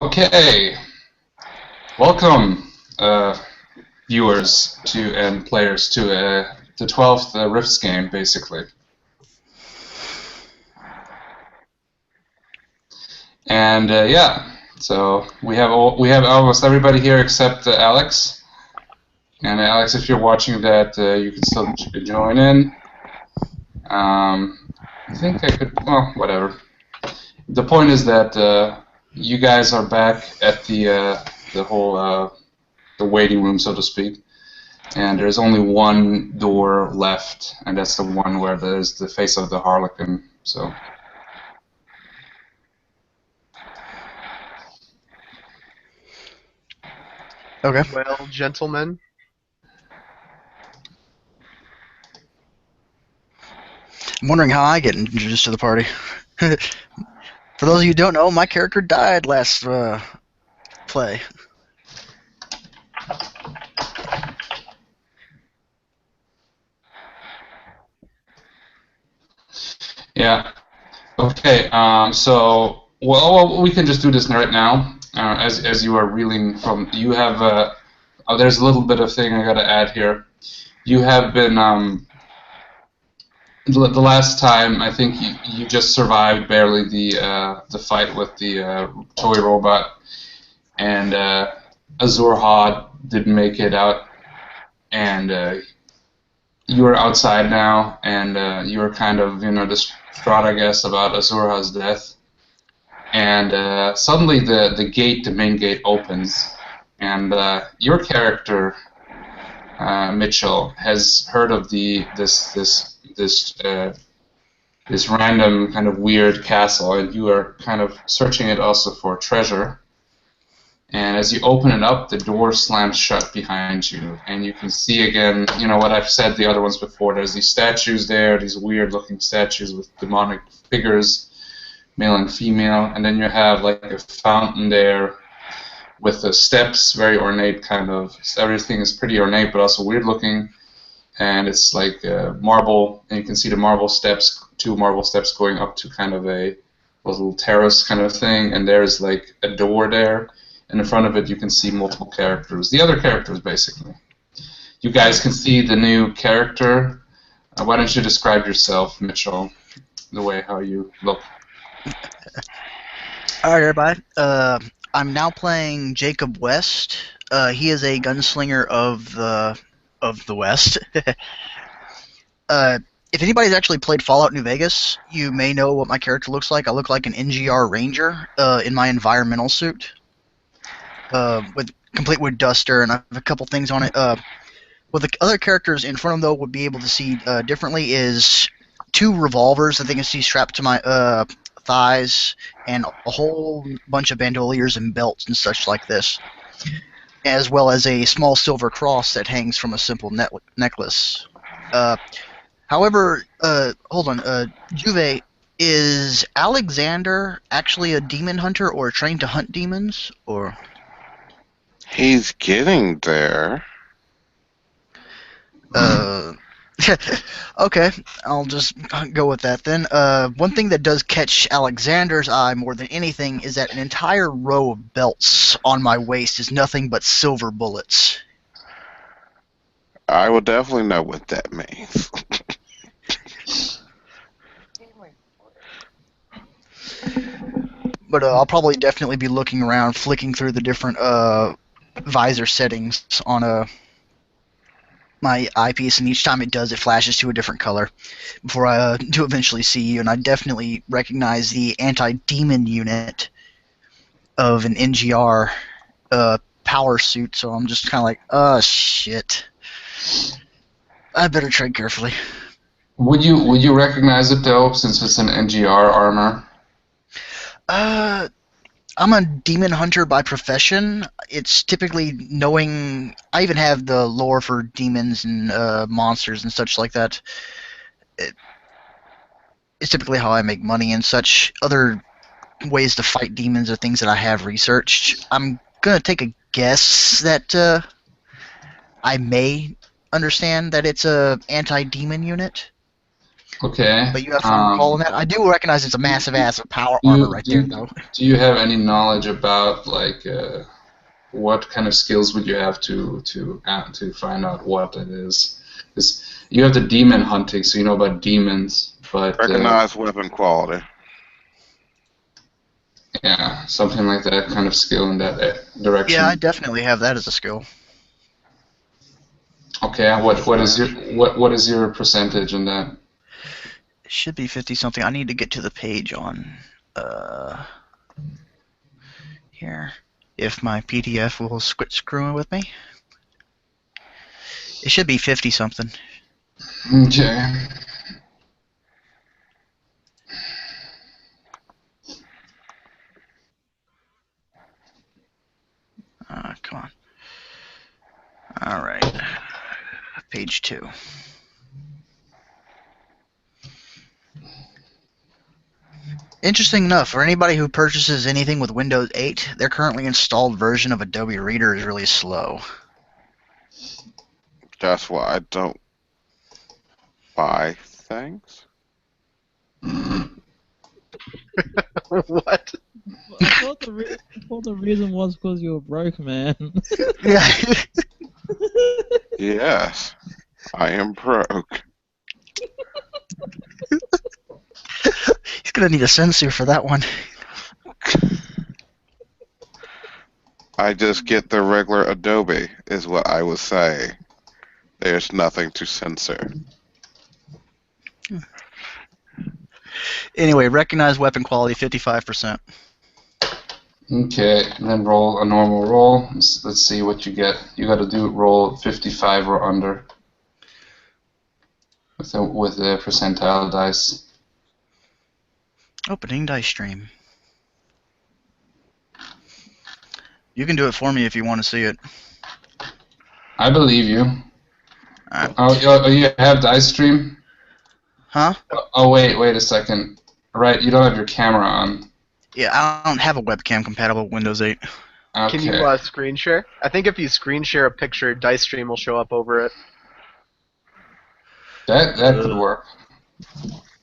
Okay, welcome, viewers and players to the 12th Rifts game, basically. And yeah, so we have almost everybody here except Alex. And Alex, if you're watching that, you can still join in. I think I could. Well, whatever. The point is that you guys are back at the whole the waiting room, so to speak. And there's only one door left, and that's the one where there's the face of the Harlequin. So. Okay. Well, gentlemen, I'm wondering how I get introduced to the party. For those of you who don't know, my character died last play. Yeah. Okay. So, well, we can just do this right now. As you are reeling from, you have. There's a little bit of thing I got to add here. You have been. The last time, I think you just survived barely the fight with the toy robot, and Azur Had didn't make it out, and you are outside now, and you are kind of distraught, I guess, about Azura's death. And suddenly the main gate opens, and your character, Mitchell, has heard of this random kind of weird castle, and you are kind of searching it also for treasure. And as you open it up, the door slams shut behind you, and you can see again, what I've said the other ones before. There's these statues there, these weird-looking statues with demonic figures, male and female, and then you have like a fountain there with the steps, very ornate kind of. Everything is pretty ornate, but also weird-looking, and it's like marble, and you can see the marble steps, two marble steps going up to kind of a little terrace kind of thing, and there's like a door there. And in front of it, you can see multiple characters. The other characters, basically. You guys can see the new character. Why don't you describe yourself, Mitchell, the way how you look? Alright, everybody. I'm now playing Jacob West. He is a gunslinger of the West. If anybody's actually played Fallout New Vegas, you may know what my character looks like. I look like an NGR Ranger in my environmental suit. With complete with duster, and I have a couple things on it. What the other characters in front of them, though, would be able to see differently is two revolvers that they can see strapped to my thighs, and a whole bunch of bandoliers and belts and such like this, as well as a small silver cross that hangs from a simple necklace. However, hold on, Juve, is Alexander actually a demon hunter or trained to hunt demons, or? He's getting there. Okay, I'll just go with that then. One thing that does catch Alexander's eye more than anything is that an entire row of belts on my waist is nothing but silver bullets. I will definitely know what that means. But I'll definitely be looking around, flicking through the different visor settings on my eyepiece, and each time it does, it flashes to a different color before I do eventually see you. And I definitely recognize the anti-demon unit of an NGR power suit, so I'm just kind of like, oh shit, I better tread carefully. Would you recognize it though, since it's an NGR armor? I'm a demon hunter by profession. It's typically knowing. I even have the lore for demons and monsters and such like that. It's typically how I make money and such. Other ways to fight demons are things that I have researched. I'm gonna take a guess that I may understand that it's a anti-demon unit. Okay. But you have fun recalling that. I do recognize it's a massive ass of power Do armor you, right do there, you, though. do you have any knowledge about like what kind of skills would you have to find out what it is? Because you have the demon hunting, so you know about demons, but Recognize weapon quality. yeah, something like that kind of skill in that direction. Yeah, I definitely have that as a skill. Okay, what is your percentage in that? It should be 50 something. I need to get to the page on here. If my PDF will quit screwing with me. It should be 50 something. Okay. Come on. All right. Page 2. Interesting enough, for anybody who purchases anything with Windows 8, their currently installed version of Adobe Reader is really slow. That's why I don't buy things. What? I thought the reason was because you were broke, man. Yeah. Yes, I am broke. He's gonna need a censor for that one. I just get the regular Adobe, is what I would say. There's nothing to censor. Anyway, recognize weapon quality 55%. Okay, and then roll a normal roll. Let's see what you get. You got to roll 55 or under with the percentile dice. Opening dice stream. You can do it for me if you want to see it. I believe you. Alright. Oh, you have dice stream? Huh? Oh, wait a second. Right, you don't have your camera on. Yeah, I don't have a webcam compatible with Windows 8. Okay. Can you screen share? I think if you screen share a picture, Dice Stream will show up over it. That could work.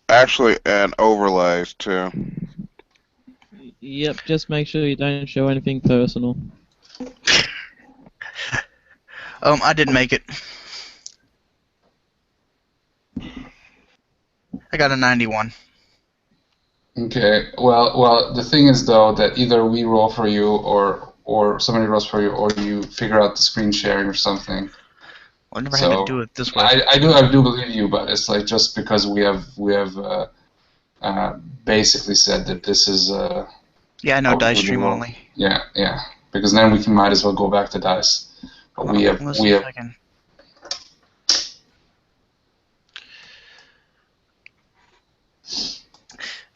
Actually, and overlays too. Yep, just make sure you don't show anything personal. I didn't make it. I got a 91. Okay. Well, the thing is though that either we roll for you or somebody rolls for you, or you figure out the screen sharing or something. Well, I never had to do it this way. I do believe you, but it's like just because we have basically said that this is Yeah, I know dice stream only. Yeah, because then we might as well go back to dice. But we have.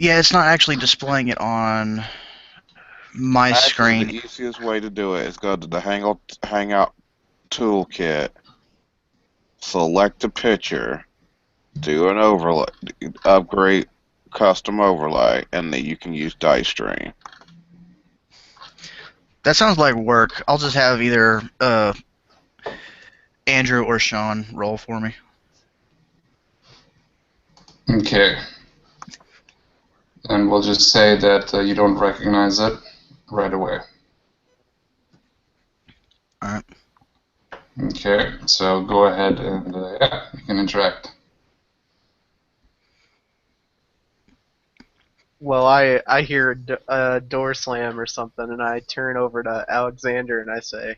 Yeah, it's not actually displaying it on my screen. The easiest way to do it is go to the Hangout toolkit, select a picture, do an overlay, upgrade custom overlay, and then you can use dice stream. That sounds like work. I'll just have either Andrew or Sean roll for me. Okay. And we'll just say that you don't recognize it right away. Alright. Okay, so go ahead and yeah, you can interact. Well, I hear a door slam or something, and I turn over to Alexander and I say,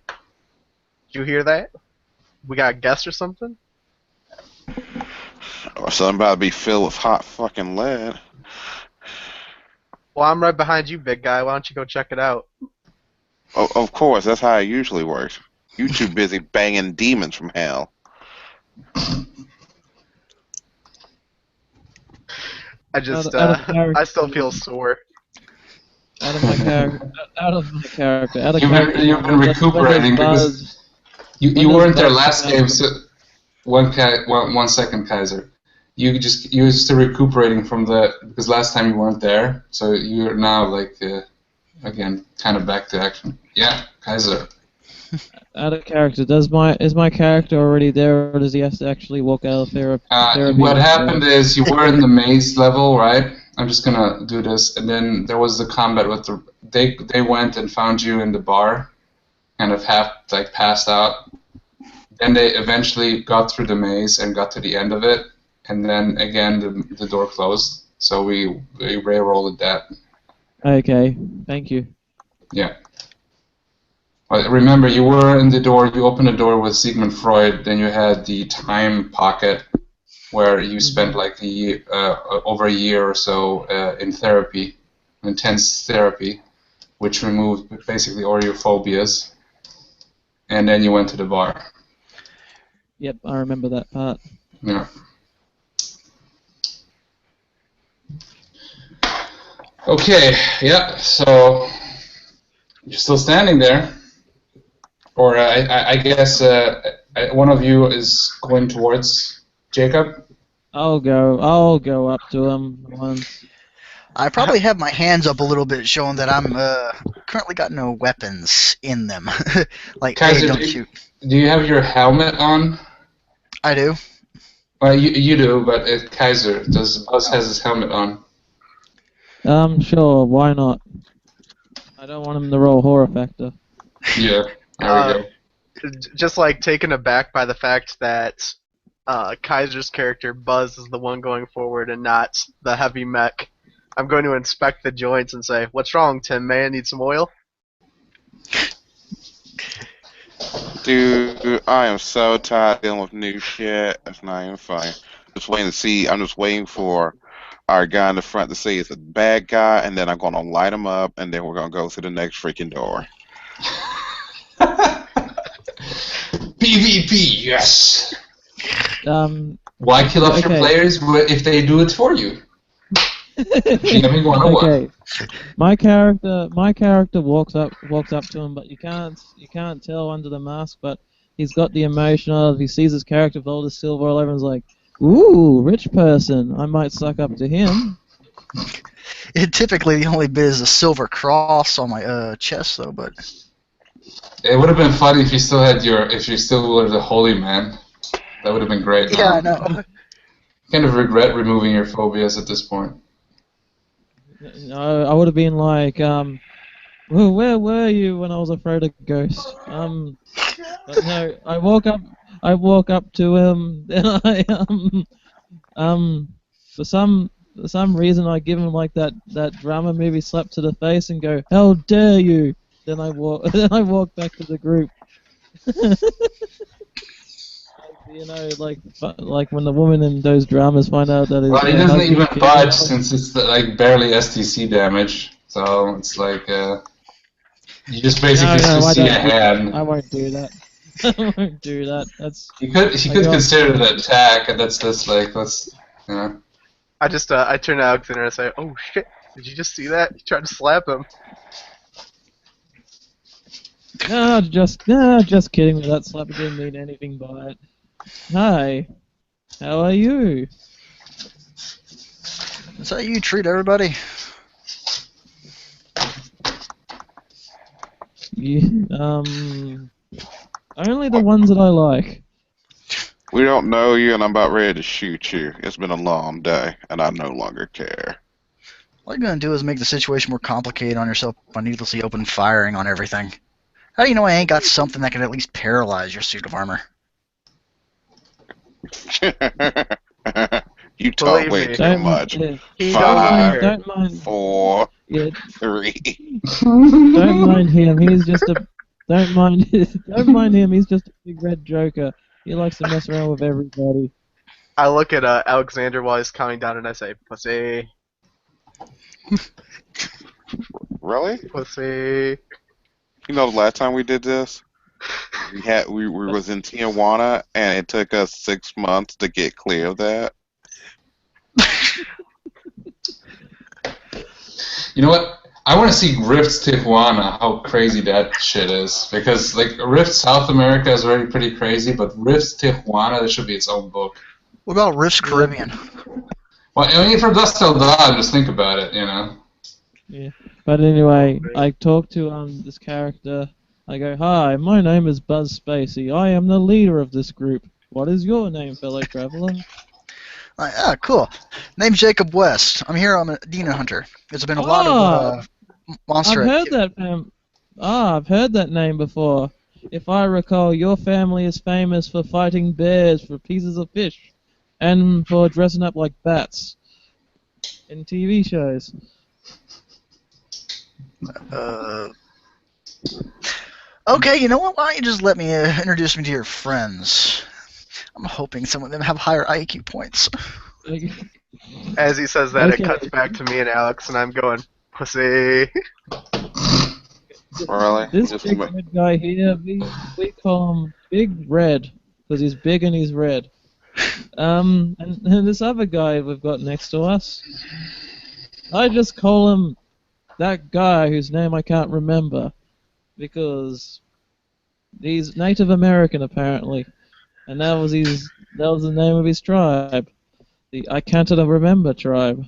"Did you hear that? We got a guest or something?" Or something about to be filled with hot fucking lead. Well, I'm right behind you, big guy. Why don't you go check it out? Oh, of course, that's how it usually works. You too busy banging demons from hell. I just, Out of character. I still feel sore. Out of my character. You've been recuperating because you weren't there last game. So one second, Kaiser. You're still recuperating from because last time you weren't there, so you're now like again kind of back to action. Yeah, Kaiser. Out of character, is my character already there, or does he have to actually walk out of therapy? What happened is you were in the maze level, right? I'm just gonna do this, and then there was the combat with the. They went and found you in the bar, kind of half like passed out. Then they eventually got through the maze and got to the end of it, and then again the door closed. So we re-rolled that. Okay, thank you. Yeah. But remember, you were in the door. You opened the door with Sigmund Freud. Then you had the time pocket, where you spent like over a year or so in therapy, intense therapy, which removed basically all your phobias. And then you went to the bar. Yep, I remember that part. Yeah. Okay. Yeah. So you're still standing there. Or I guess one of you is going towards Jacob. I'll go up to him once. I probably have my hands up a little bit, showing that I'm currently got no weapons in them. Like, Kaiser, hey, don't shoot. Do you have your helmet on? I do. Well, you do, but Kaiser, does Buzz has his helmet on? Sure, why not? I don't want him to roll horror factor. Yeah, there we go. Just like taken aback by the fact that Kaiser's character Buzz is the one going forward and not the heavy mech. I'm going to inspect the joints and say, "What's wrong, Tim? May I need some oil?" Dude, I am so tired of dealing with new shit. It's not even funny. Just waiting to see. I'm just waiting for our guy in the front to say it's a bad guy, and then I'm gonna light him up, and then we're gonna go to the next freaking door. PvP, yes. Why kill off your players if they do it for you? GMing 101. Okay. My character walks up to him, but you can't tell under the mask, but he's got the emotion of, he sees his character with all the silver all over and is like, "Ooh, rich person, I might suck up to him." Typically, the only bit is a silver cross on my chest, though. But it would have been funny if you still had if you still were the holy man. That would have been great. Yeah, I know. Kind of regret removing your phobias at this point. No, I would have been like, well, where were you when I was afraid of ghosts? But no, I walk up to him, and for some reason I give him like that drama movie slap to the face and go, "How dare you!" Then I walk back to the group. You know, like when the woman in those dramas find out that it's... Well, he doesn't even budge since it's like barely STC damage. So it's like you just basically see a hand. I won't do that. I won't do that. That's... He could consider it an attack, and that's you know. I turn to Alexander and I say, "Oh shit! Did you just see that? You tried to slap him." No, just kidding. That slap didn't mean anything by it. Hi, how are you? Is that how you treat everybody? Only the ones that I like. We don't know you, and I'm about ready to shoot you. It's been a long day, and I no longer care. All you're gonna do is make the situation more complicated on yourself by needlessly open firing on everything. How do you know I ain't got something that can at least paralyze your suit of armor? You talk Believe way me. too much. He 5, Don't mind. 4, Yeah, 3. don't mind him. He's just a. Don't mind him. He's just a big red joker. He likes to mess around with everybody. I look at Alexander while he's counting down and I say, "Pussy, Really? pussy." You know, the last time we did this, we was in Tijuana, and it took us 6 months to get clear of that. You know what? I want to see RIFTS Tijuana, how crazy that shit is. Because, like, RIFTS South America is already pretty crazy, but RIFTS Tijuana, there should be its own book. What about Rifts Caribbean? Well, I mean, for Dust Till Dawn, just think about it, you know? Yeah. But anyway, I talked to this character. I go, "Hi, my name is Buzz Spacey. I am the leader of this group. What is your name, fellow traveler?" Like, cool. Name's Jacob West. I'm here. I'm a demon hunter. There's been a lot Ah, of monster I've heard activity. I've heard that name before. If I recall, your family is famous for fighting bears for pieces of fish, and for dressing up like bats in TV shows. Okay, you know what? Why don't you just let me introduce me to your friends? I'm hoping some of them have higher IQ points. As he says that, Okay. it cuts back to me and Alex, and I'm going, pussy. Really? This Just big ma- red guy here, we call him Big Red, because he's big and he's red. And this other guy we've got next to us, I just call him that guy whose name I can't remember, because he's Native American apparently, and that was the name of his tribe, the I Can't Remember tribe.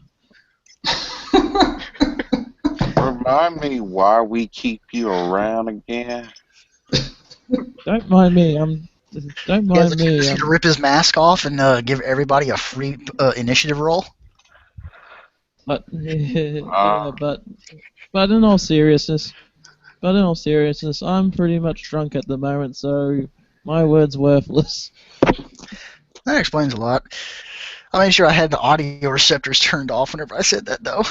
Remind me why we keep you around again. Don't mind me. Don't He has mind a me. tendency to rip his mask off and give everybody a free initiative roll. But yeah, but in all seriousness, I'm pretty much drunk at the moment, so my word's worthless. That explains a lot. I made sure I had the audio receptors turned off whenever I said that, though.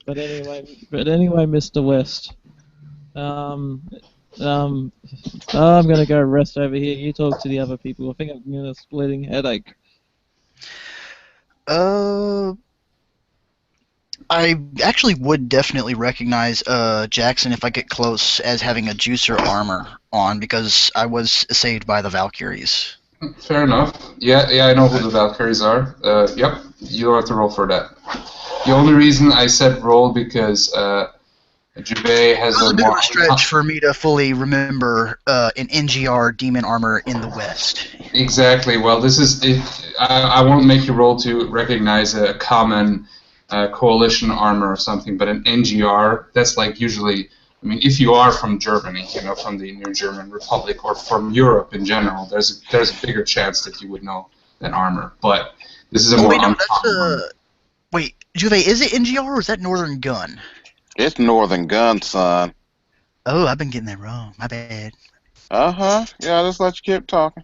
But anyway, Mr. West. I'm gonna go rest over here. You talk to the other people. I think I'm getting a splitting headache. I actually would definitely recognize Jackson if I get close as having a juicer armor on because I was saved by the Valkyries. Fair enough. Yeah, I know who the Valkyries are. Yep, you don't have to roll for that. The only reason I said roll because Juve has It was a a bit more of a stretch for me to fully remember an NGR demon armor in the West. Exactly. Well, this is it. I won't make you roll to recognize a common coalition armor or something, but an NGR, that's like usually. I mean, if you are from Germany, you know, from the New German Republic, or from Europe in general, there's a bigger chance that you would know than armor. But this is a more Wait, no, uncommon armor. Wait, Juve, is it NGR or is that Northern Gun? It's Northern Gun, son. Oh, I've been getting that wrong. My bad. Uh-huh. Yeah, just let you keep talking.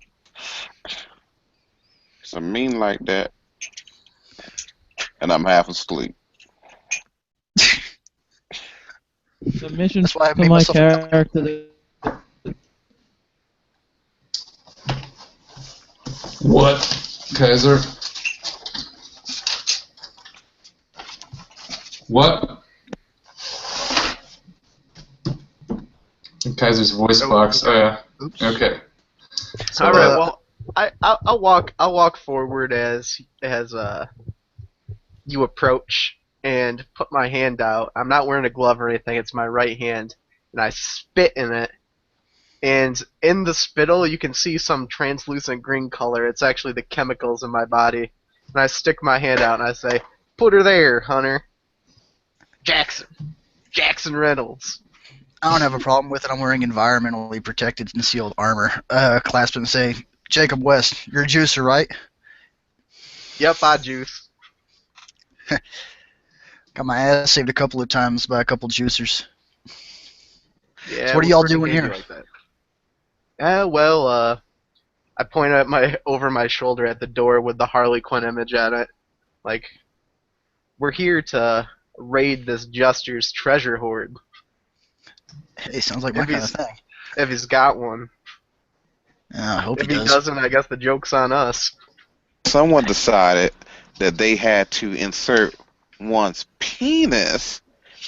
It's a mean like that. And I'm half asleep. The mission That's why I for made my myself a cup of character. What, Kaiser? What? Kaiser's voice box. Oh yeah. Oops. Okay. So, All right. Well, I'll walk forward as you approach and put my hand out. I'm not wearing a glove or anything. It's my right hand, and I spit in it. And in the spittle, you can see some translucent green color. It's actually the chemicals in my body. And I stick my hand out and I say, "Put her there, Hunter." Jackson Reynolds. I don't have a problem with it. I'm wearing environmentally protected and sealed armor. Clasp and say, Jacob West, you're a juicer, right? Yep, I juice. Got my ass saved a couple of times by a couple juicers. Yeah. So what are we're y'all pretty doing handy here? Like that. Well, I point at over my shoulder at the door with the Harlequin image at it. Like, we're here to raid this Jester's treasure hoard. Hey, sounds like my If kind of he's- thing. If he's got one. I hope If he he does. doesn't, I guess the joke's on us. Someone decided that they had to insert one's penis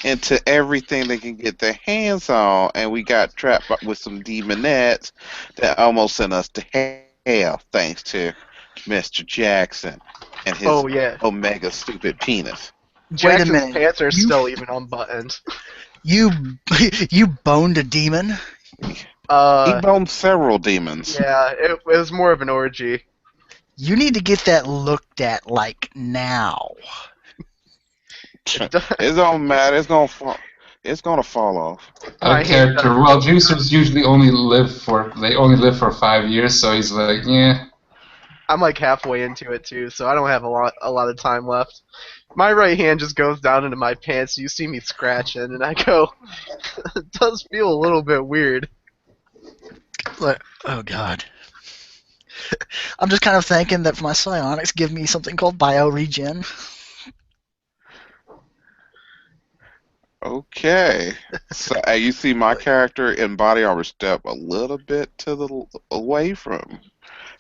into everything they can get their hands on, and we got trapped with some demonettes that almost sent us to hell, thanks to Mr. Jackson and his Oh yeah. omega stupid penis. Wait a Jackson's minute. pants are You- still even unbuttoned. You you boned a demon? He boned several demons. Yeah, it was more of an orgy. You need to get that looked at, like, now. It don't matter. It's gonna fall off. My A hand character. Well, juicers usually only live for 5 years, so he's like, yeah. I'm like halfway into it too, so I don't have a lot of time left. My right hand just goes down into my pants. So you see me scratching, and I go, it does feel a little bit weird. Like, oh god. I'm just kind of thinking that for my psionics, give me something called bioregen. Okay. So you see my character in body armor step a little bit to the away from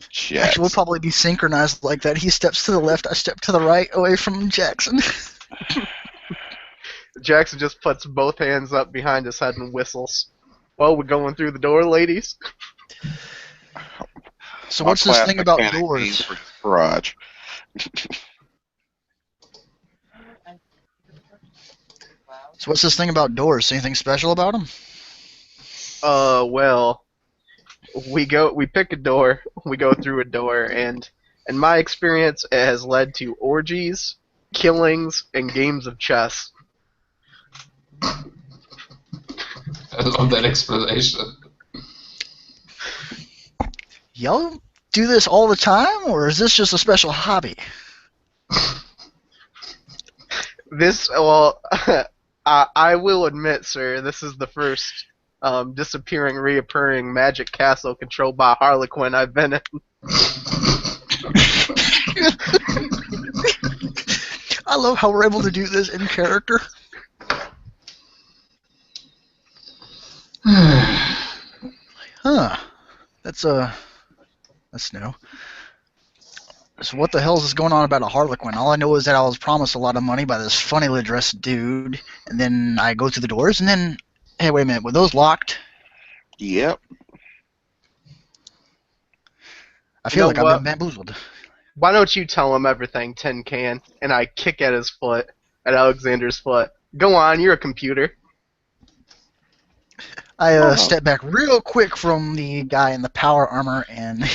Jackson. Actually, we'll probably be synchronized like that. He steps to the left, I step to the right, away from Jackson. Jackson just puts both hands up behind his head and whistles. Well, we're going through the door, ladies. So My what's this class thing about mechanic doors? means for garage. So what's this thing about doors? Anything special about them? Well, we pick a door, we go through a door, and in my experience, it has led to orgies, killings, and games of chess. I love that explanation. Y'all do this all the time, or is this just a special hobby? Well, I will admit, sir, this is the first disappearing, reappearing magic castle controlled by Harlequin I've been in. I love how we're able to do this in character. Huh. That's new. So what the hell is going on about a Harlequin? All I know is that I was promised a lot of money by this funnily dressed dude, and then I go through the doors, and then, hey, wait a minute, were those locked? Yep. I feel know like I've what? been bamboozled. Why don't you tell him everything, Tin Can? And I kick at his foot, at Alexander's foot. Go on, you're a computer. I step back real quick from the guy in the power armor, and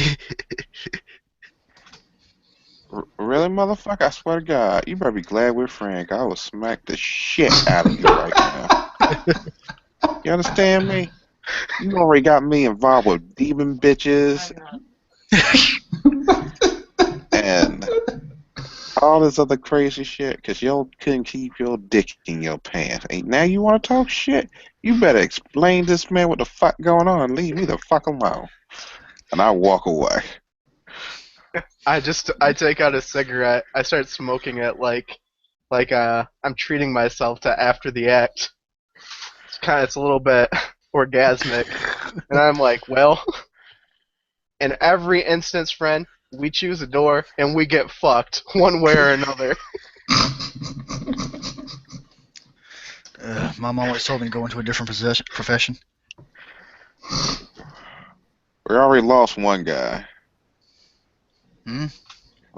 Really, motherfucker? I swear to God, you better be glad we're friends. I will smack the shit out of you right now. You understand me? You already got me involved with demon bitches and all this other crazy shit because you couldn't keep your dick in your pants. And now you want to talk shit? You better explain this man what the fuck going on and leave me the fuck alone. And I walk away. I take out a cigarette. I start smoking it like I'm treating myself to after the act. It's a little bit orgasmic, and I'm like, well, in every instance, friend, we choose a door and we get fucked one way or another. Mom always told me to go into a different profession. We already lost one guy. Hmm?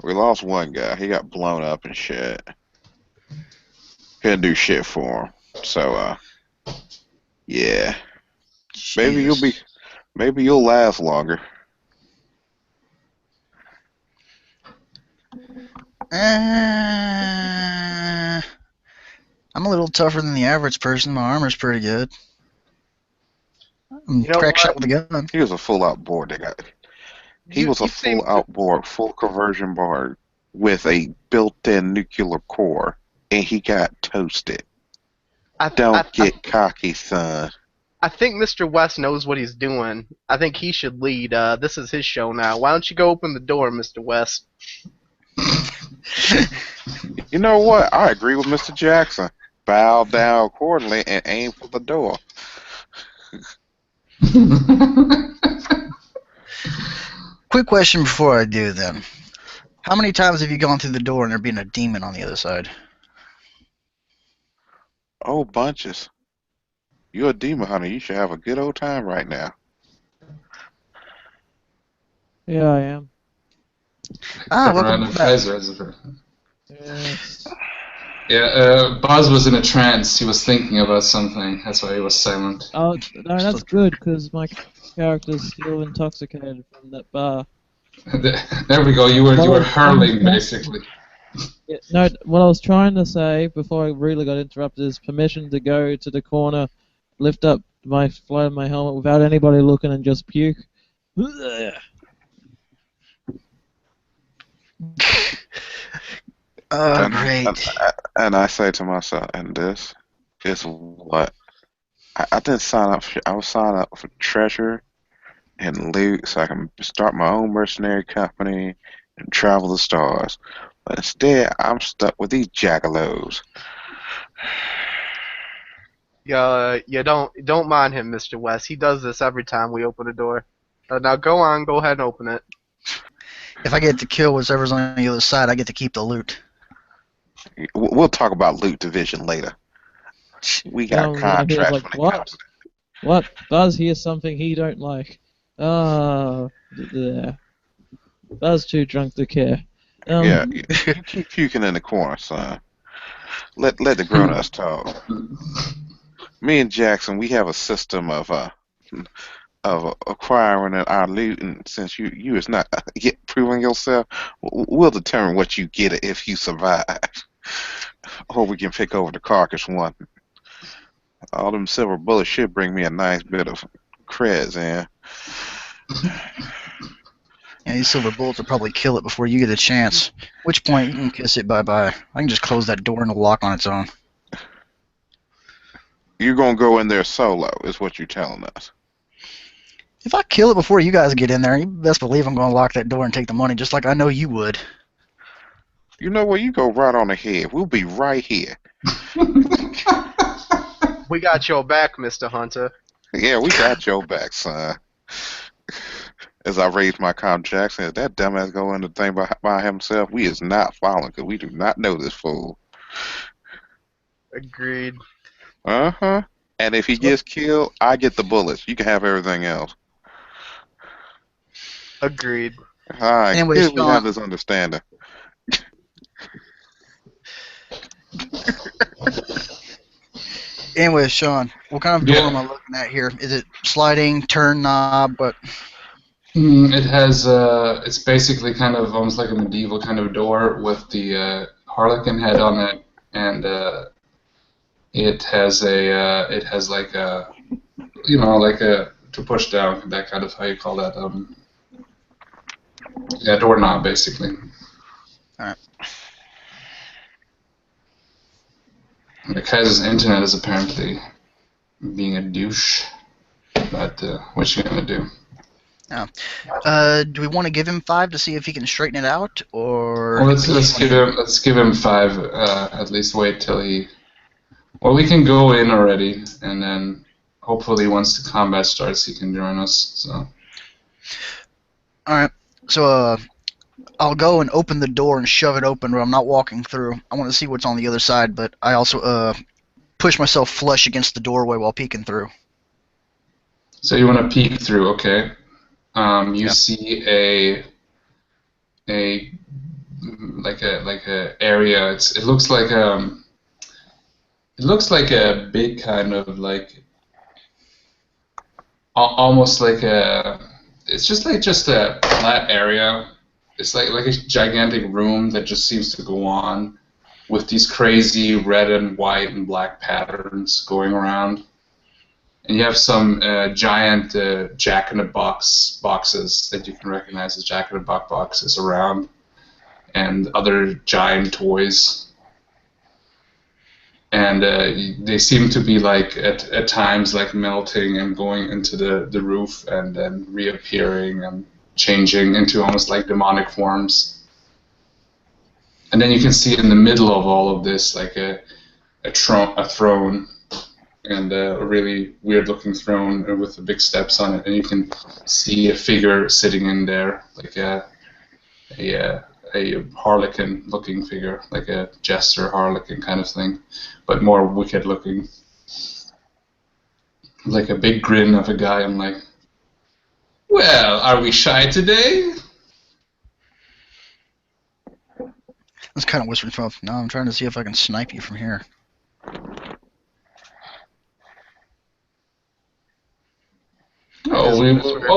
We lost one guy. He got blown up and shit. Couldn't do shit for him. So, yeah. Jesus. Maybe you'll last longer. I'm a little tougher than the average person. My armor's pretty good. I'm You know crack what? shot with a gun. He was a full out board. He was a full out board, full conversion board with a built-in nuclear core, and he got toasted. Don't get cocky, son. I think Mr. West knows what he's doing. I think he should lead. This is his show now. Why don't you go open the door, Mr. West? You know what? I agree with Mr. Jackson. Bow down accordingly and aim for the door. Quick question before I do then. How many times have you gone through the door and there being a demon on the other side? Oh, bunches. You're a demon hunter. You should have a good old time right now. Yeah, I am. Welcome Random back. Kaiser, as it were. Yes. Yeah, Boz was in a trance. He was thinking about something. That's why he was silent. Oh, no, that's good because my character's still intoxicated from that bar. There we go. You were hurling basically. Yeah, no, what I was trying to say before I really got interrupted is permission to go to the corner, lift up float my helmet without anybody looking and just puke. Oh, And, great. and I say to myself, and this is what I didn't sign up for. I was signing up for treasure and loot so I can start my own mercenary company and travel the stars. But instead, I'm stuck with these jaggalos. You don't mind him, Mr. West. He does this every time we open a door. Now go on, go ahead and open it. If I get to kill whatever's on the other side, I get to keep the loot. We'll talk about loot division later. We got He was contracts like, when it what? comes to What? Buzz hears something he don't like. Ah, yeah. Buzz too drunk to care. Yeah, you keep puking in the corner, son. Let the grown-ups talk. Me and Jackson, we have a system of acquiring our loot, and since you is not yet proving yourself, we'll determine what you get if you survive, or we can pick over the carcass one. All them silver bullets should bring me a nice bit of creds, and Yeah, these silver bullets will probably kill it before you get a chance. At which point, you can kiss it bye-bye. I can just close that door and it'll lock on its own. you're gonna go in there solo, is what you're telling us. If I kill it before you guys get in there, you best believe I'm going to lock that door and take the money, just like I know you would. You know what? You go right on ahead. We'll be right here. We got your back, Mr. Hunter. Yeah, we got your back, son. As I raise my comm, Jackson, if that dumbass go in the thing by himself, we is not following, because we do not know this fool. Agreed. Uh-huh. And if he gets killed, I get the bullets. You can have everything else. Agreed. All right, Anyways, good we have this understanding. Anyway, Sean, what kind of door am I looking at here? Is it sliding, turn knob, but... It has, it's basically kind of almost like a medieval kind of door with the Harlequin head on it, and it has like a, like a, to push down, that kind of, how you call that, yeah, doorknob, basically. Alright. Kaiser's internet is apparently being a douche, but what you gonna do? Do we want to give him 5 to see if he can straighten it out, or... Well, let's give him 5. At least wait till he. Well, we can go in already, and then hopefully once the combat starts, he can join us. So. Alright, so I'll go and open the door and shove it open, but I'm not walking through. I want to see what's on the other side, but I also push myself flush against the doorway while peeking through. So you want to peek through, okay? You see a area. It looks like a big kind of like almost like a. It's just a flat area. It's like a gigantic room that just seems to go on with these crazy red and white and black patterns going around. And you have some giant Jack-in-the-Box boxes that you can recognize as Jack-in-the-Box boxes around, and other giant toys. And they seem to be like at times like melting and going into the roof and then reappearing and changing into almost like demonic forms. And then you can see in the middle of all of this like a throne. And a really weird-looking throne with the big steps on it, and you can see a figure sitting in there, like a Harlequin-looking figure, like a jester Harlequin kind of thing, but more wicked-looking, like a big grin of a guy. I'm like, well, are we shy today? That's kind of whispering to myself. No, I'm trying to see if I can snipe you from here. Oh,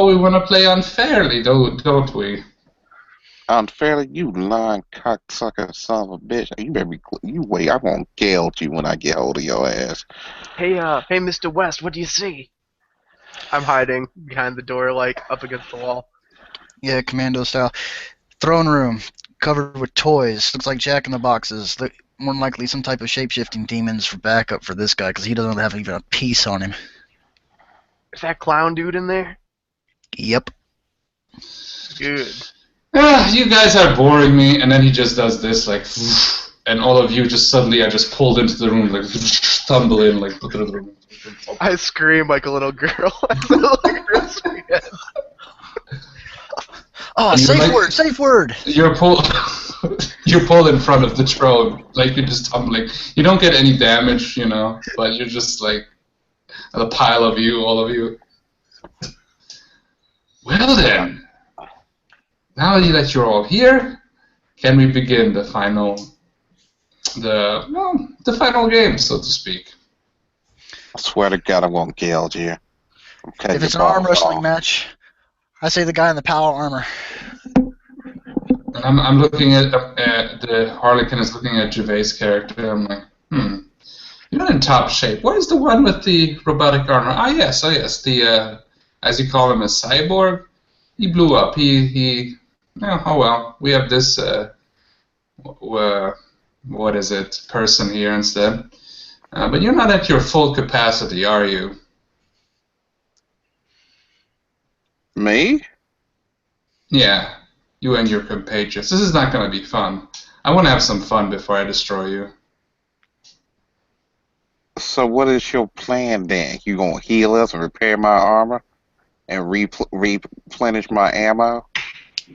we want to play unfairly, don't we? Unfairly, you lying cocksucker son of a bitch. You better be. You wait. I'm gonna gouge you when I get hold of your ass. Hey, Mr. West, what do you see? I'm hiding behind the door, like up against the wall. Yeah, commando style. Throne room covered with toys. Looks like Jack in the Boxes. More than likely some type of shape-shifting demons for backup for this guy because he doesn't have even a piece on him. Is that clown dude in there? Yep. Good. You guys are boring me, and then he just does this, like, and all of you just suddenly are just pulled into the room, like, tumble in, like, look at the room. I scream like a little girl. Like, rips me in. Oh, safe word! You're pulled, you're pulled in front of the throne, like, you're just tumbling. You don't get any damage, you know, but you're just, like, a pile of you, all of you. Well then. Now that you're all here, can we begin the final game, so to speak? I swear to God, I won't gouge you. If it's an arm wrestling match, I say the guy in the power armor. And I'm looking at the Harlequin is looking at Gervais' character. I'm like, you're not in top shape. Where's the one with the robotic armor? Ah, yes, the as you call him, a cyborg. He blew up. Oh well, we have this what is it, person here instead. But you're not at your full capacity, are you? Me? Yeah, you and your compatriots. This is not going to be fun. I want to have some fun before I destroy you. So what is your plan then? You gonna heal us and repair my armor and replenish my ammo?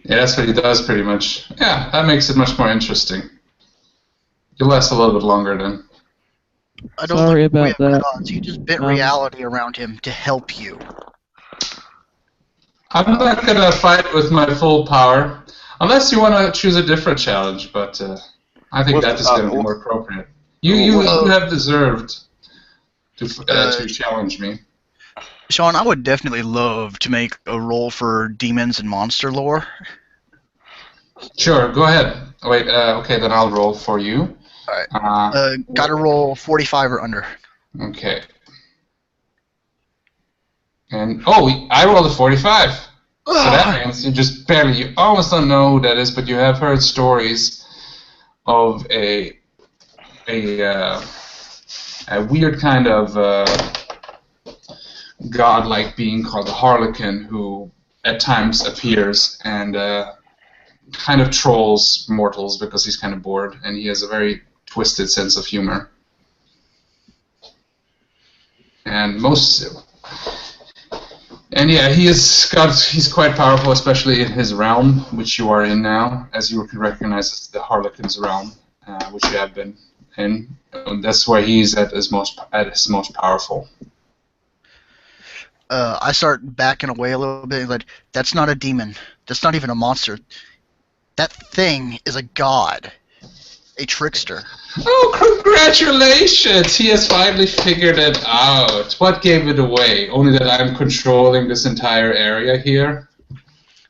Yeah, that's what he does pretty much. Yeah, that makes it much more interesting. You'll last a little bit longer then. I don't Sorry think we about have that. gods. You just bent reality around him to help you. I'm not going to fight with my full power, unless you want to choose a different challenge, but I think that is going to be more appropriate. You have deserved to challenge me. Sean, I would definitely love to make a roll for demons and monster lore. Sure, go ahead. Wait, okay, then I'll roll for you. Alright. Gotta roll 45 or under. Okay. And, I rolled a 45. So that means you almost don't know who that is, but you have heard stories of a weird kind of godlike being called the Harlequin, who at times appears and kind of trolls mortals because he's kind of bored, and he has a very twisted sense of humor. And yeah, he's quite powerful, especially in his realm, which you are in now, as you can recognize as the Harlequin's realm, which you have been in. And that's where he's at his most powerful. I start backing away a little bit. Like, that's not a demon. That's not even a monster. That thing is a god. A trickster. Oh, congratulations! He has finally figured it out. What gave it away? Only that I'm controlling this entire area here?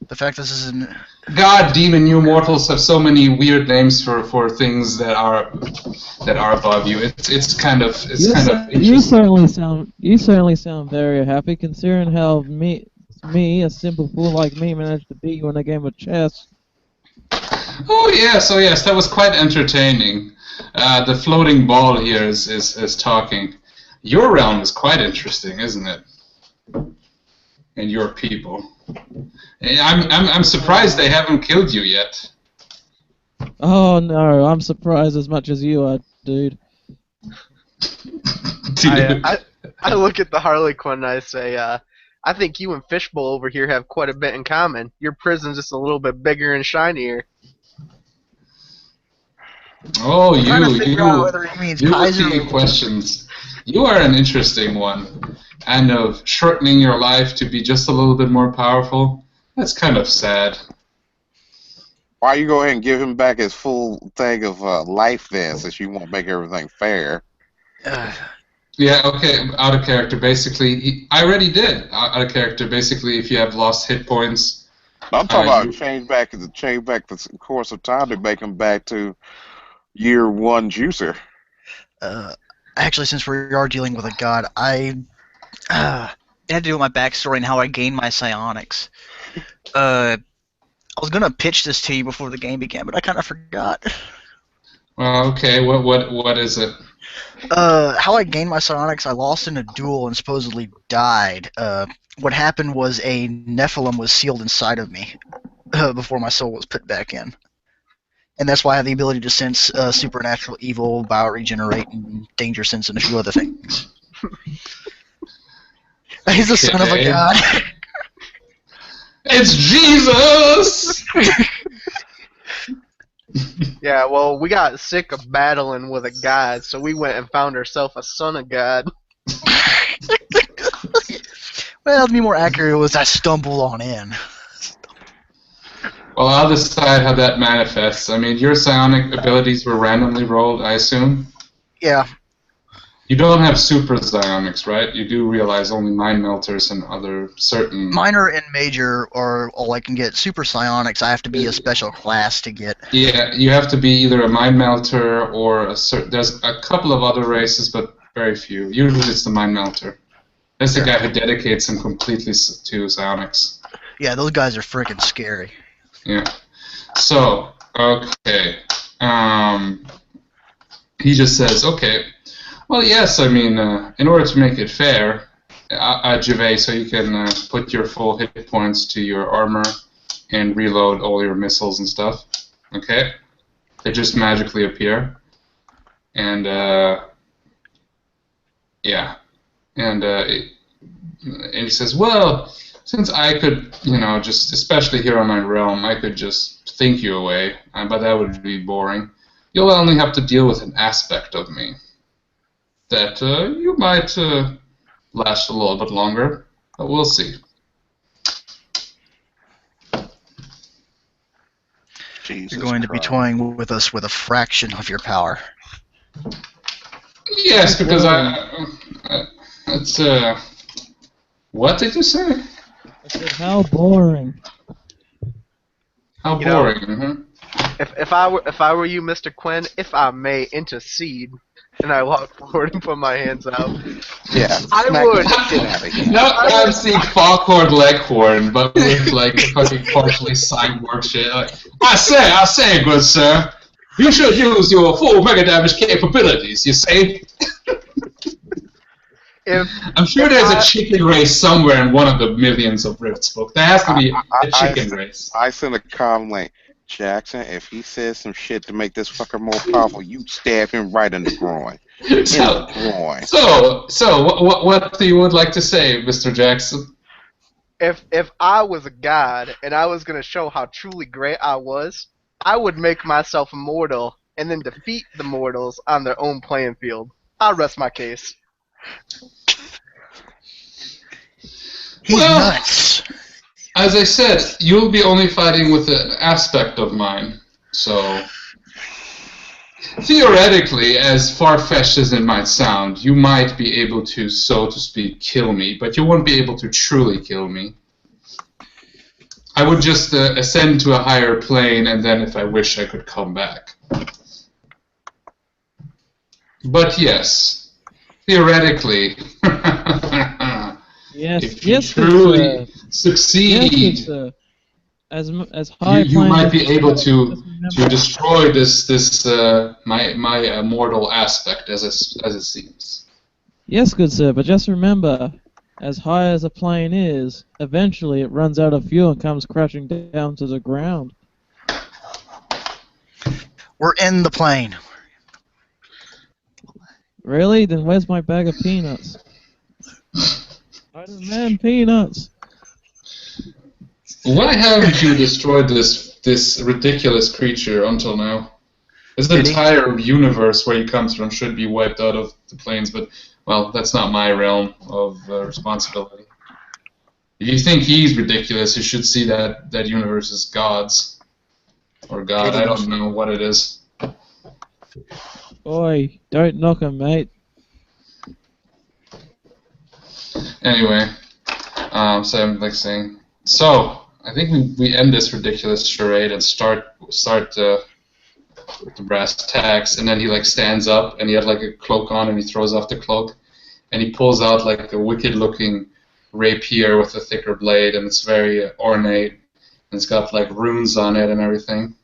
The fact this is an... God, demon, you mortals have so many weird names for things that are above you. It's kind of interesting. You certainly sound very happy, considering how me, a simple fool like me, managed to beat you in a game of chess. Oh yes, that was quite entertaining. The floating ball here is talking. Your realm is quite interesting, isn't it? And your people. I'm surprised they haven't killed you yet. Oh no, I'm surprised as much as you are, dude. I look at the Harlequin and I say, I think you and Fishbowl over here have quite a bit in common. Your prison's just a little bit bigger and shinier. Oh, you Kaiser questions. You are an interesting one. Kind of shortening your life to be just a little bit more powerful. That's kind of sad. Why you go ahead and give him back his full thing of life then, since you want to make everything fair? Yeah, okay, out of character, basically. I already did. Out of character, basically, if you have lost hit points, I'm talking about you, change back the course of time to make him back to year one juicer. Actually, since we are dealing with a god, it had to do with my backstory and how I gained my psionics. I was gonna pitch this to you before the game began, but I kind of forgot. well, okay. What is it? How I gained my psionics, I lost in a duel and supposedly died. What happened was a Nephilim was sealed inside of me before my soul was put back in. And that's why I have the ability to sense supernatural evil, bioregenerate, and danger sense, and a few other things. He's the son of a Okay. god. It's Jesus! Yeah, well, we got sick of battling with a god, so we went and found ourselves a son of God. Well, to be more accurate, it was I stumbled on in. Well, I'll decide how that manifests. I mean, your psionic abilities were randomly rolled, I assume? Yeah, You don't have super psionics, right? You do realize only mind melters and other certain... minor and major are all I can get. Super psionics, I have to be a special class to get. Yeah, you have to be either a mind melter or a certain... There's a couple of other races, but very few. Usually it's the mind melter. That's the guy who dedicates him completely to psionics. Yeah, those guys are freaking scary. Yeah. So, okay. He just says, okay, well, yes, I mean, in order to make it fair, Gervais, so you can put your full hit points to your armor and reload all your missiles and stuff. Okay? They just magically appear. And, yeah. And he says, well, since I could, just, especially here on my realm, I could just think you away, but that would be boring. You'll only have to deal with an aspect of me that you might last a little bit longer, but we'll see. Jesus You're going to be Christ. toying with us with a fraction of your power. Yes, because it's, what did you say? I said, how boring. How You know- boring, huh? If I were you, Mr. Quinn, if I may intercede, and I walk forward and put my hands out, Yeah, I smack would. the shit out of you. Now I'm seeing Foghorn Leghorn, but with like fucking partially cyborg shit. Like, I say, good sir, you should use your full mega damage capabilities. You see? I'm sure there's a chicken race somewhere in one of the millions of RIFTS books. There has to be a chicken race. I sent a comment like, Jackson, if he says some shit to make this fucker more powerful, you stab him right in the groin. So, Groin. what do you would like to say, Mr. Jackson? If I was a god and I was gonna show how truly great I was, I would make myself immortal and then defeat the mortals on their own playing field. I'll rest my case. He's Well- nuts. As I said, you'll be only fighting with an aspect of mine, so theoretically, as far-fetched as it might sound, you might be able to, so to speak, kill me, but you won't be able to truly kill me. I would just ascend to a higher plane, and then if I wish, I could come back. But yes, theoretically, Yes, if you yes, truly good succeed, yes, good sir. As high you might be plane- able to Just remember- destroy this my mortal aspect as it seems. Yes, good sir, but just remember, as high as a plane is, eventually it runs out of fuel and comes crashing down to the ground. We're in the plane. Really? Then where's my bag of peanuts? I demand peanuts. Why haven't you destroyed this ridiculous creature until now? This Did he? entire universe where he comes from should be wiped out of the planes, but well, that's not my realm of responsibility. If you think he's ridiculous, you should see that universe as God's. Or God, I don't know what it is. Oi, don't knock him, mate. Anyway, so I'm like saying, so I think we end this ridiculous charade and start the brass tacks, and then he like stands up and he had like a cloak on and he throws off the cloak and he pulls out like a wicked looking rapier with a thicker blade, and it's very ornate and it's got like runes on it and everything.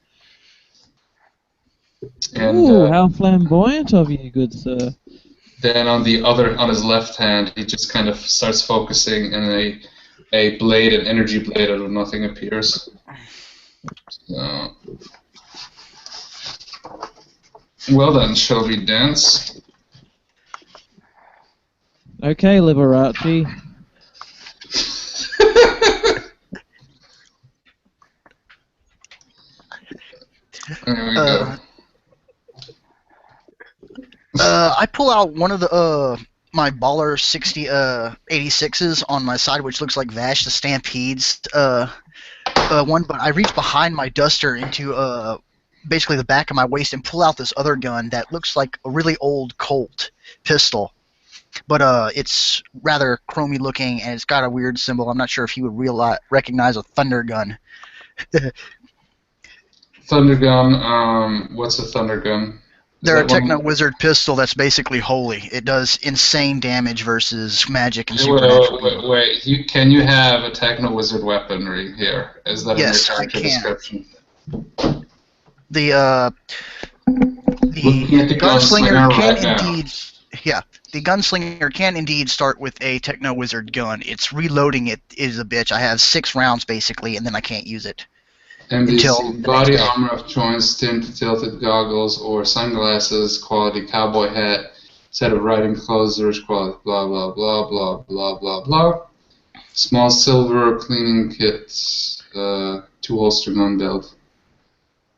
And Ooh, how flamboyant of you, good sir. then on his left hand, he just kind of starts focusing, and a blade, an energy blade out of nothing appears. So, well then, shall we dance? Okay, Liberace. There we go. I pull out one of the my Baller 86s on my side, which looks like Vash the Stampede's one, but I reach behind my duster into basically the back of my waist and pull out this other gun that looks like a really old Colt pistol, but it's rather chromy looking and it's got a weird symbol. I'm not sure if you would recognize a thunder gun. Thunder gun. What's a thunder gun? They're a Techno Wizard pistol that's basically holy. It does insane damage versus magic and supernatural. Wait. Can you have a Techno Wizard weaponry here? Is that Yes, in your I character can. description? The Looking at the gunslinger can right now. indeed, yeah, the gunslinger can indeed start with a Techno Wizard gun. It's reloading it is a bitch. I have 6 rounds basically, and then I can't use it. Until NBC, the body next day. armor of choice, tinted tilted goggles or sunglasses, quality cowboy hat, set of riding closers, quality blah blah blah blah blah blah blah. Small silver cleaning kit, 2-holster gun belt.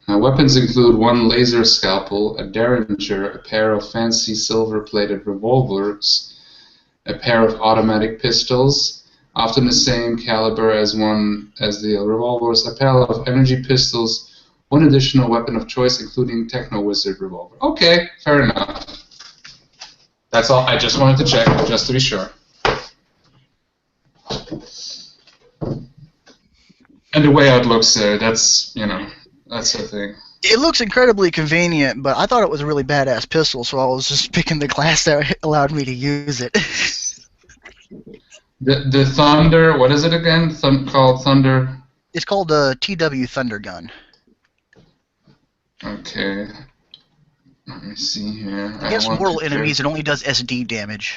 Weapons include 1 laser scalpel, a derringer, a pair of fancy silver-plated revolvers, a pair of automatic pistols, often the same caliber as the revolvers, a pair of energy pistols, 1 additional weapon of choice, including Techno Wizard revolver. Okay, fair enough. That's all. I just wanted to check, just to be sure. And the way it looks there, that's the thing. It looks incredibly convenient, but I thought it was a really badass pistol, so I was just picking the class that allowed me to use it. The Thunder, what is it again? Called Thunder? It's called the TW Thunder Gun. Okay. Let me see here. Against mortal enemies, it only does SD damage.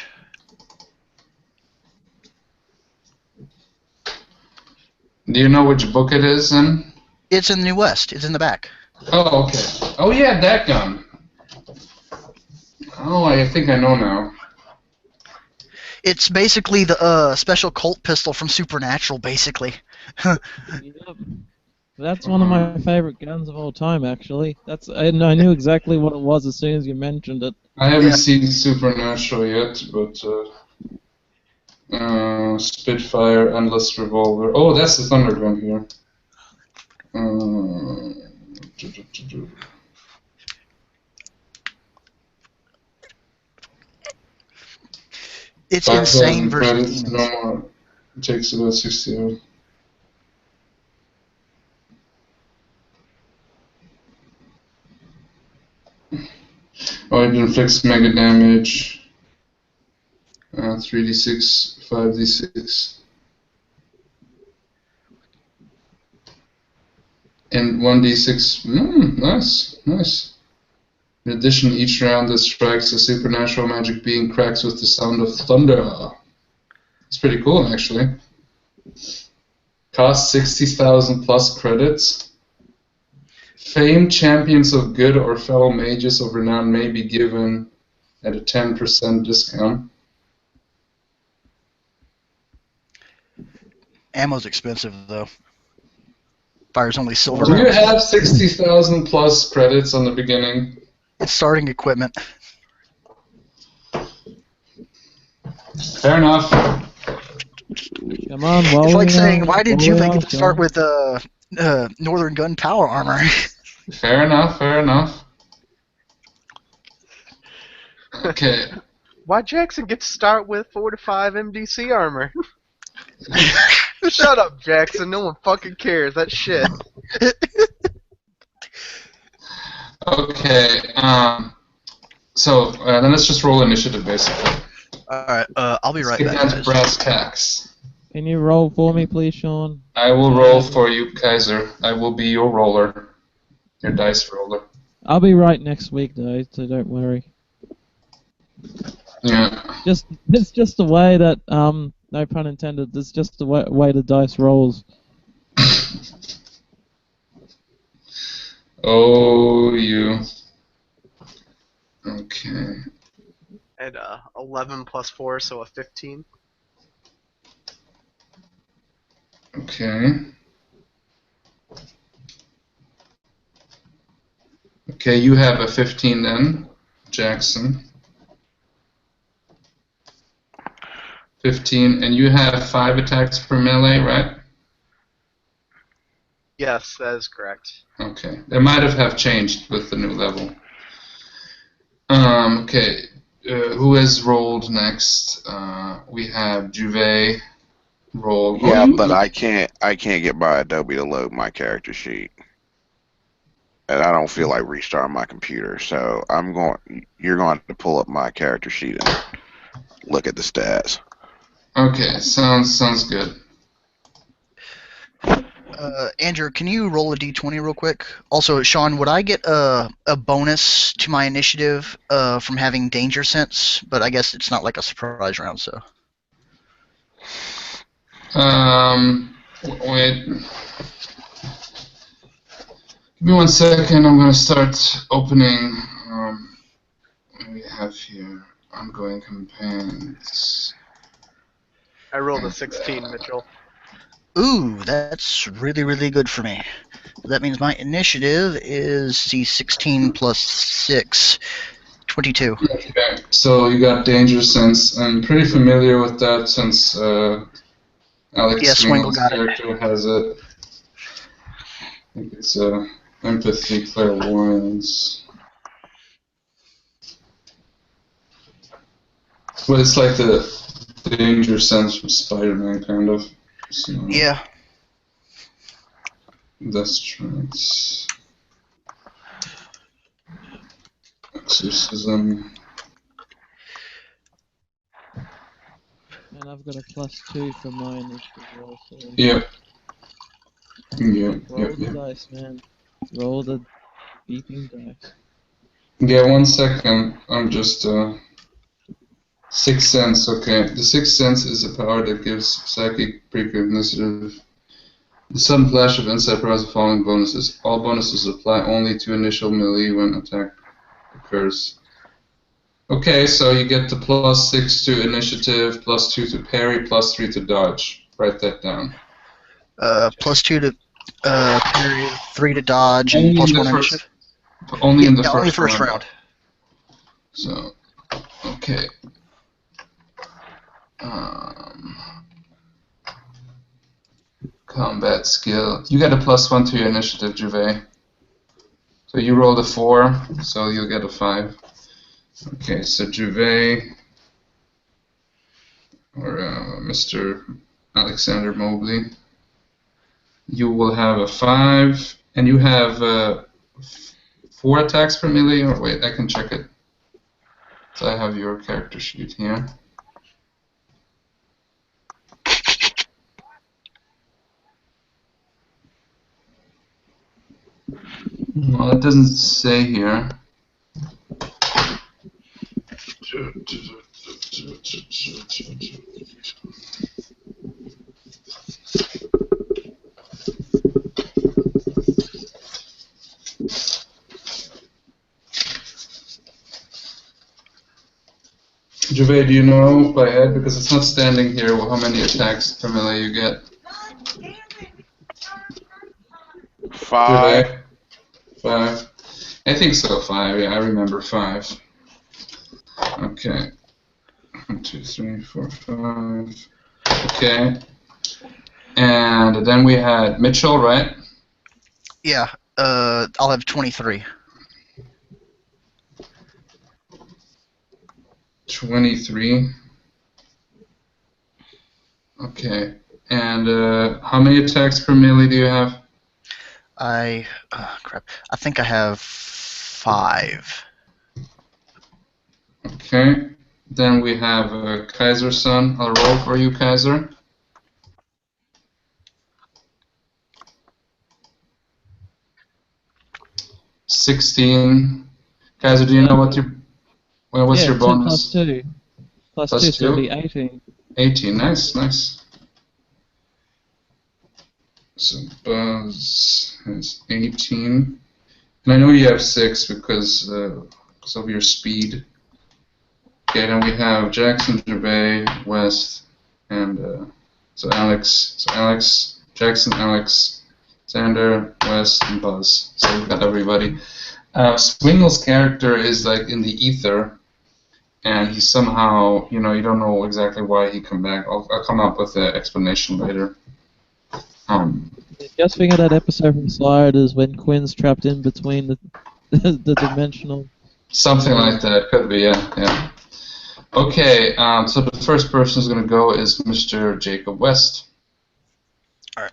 Do you know which book it is in? It's in the New West. It's in the back. Oh, okay. Oh, yeah, that gun. Oh, I think I know now. It's basically the special Colt pistol from Supernatural, basically. Yep. That's one of my favorite guns of all time, actually. I knew exactly what it was as soon as you mentioned it. I haven't seen Supernatural yet, but Spitfire, Endless Revolver. Oh, that's the Thunder gun here. It's insane versus credits, demons. no more. It takes about 60 hours. Oh, it inflicts mega damage. 3d6, 5d6. And 1d6. Nice. In addition, each round that strikes a supernatural magic being cracks with the sound of thunder. It's pretty cool, actually. Cost 60,000 plus credits. Famed champions of good or fellow mages of renown may be given at a 10% discount. Ammo's expensive, though. Fire's only silver. Do you have 60,000 plus credits on the beginning? It's starting equipment. Fair enough. Come on, roll It's like it saying, out, why did roll you it get out, to start John. with Northern Gun Power Armor? Fair enough. Okay. Why Jackson get to start with 4 to 5 MDC armor? Shut up, Jackson. No one fucking cares. That's shit. Okay. So then let's just roll initiative, basically. Alright, I'll be Let's right get back, down to guys. brass tacks. Can you roll for me, please, Sean? I will roll for you, Kaiser. I will be your roller, your dice roller. I'll be right next week, though, so don't worry. Yeah. It's just the way that no pun intended. It's just the way the dice rolls. Oh, you. Okay. At 11 plus 4, so a 15. Okay. Okay, you have a 15 then, Jackson. 15, and you have 5 attacks per melee, right? Yes, that is correct. Okay. They might have changed with the new level. Okay. Who has rolled next? We have Juve roll. Yeah, but I can't get by Adobe to load my character sheet. And I don't feel like restarting my computer, so you're going to pull up my character sheet and look at the stats. Okay, sounds good. Andrew, can you roll a d20 real quick? Also, Sean, would I get a bonus to my initiative from having danger sense? But I guess it's not like a surprise round, so. Wait. Give me 1 second. I'm gonna start opening. What do we have here? Ongoing campaigns. I rolled a 16, Mitchell. Ooh, that's really, really good for me. That means my initiative is C16 plus 6, 22. Okay, so you got danger sense. I'm pretty familiar with that since Alex Yeah, Swingle Swingle's got it. character has it. I think it's empathy, clairvoyance. Well, it's like the danger sense from Spider-Man, kind of. So, Yeah. That's trance. Exorcism. And I've got a +2 for my initiative roll, so... Yep. Roll the dice, man. Roll the beeping dice. Yeah, 1 second. I'm just, Sixth Sense, okay. The Sixth Sense is a power that gives psychic precognitive. The sudden flash of insight provides the following bonuses. All bonuses apply only to initial melee when attack occurs. Okay, so you get the +6 to initiative, +2 to parry, +3 to dodge. Write that down. Plus 2 to parry, 3 to dodge, and Only plus in the 1 first- initiative. Only in the Yeah, first only first round. So, okay. Combat skill. You get a +1 to your initiative, Juve. So you rolled a 4, so you'll get a 5. Okay, so Juve, or Mr. Alexander Mobley, you will have a 5, and you have 4 attacks per melee, or wait, I can check it. So I have your character sheet here. Well, it doesn't say here. Juve, do you know by head, because it's not standing here, how many attacks per melee you get? 5. Juve? 5. I think so, 5. Yeah, I remember 5. Okay. 1, 2, 3, 4, 5. Okay. And then we had Mitchell, right? Yeah, I'll have 23. 23. Okay. And how many attacks per melee do you have? Crap. I think I have 5. Okay. Then we have Kaiser's son. I'll roll for you, Kaiser. 16. Kaiser, do you know what what's your 2 bonus? plus 2. Plus 2, so it'll be 18. 18. Nice, nice. So Buzz has 18. And I know you have 6 because of your speed. Okay, then we have Jackson, Gervais, West, and so Alex, Jackson, Alex, Xander, West, and Buzz. So we've got everybody. Swingle's character is like in the ether, and he somehow, you don't know exactly why he come back. I'll come up with an explanation later. Just think of that episode from Sliders when Quinn's trapped in between the dimensional. Something like that, could be, yeah. Okay, so the first person who's going to go is Mr. Jacob West. All right.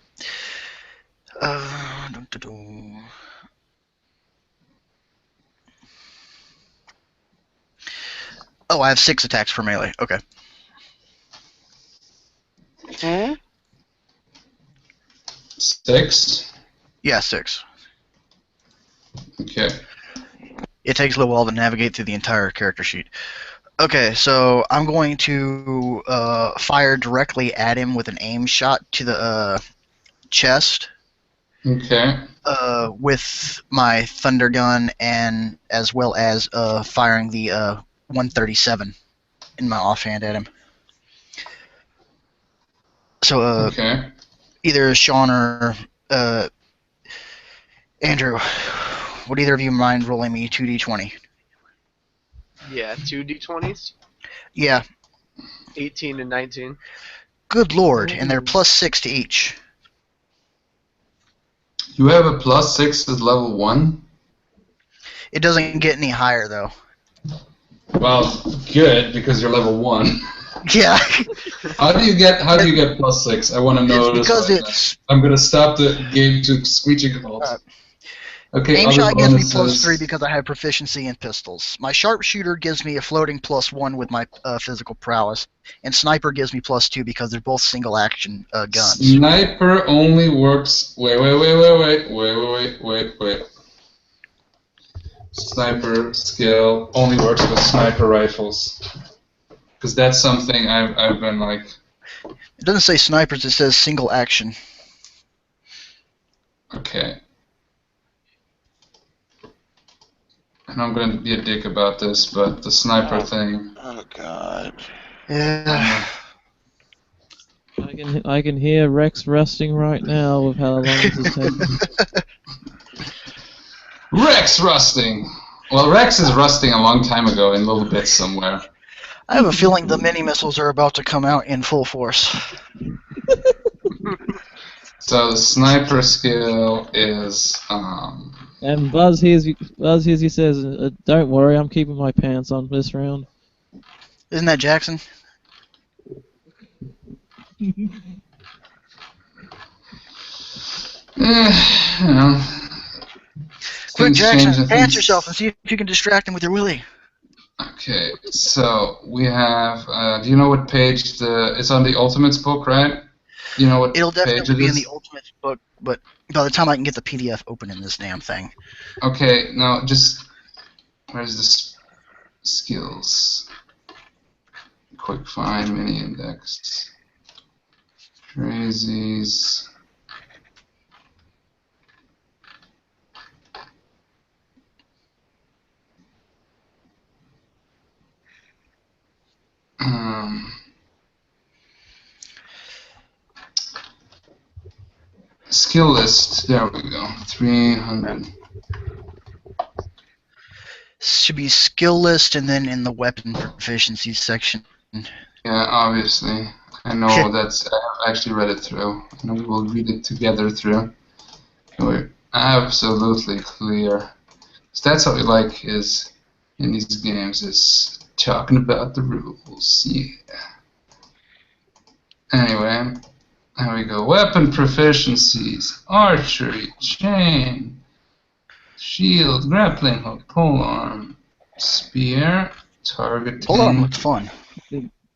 Oh, I have 6 attacks per melee. Okay. Hmm? 6? Yeah, 6. Okay. It takes a little while to navigate through the entire character sheet. Okay, so I'm going to fire directly at him with an aim shot to the chest. Okay. With my thunder gun, and as well as firing the 137 in my offhand at him. So Okay. either Sean or Andrew, would either of you mind rolling me 2d20? Yeah, 2 d20s, Yeah. 18 and 19. Good lord, and they're plus 6 to each. You have a plus 6 at level 1? It doesn't get any higher though. Well, good, because you're level 1. Yeah. How do you get plus 6? I want to know It's this because right it's now. I'm going to stop the game to screeching halt. Okay, aim other shot gives me plus bonuses. 3 because I have proficiency in pistols. My sharpshooter gives me a floating plus 1 with my physical prowess, and sniper gives me plus 2 because they're both single action guns. Sniper only works. Wait. Sniper skill only works with sniper rifles. Because that's something I've been like. It doesn't say snipers, it says single action. Okay. And I'm going to be a dick about this, but the sniper thing. Oh God. Yeah. I can hear Rex rusting right now with how long this is taking. Rex rusting! Well, Rex is rusting a long time ago in little bits somewhere. I have a feeling the mini missiles are about to come out in full force. So the sniper skill is And Buzz hears you says, "Don't worry, I'm keeping my pants on this round." Isn't that Jackson? Quick, things Jackson, change and pants things- yourself and see if you can distract him with your willy. Okay, so we have. Do you know what page it's on the Ultimates book, right? You know what It'll page definitely it be in is? the Ultimates book, but by the time I can get the PDF open in this damn thing. Okay, now just where's this skills? Quick find mini index. Crazies. Skill list. There we go. 300. Should be skill list and then in the weapon proficiency section. Yeah, obviously. I know that's. I actually read it through, and we will read it together through. We're absolutely clear. So that's what we like is in these games is talking about the rules. Yeah. Anyway, There we go. Weapon proficiencies. Archery. Chain. Shield. Grappling hook. Polearm. Spear. Targeting. Polearm looks fun.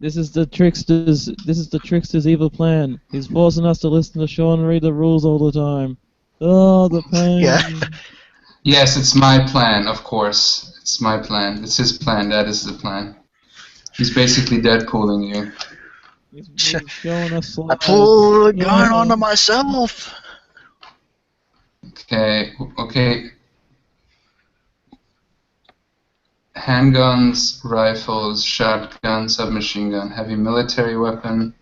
This is the trickster's evil plan. He's forcing us to listen to Sean read the rules all the time. Oh, the pain. Yeah. Yes, it's my plan, of course. It's my plan. It's his plan. That is the plan. He's basically Deadpooling you. He's showing us I pulled a gun onto myself. Okay. Handguns, rifles, shotgun, submachine gun, heavy military weapon,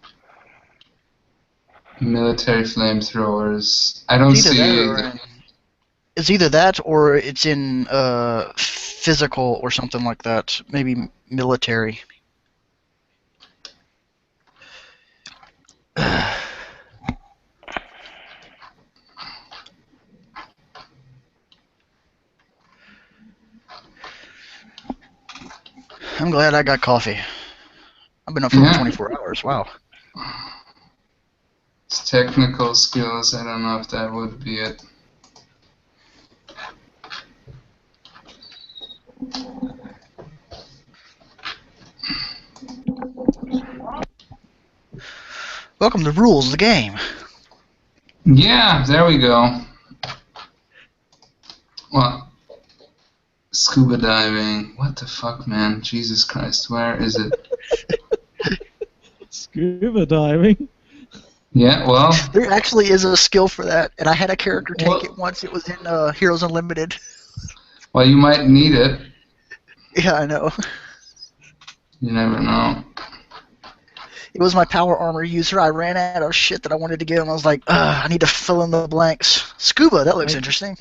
military flamethrowers. I don't see. It's either that or it's in physical or something like that. Maybe military. I'm glad I got coffee. I've been up for 24 hours. Wow. It's technical skills. I don't know if that would be it. Welcome to Rules of the Game. Yeah, there we go. Well, scuba diving. What the fuck, man? Jesus Christ, where is it? Scuba diving? Yeah, well... There actually is a skill for that, and I had a character take it once. It was in Heroes Unlimited. Well, you might need it. Yeah, I know. You never know. It was my power armor user. I ran out of shit that I wanted to give him. I was like, I need to fill in the blanks. Scuba, that looks interesting.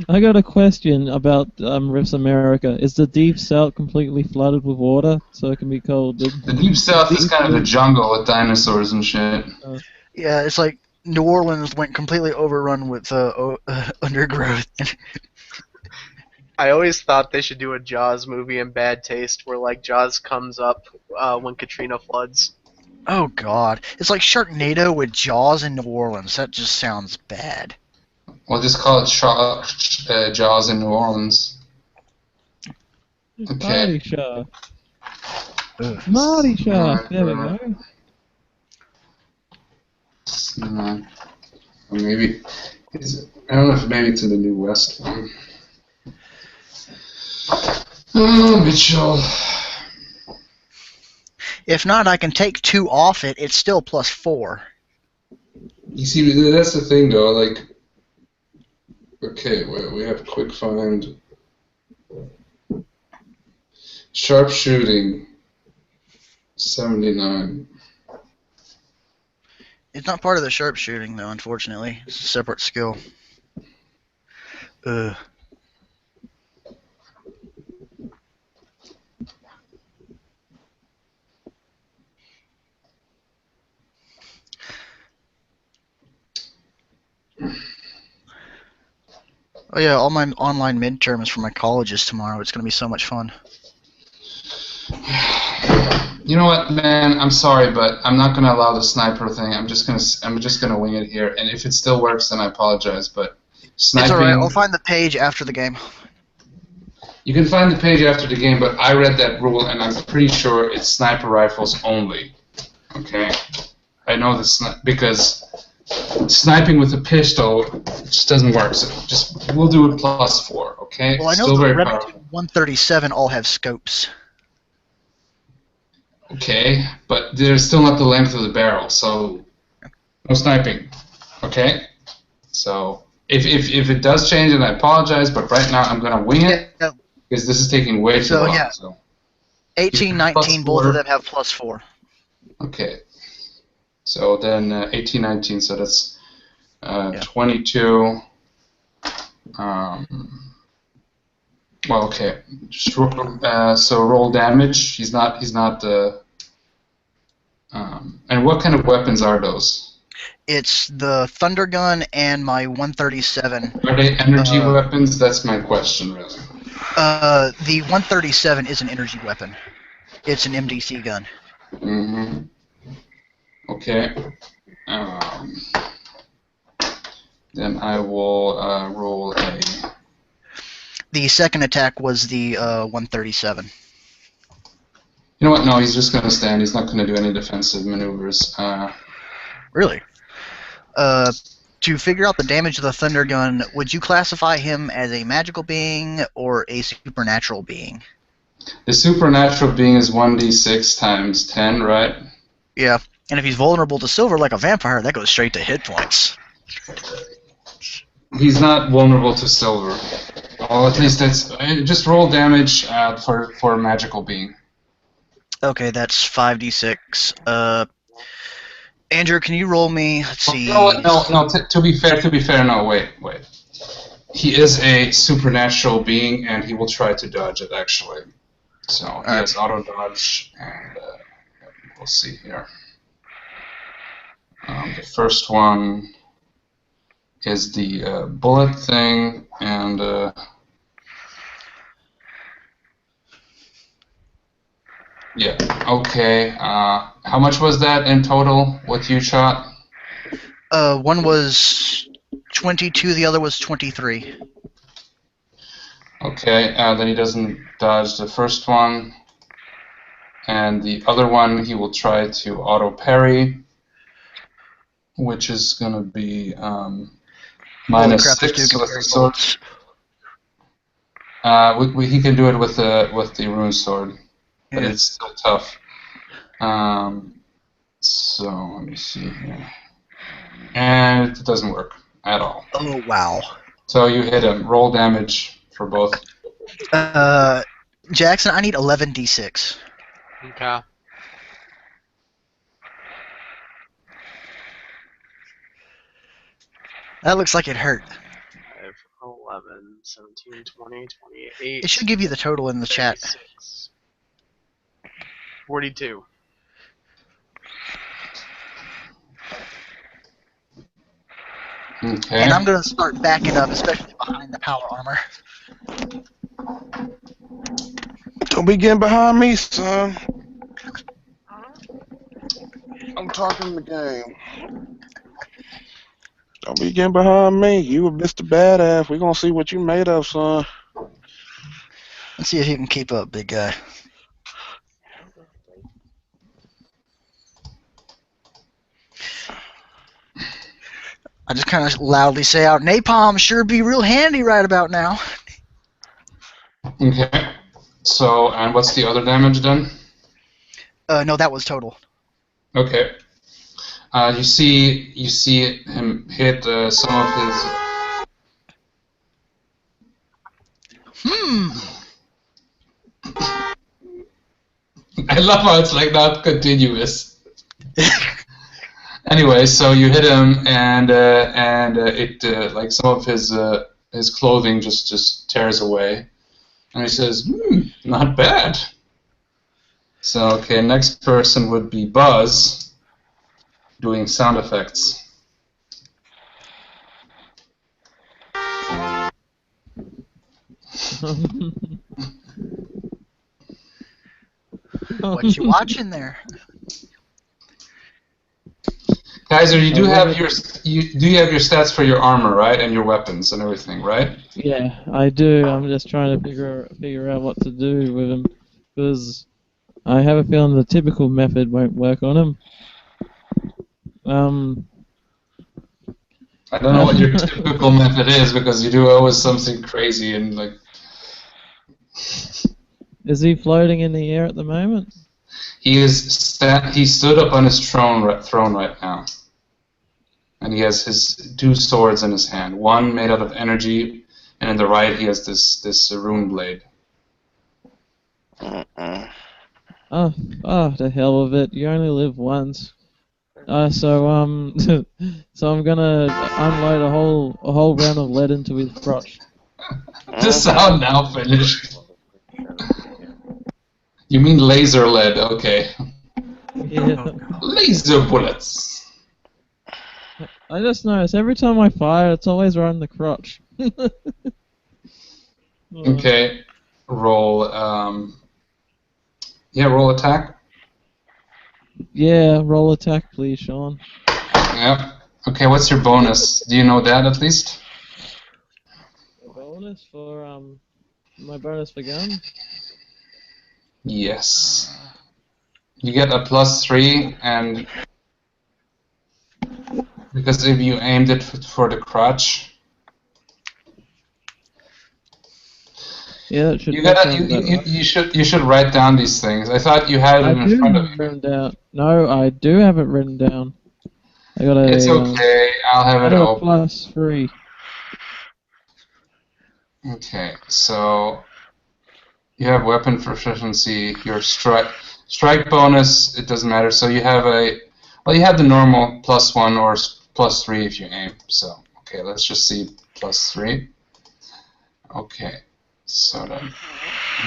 I got a question about RIFTS America. Is the Deep South completely flooded with water so it can be called... The Deep South is kind of a jungle with dinosaurs and shit. Yeah, it's like New Orleans went completely overrun with undergrowth. I always thought they should do a Jaws movie in bad taste where, like, Jaws comes up when Katrina floods. Oh, God. It's like Sharknado with Jaws in New Orleans. That just sounds bad. We'll just call it Jaws in New Orleans. Okay. Marty Shark. Marty Shark. There we go. Or maybe... I don't know if maybe it's in the New West one. Oh, Mitchell. If not, I can take 2 off it. It's still +4. You see, that's the thing, though. Like, okay, we have quick find. Sharpshooting, 79. It's not part of the sharpshooting, though, unfortunately. It's a separate skill. Oh yeah, all my online midterms for my colleges tomorrow. It's gonna be so much fun. You know what, man? I'm sorry, but I'm not gonna allow the sniper thing. I'm just gonna wing it here. And if it still works, then I apologize. But sniping. It's alright. I'll find the page after the game. You can find the page after the game, but I read that rule, and I'm pretty sure it's sniper rifles only. Okay, I know this because sniping with a pistol just doesn't work. So we'll do it +4. Okay. Well, I know Still the very Remington powerful. 137 all have scopes. Okay, but they're still not the length of the barrel, so no sniping. Okay? So if it does change, then I apologize, but right now I'm going to wing it Yeah. because this is taking way too long. Yeah. So 18, 19, both of them have +4. okay. So then 18, 19, so that's 22. Well, okay. Just so roll damage. He's not. And what kind of weapons are those? It's the Thunder Gun and my 137. Are they energy weapons? That's my question, really. The 137 is an energy weapon. It's an MDC gun. Mm-hmm. Okay. Then I will roll a... The second attack was the 137. You know what? No, he's just going to stand. He's not going to do any defensive maneuvers. Really? To figure out the damage of the Thunder Gun, would you classify him as a magical being or a supernatural being? The supernatural being is 1d6 times 10, right? Yeah. And if he's vulnerable to silver like a vampire, that goes straight to hit points. He's not vulnerable to silver. Well, at least that's... Just roll damage for a magical being. Okay, that's 5d6. Andrew, can you roll me? Let's see. No. To be fair, no. Wait. He is a supernatural being, and he will try to dodge it. Actually, so he has auto dodge, and we'll see here. The first one is the bullet thing, and yeah. Okay. How much was that in total? What you shot? One was 22, the other was 23. Okay. Then he doesn't dodge the first one, and the other one he will try to auto parry, which is gonna be minus 6 with the sword. He can do it with the rune sword. But it's still tough. So let me see here. And it doesn't work at all. Oh, wow. So you hit him. Roll damage for both. Jackson, I need 11d6. Okay. That looks like it hurt. 5, 11, 17, 20, 28. It should give you the total in the chat. 36, 42. Okay. And I'm going to start backing up, especially behind the power armor. Don't be getting behind me, son. I'm talking the game. Don't be getting behind me. You a Mr. Badass. We gonna see what you made of, son. Let's see if you can keep up, big guy. I just kind of loudly say out, napalm sure be real handy right about now. Okay. So, and what's the other damage then? No, that was total. Okay. You see him hit some of his... I love how it's like not continuous. Anyway, so you hit him, and it like some of his clothing just tears away, and he says, "Not bad." So okay, next person would be Buzz, doing sound effects. What you watching there? Kaiser, you do have your stats for your armor, right, and your weapons and everything, right? Yeah, I do. I'm just trying to figure out what to do with him, because I have a feeling the typical method won't work on him. I don't know what your typical method is, because you do always something crazy and like. Is he floating in the air at the moment? He stood up on his throne right now, and he has his two swords in his hand. One made out of energy, and in the right he has this rune blade. Oh, the hell with it. You only live once. So I'm gonna unload a whole round of lead into his crotch. The sound now finished. You mean laser lead? Okay. Yeah. Laser bullets. I just noticed every time I fire, it's always right in the crotch. Okay. Roll. Yeah, roll attack. Yeah, roll attack, please, Sean. Yep. Okay, what's your bonus? Do you know that at least? A bonus for my bonus for gun. Yes. You get a +3, and because if you aimed it for the crotch, Yeah, that should. you That gotta sounds about right. you should write down these things. I thought you had I it in do front have of it you. written down. No, I do have it written down. I got a. It's okay. I'll have I it got a open. +3. Okay, so you have weapon proficiency. Your strike bonus. It doesn't matter. So you have you have the normal +1 or +3 if you aim. So okay, let's just see +3. Okay, so then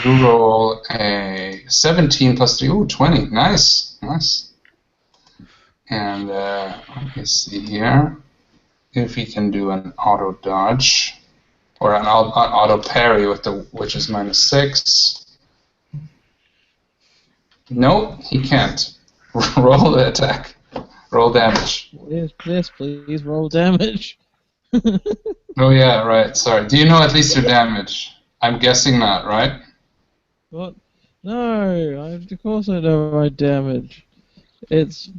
you roll a 17 +3. Ooh, 20. Nice, nice. And let me see here if we can do an auto dodge or an auto parry with which is -6. No, he can't. Roll the attack. Roll damage. Yes, please roll damage. Oh yeah, right. Sorry. Do you know at least your damage? I'm guessing not, right? What? No, of course I know my damage. It's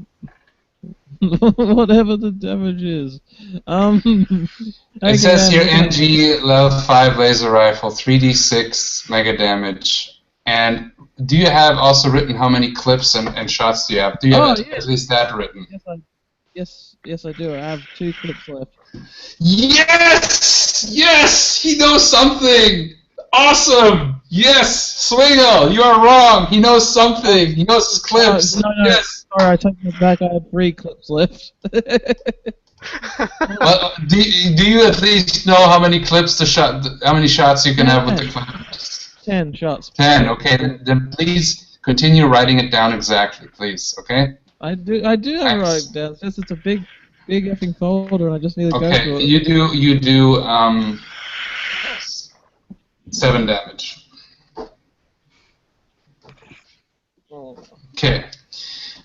whatever the damage is. It says here man, NG level 5 laser rifle, 3d6 mega damage. And do you have also written how many clips and shots do you have? Do you have at least that written? Yes, I do. I have 2 clips left. Yes! Yes! He knows something! Awesome! Yes! Swingle, you are wrong! He knows something! He knows his clips! No. Yes! Sorry, I take it back. I had 3 clips left. Well, do you at least know how many clips how many shots you can have with the clips? 10 shots. 10. Okay, then please continue writing it down exactly, please. Okay. I do have it right down. It's a big effing folder, and I just need to go through Okay, it. you do 7 damage. Okay.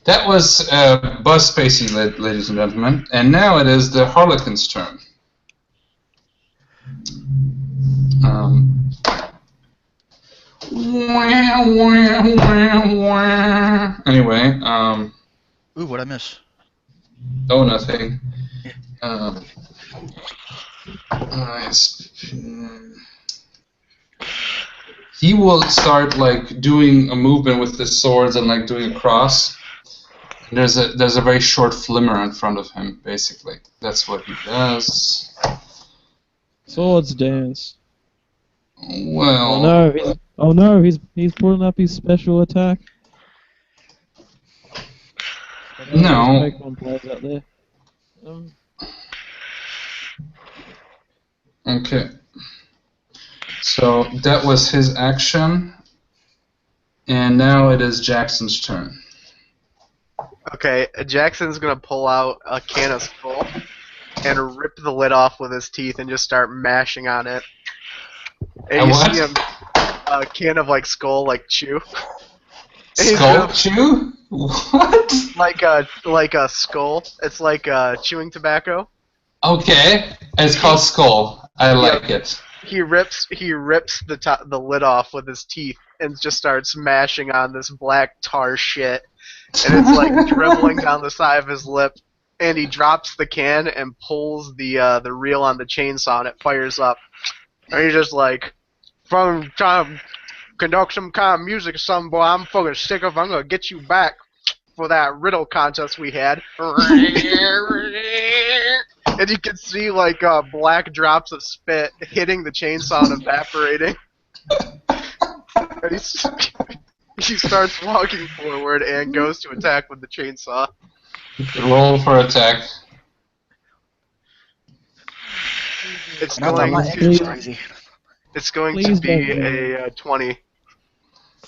That was Buzz Spacey, ladies and gentlemen, and now it is the Harlequin's turn. Anyway, Ooh, what'd I miss? oh, nothing. He will start like doing a movement with his swords and like doing a cross. There's a very short flimmer in front of him, basically. That's what he does. Swords dance. Well. Oh no, he's pulling up his special attack. No. Pokemon players out there. Okay. So that was his action, and now it is Jackson's turn. Okay, Jackson's gonna pull out a can of Skull and rip the lid off with his teeth and just start mashing on it. And you see him, a can of like Skull, like chew. Skull chew? What? Like a skull. It's like chewing tobacco. Okay, and it's called Skull. I like it. He rips the lid off with his teeth and just starts mashing on this black tar shit. And it's like dribbling down the side of his lip, and he drops the can and pulls the reel on the chainsaw, and it fires up. And he's just like, "From trying to conduct some kind of music, some boy, I'm fucking sick of. I'm gonna get you back for that riddle contest we had." And you can see like black drops of spit hitting the chainsaw and evaporating. And he starts walking forward and goes to attack with the chainsaw. Roll for attack. It's I thought going my to aim was crazy. it's going Please to be don't. a 20.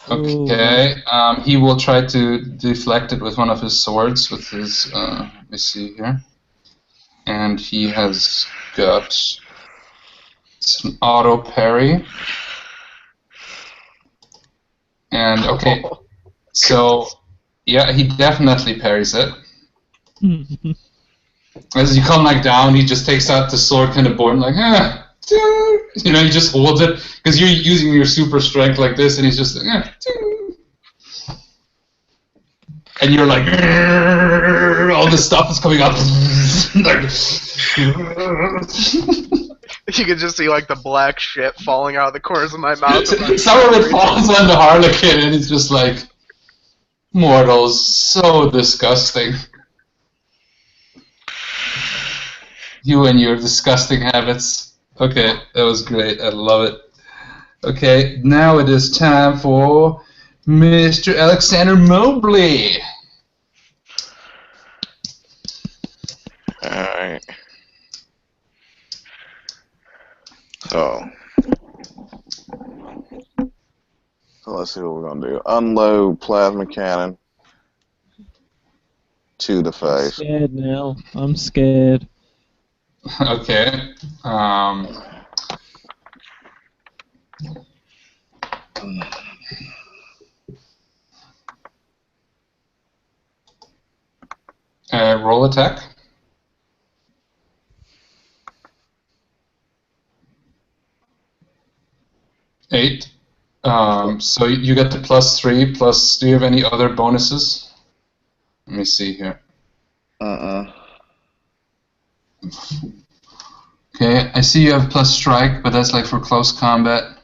Okay. He will try to deflect it with one of his swords. With his, let me see here. And he has got it's an auto parry. And okay, so yeah, he definitely parries it. As you come like down, he just takes out the sword kind of bored, like, you know, he just holds it because you're using your super strength like this, and he's just like, and you're like, all this stuff is coming up. You can just see like the black shit falling out of the corners of my mouth. Some of it falls on the Harlequin, and it's just like, mortals, so disgusting. You and your disgusting habits. Okay, that was great. I love it. Okay, now it is time for Mr. Alexander Mobley. Alright. So let's see what we're gonna do. Unload plasma cannon to the I'm face. scared now. I'm scared. Okay. Roll attack. Eight. So you get the +3 plus. Do you have any other bonuses? Let me see here. Okay, I see you have plus strike, but that's like for close combat.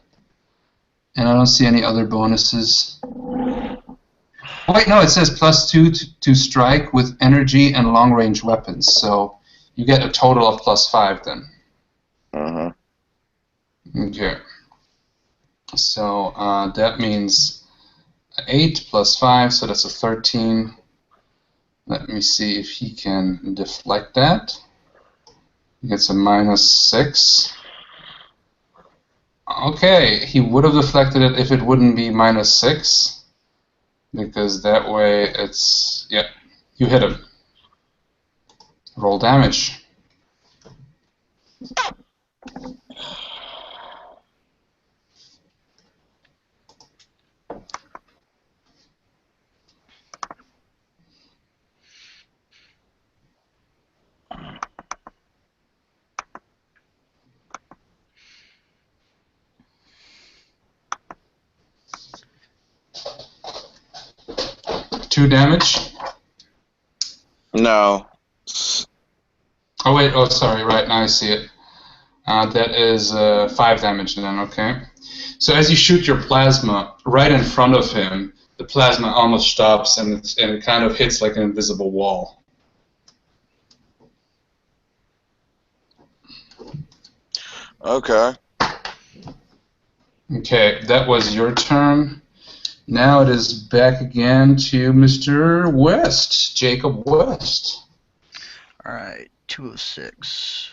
And I don't see any other bonuses. Oh, wait, no, it says +2 to strike with energy and long-range weapons. So you get a total of +5 then. Okay. So that means 8 plus 5, so that's a 13. Let me see if he can deflect that. He gets a -6. Okay, he would have deflected it if it wouldn't be -6. Because that way it's, yeah, you hit him. Roll damage. Two damage? No. Oh wait, oh sorry, right, now I see it. That is 5 damage then, okay. So as you shoot your plasma right in front of him, the plasma almost stops and it kind of hits like an invisible wall. Okay. Okay, that was your turn. Now it is back again to Mr. West, Jacob West. Alright, 206.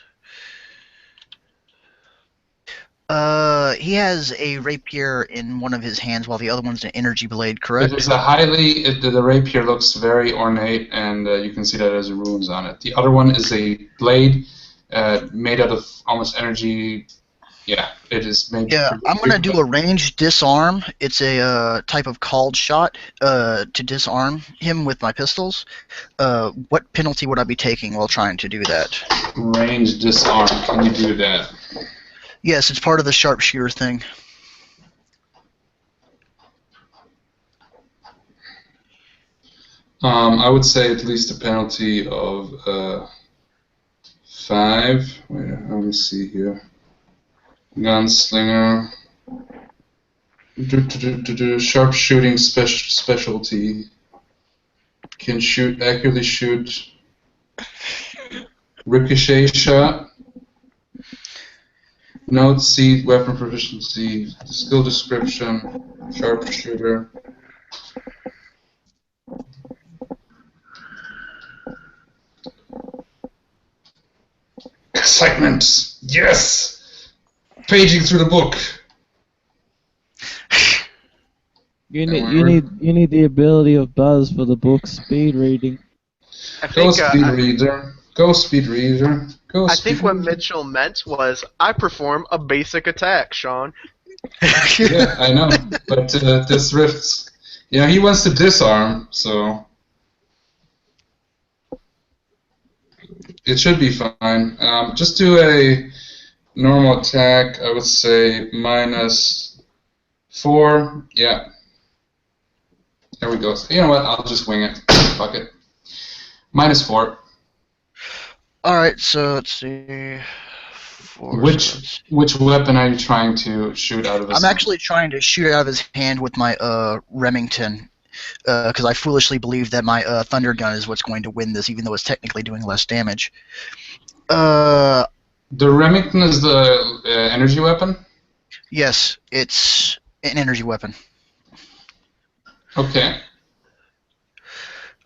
He has a rapier in one of his hands while the other one's an energy blade, correct? It is a the rapier looks very ornate, and you can see that there's runes on it. The other one is a blade made out of almost energy. Yeah, it is made. Yeah, I'm going to do a ranged disarm. It's a type of called shot to disarm him with my pistols. What penalty would I be taking while trying to do that? Ranged disarm. Can you do that? Yes, it's part of the sharpshooter thing. I would say at least a penalty of 5. Wait, let me see here. Gunslinger. Sharpshooting specialty. Can accurately shoot. Ricochet shot. Note, seed, weapon proficiency, skill description, sharpshooter. Excitement! Yes! Paging through the book. You need the ability of Buzz for the book speed reading. Go speed reader. Go speed reader. Go I speed think what reader. Mitchell meant was, I perform a basic attack, Sean. Yeah, I know. But this Rifts, you know, he wants to disarm, so. It should be fine. Just do a normal attack. I would say -4. Yeah. There we go. You know what? I'll just wing it. Fuck it. -4. Alright, so let's see. Which weapon are you trying to shoot out of his hand? I'm actually trying to shoot it out of his hand with my Remington, because I foolishly believe that my Thunder Gun is what's going to win this, even though it's technically doing less damage. The Remington is the energy weapon? Yes, it's an energy weapon. Okay.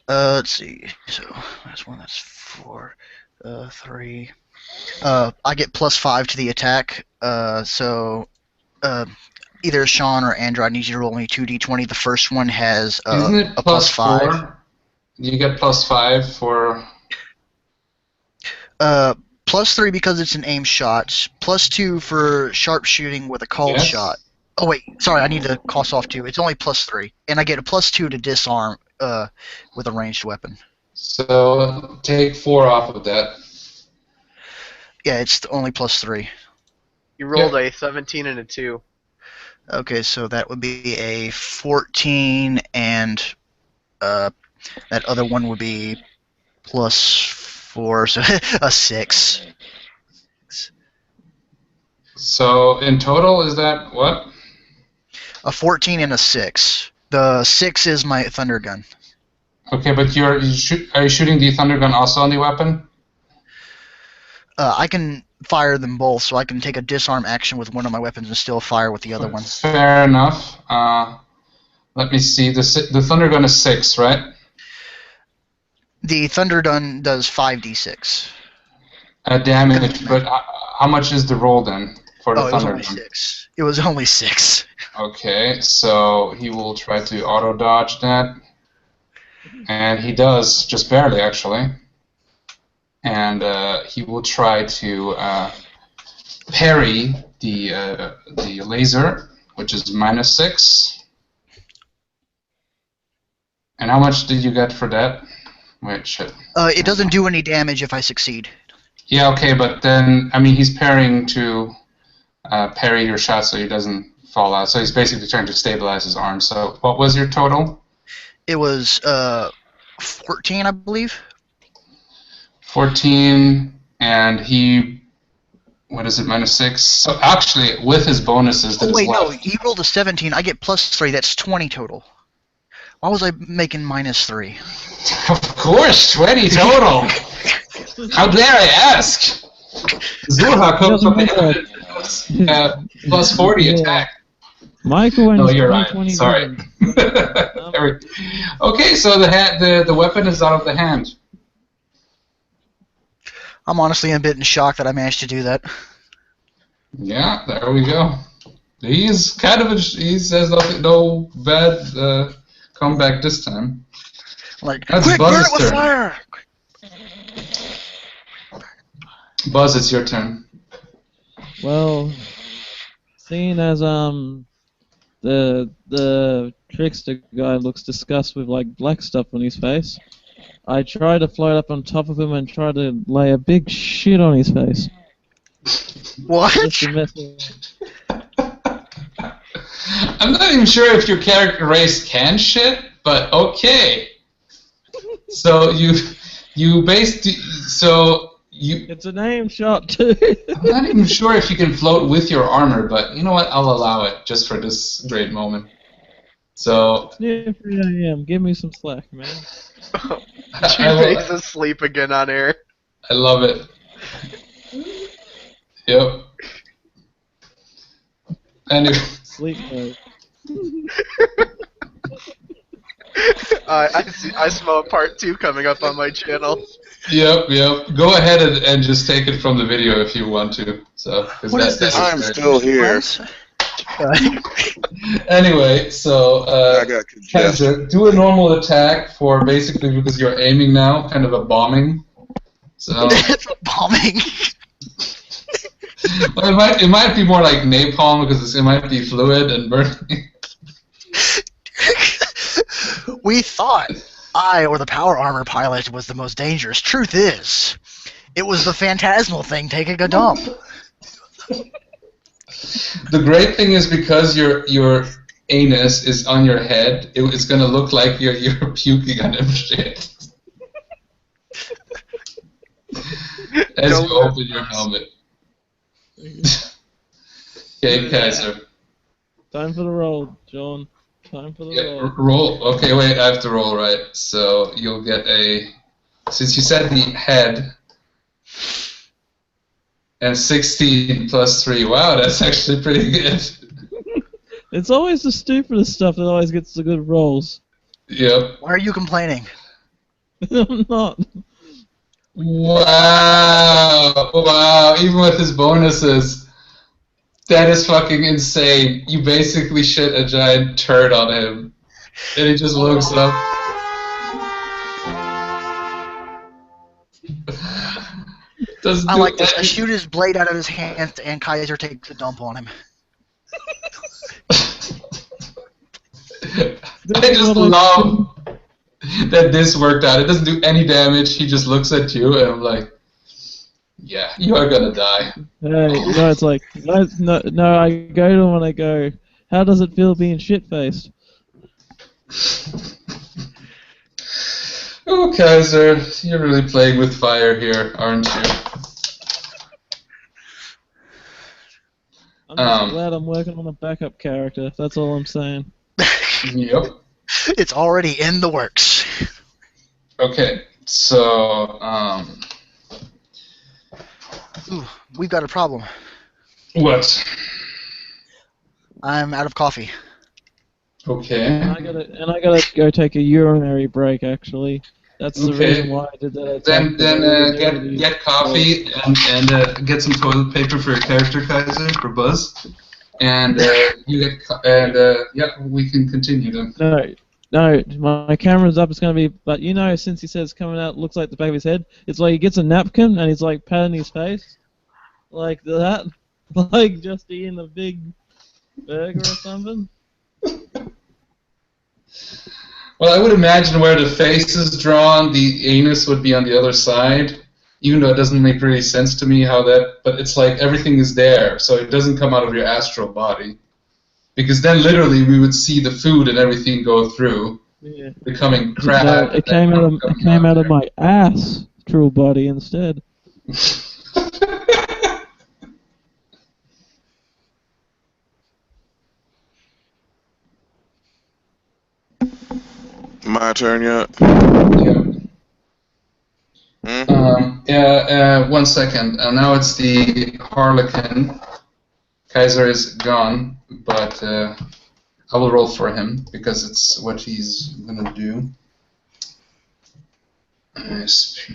Let's see. So that's 1, that's 4, 3. I get +5 to the attack. So either Sean or Andrew, I need you to roll me 2d20. The first one has Isn't it a +5. +4? You get +5 for. +3 because it's an aim shot. +2 for sharpshooting with a called shot. Oh wait, sorry, I need to cross off 2. It's only +3, and I get a +2 to disarm with a ranged weapon. So take 4 off of that. Yeah, it's only +3. You rolled a 17 and a 2. Okay, so that would be a 14, and that other one would be +4, so a 6. So in total, is that what? A 14 and a 6. The 6 is my Thunder Gun. Okay, but are you shooting the Thunder Gun also on the weapon? I can fire them both, so I can take a disarm action with one of my weapons and still fire with the other one. Fair enough. Let me see. The Thunder Gun is 6, right? The Thunder Gun does 5d6. Damage, but how much is the roll then for the Thunder Gun? It was only 6. It was only 6. Okay, so he will try to auto-dodge that. And he does, just barely actually. And he will try to parry the laser, which is -6. And how much did you get for that? Wait, shit. It doesn't do any damage if I succeed. Yeah, okay, but then, I mean, he's parrying to parry your shot so he doesn't fall out. So he's basically trying to stabilize his arm. So what was your total? It was 14, I believe. 14, and he, what is it, -6? So actually, with his bonuses that Oh, wait, is no, left. he rolled a 17. I get +3. That's 20 total. Why was I making -3? Of course, 20 total. How dare I ask? Zuha comes from the +40 attack. Michael and No, you're right. 20 Sorry. Okay, so the weapon is out of the hand. I'm honestly a bit in shock that I managed to do that. Yeah, there we go. He's kind of he says no bad comeback this time. Like, That's quick, burn it Buzz's with turn. fire! Buzz, it's your turn. Well, seeing as the trickster guy looks disgusted with like black stuff on his face, I try to float up on top of him and try to lay a big shit on his face. What? Just to mess with him. I'm not even sure if your character race can shit, but okay. So you based so you. It's a name shot too. I'm not even sure if you can float with your armor, but you know what? I'll allow it just for this great moment. So. It's near 3 a.m. Give me some slack, man. Two-Face asleep again on air. I love it. Yep. Anyway. Sleep mode. I smell a part 2 coming up on my channel. Yep. Go ahead and just take it from the video if you want to. So. What is this? I'm still here. Anyway, so I got congestion. do a normal attack for basically because you're aiming now, kind of a bombing. So It's a bombing. well, it might be more like napalm because it might be fluid and burning. We thought I, or the power armor pilot, was the most dangerous. Truth is, It was the phantasmal thing taking a dump. The great thing is because your anus is on your head, it's gonna look like you're puking on him shit. As Go you open your helmet. Okay, Kaiser. Time for the roll, John. Time for the Yeah, roll. roll. Okay, wait, I have to roll, right? So you'll get a... Since you said the head... And 16 plus 3. Wow, that's actually pretty good. It's always the stupidest stuff that always gets the good rolls. Yep. Why are you complaining? I'm not. Wow. Wow, even with his bonuses. That is fucking insane. You basically shit a giant turd on him. And he just looks up. Doesn't I do like this. I any- shoot his blade out of his hands, and Kaiser takes a dump on him. I just love that this worked out. It doesn't do any damage. He just looks at you, and I'm like, yeah, you are gonna die. Hey, it's like, no, I go to him and I go, how does it feel being shit-faced? Oh, Kaiser, you're really playing with fire here, aren't you? I'm just glad I'm working on a backup character, that's all I'm saying. Yep. It's already in the works. Okay, so, Ooh, we've got a problem. what? I'm out of coffee. Okay. And I gotta go take a urinary break, actually. That's the Okay. reason why I did that. Then get coffee and get some toilet paper for your character, Kaiser, for Buzz, and yeah, we can continue then. No, my camera's up. It's gonna be, but since he says coming out looks like the back of his head, it's like he gets a napkin and he's like patting his face, like that, like just eating a big burger or something. Well, I would imagine where the face is drawn, the anus would be on the other side, even though it doesn't make really sense to me how that, but it's like everything is there, so it doesn't come out of your astral body. Because then literally we would see the food and everything go through, Yeah. becoming crap. No, it came out of my ass, true body instead. My turn yet? Yeah. 1 second. Now it's the Harlequin. Kaiser is gone, but I will roll for him because it's what he's gonna do. SP.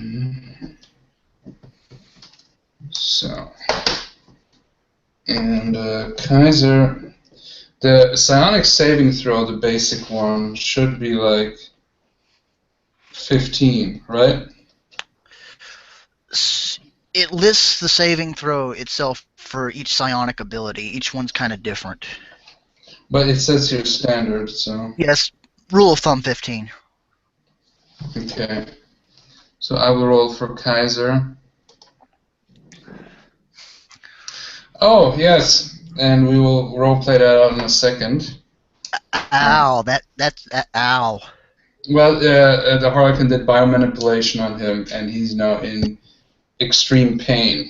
So. And Kaiser. The psionic saving throw, the basic one, should be like 15, right? It lists the saving throw itself for each psionic ability. Each one's kind of different. But it says here standard, so... Yes, rule of thumb 15. Okay. So I will roll for Kaiser. Oh, yes. And we will roleplay that out in a second. Ow, ow. Well, the Harlequin did biomanipulation on him, and he's now in extreme pain.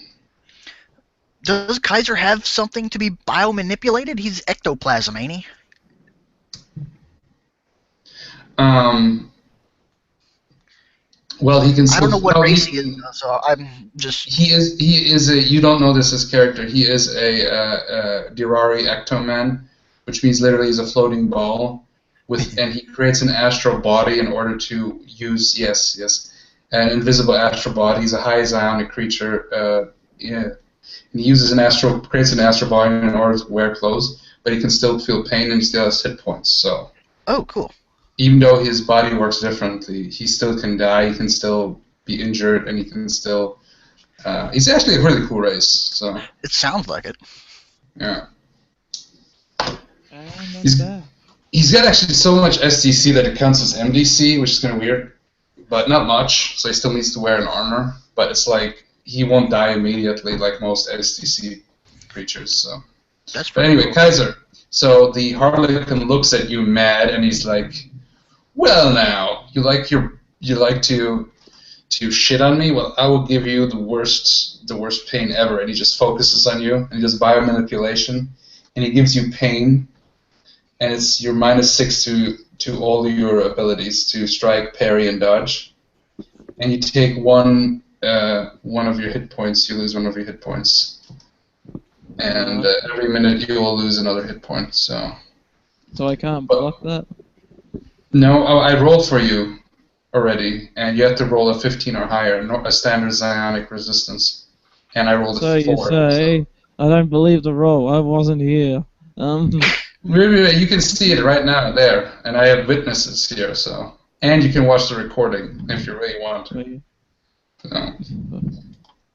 Does Kaiser have something to be biomanipulated? He's ectoplasm, ain't he? Well, he can. I don't know what race he is, so I'm just. He is a. You don't know this as character. He is a Dirari ectoman, which means literally he's a floating ball, and he creates an astral body in order to use an invisible astral body. He's a high psionic creature. And he uses creates an astral body in order to wear clothes, but he can still feel pain and he still has hit points. So. Oh, cool. Even though his body works differently, he still can die, he can still be injured, and he can still... he's actually a really cool race, so... It sounds like it. Yeah. And He's got actually so much SDC that it counts as MDC, which is kind of weird, but not much, so he still needs to wear an armor, but it's like... he won't die immediately like most SDC creatures. So, That's but pretty anyway, cool. Kaiser. So the Harlequin looks at you mad, and he's like, "Well, now you like to shit on me? Well, I will give you the worst pain ever." And he just focuses on you, and he does biomanipulation, and he gives you pain, and it's your -6 to all your abilities to strike, parry, and dodge. And you take one of your hit points. You lose one of your hit points, and every minute you will lose another hit point. So I can't block that? no, I rolled for you already, and you have to roll a 15 or higher, a standard psionic resistance. And I rolled So a you 4. say, I don't believe the roll. I wasn't here. Wait, you can see it right now there, and I have witnesses here, so. And you can watch the recording if you really want to. So.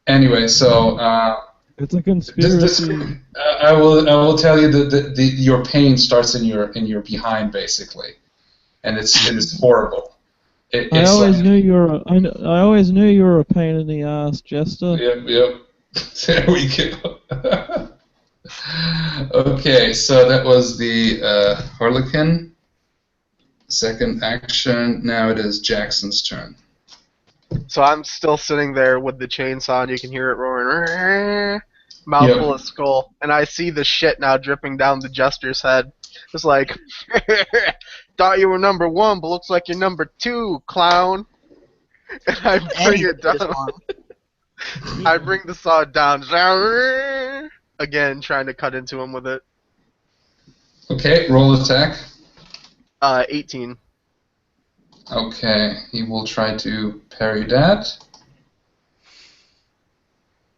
Anyway, so it's a conspiracy. I will tell you that your pain starts in your behind basically, and it's horrible. I always knew you were a pain in the ass, Jester. Yep. There we go. Okay, so that was the Harlequin. Second action. Now it is Jackson's turn. So I'm still sitting there with the chainsaw, and you can hear it roaring. Mouthful of skull, and I see the shit now dripping down the Jester's head. It's like, thought you were number 1, but looks like you're number 2, clown. And I bring it down. I bring the saw down. Again, trying to cut into him with it. Okay, roll attack. 18. Okay, he will try to parry that.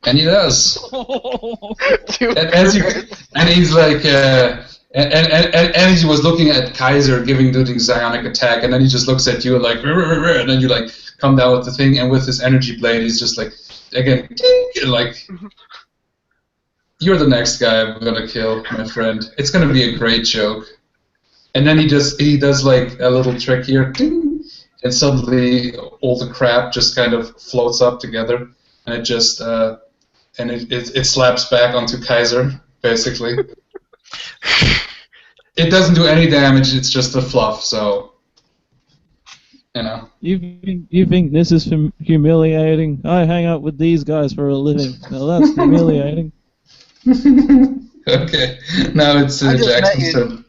And he does. and he's like, and he was looking at Kaiser doing psionic attack, and then he just looks at you like, and then you like come down with the thing, and with his energy blade, he's just like, again, like, you're the next guy I'm gonna kill, my friend. It's gonna be a great joke. And then he does like a little trick here, and suddenly all the crap just kind of floats up together, and it just and it slaps back onto Kaiser, basically. It doesn't do any damage, it's just a fluff, so, you know. You think this is humiliating? I hang out with these guys for a living. Now that's humiliating. Okay, now it's Jackson's turn.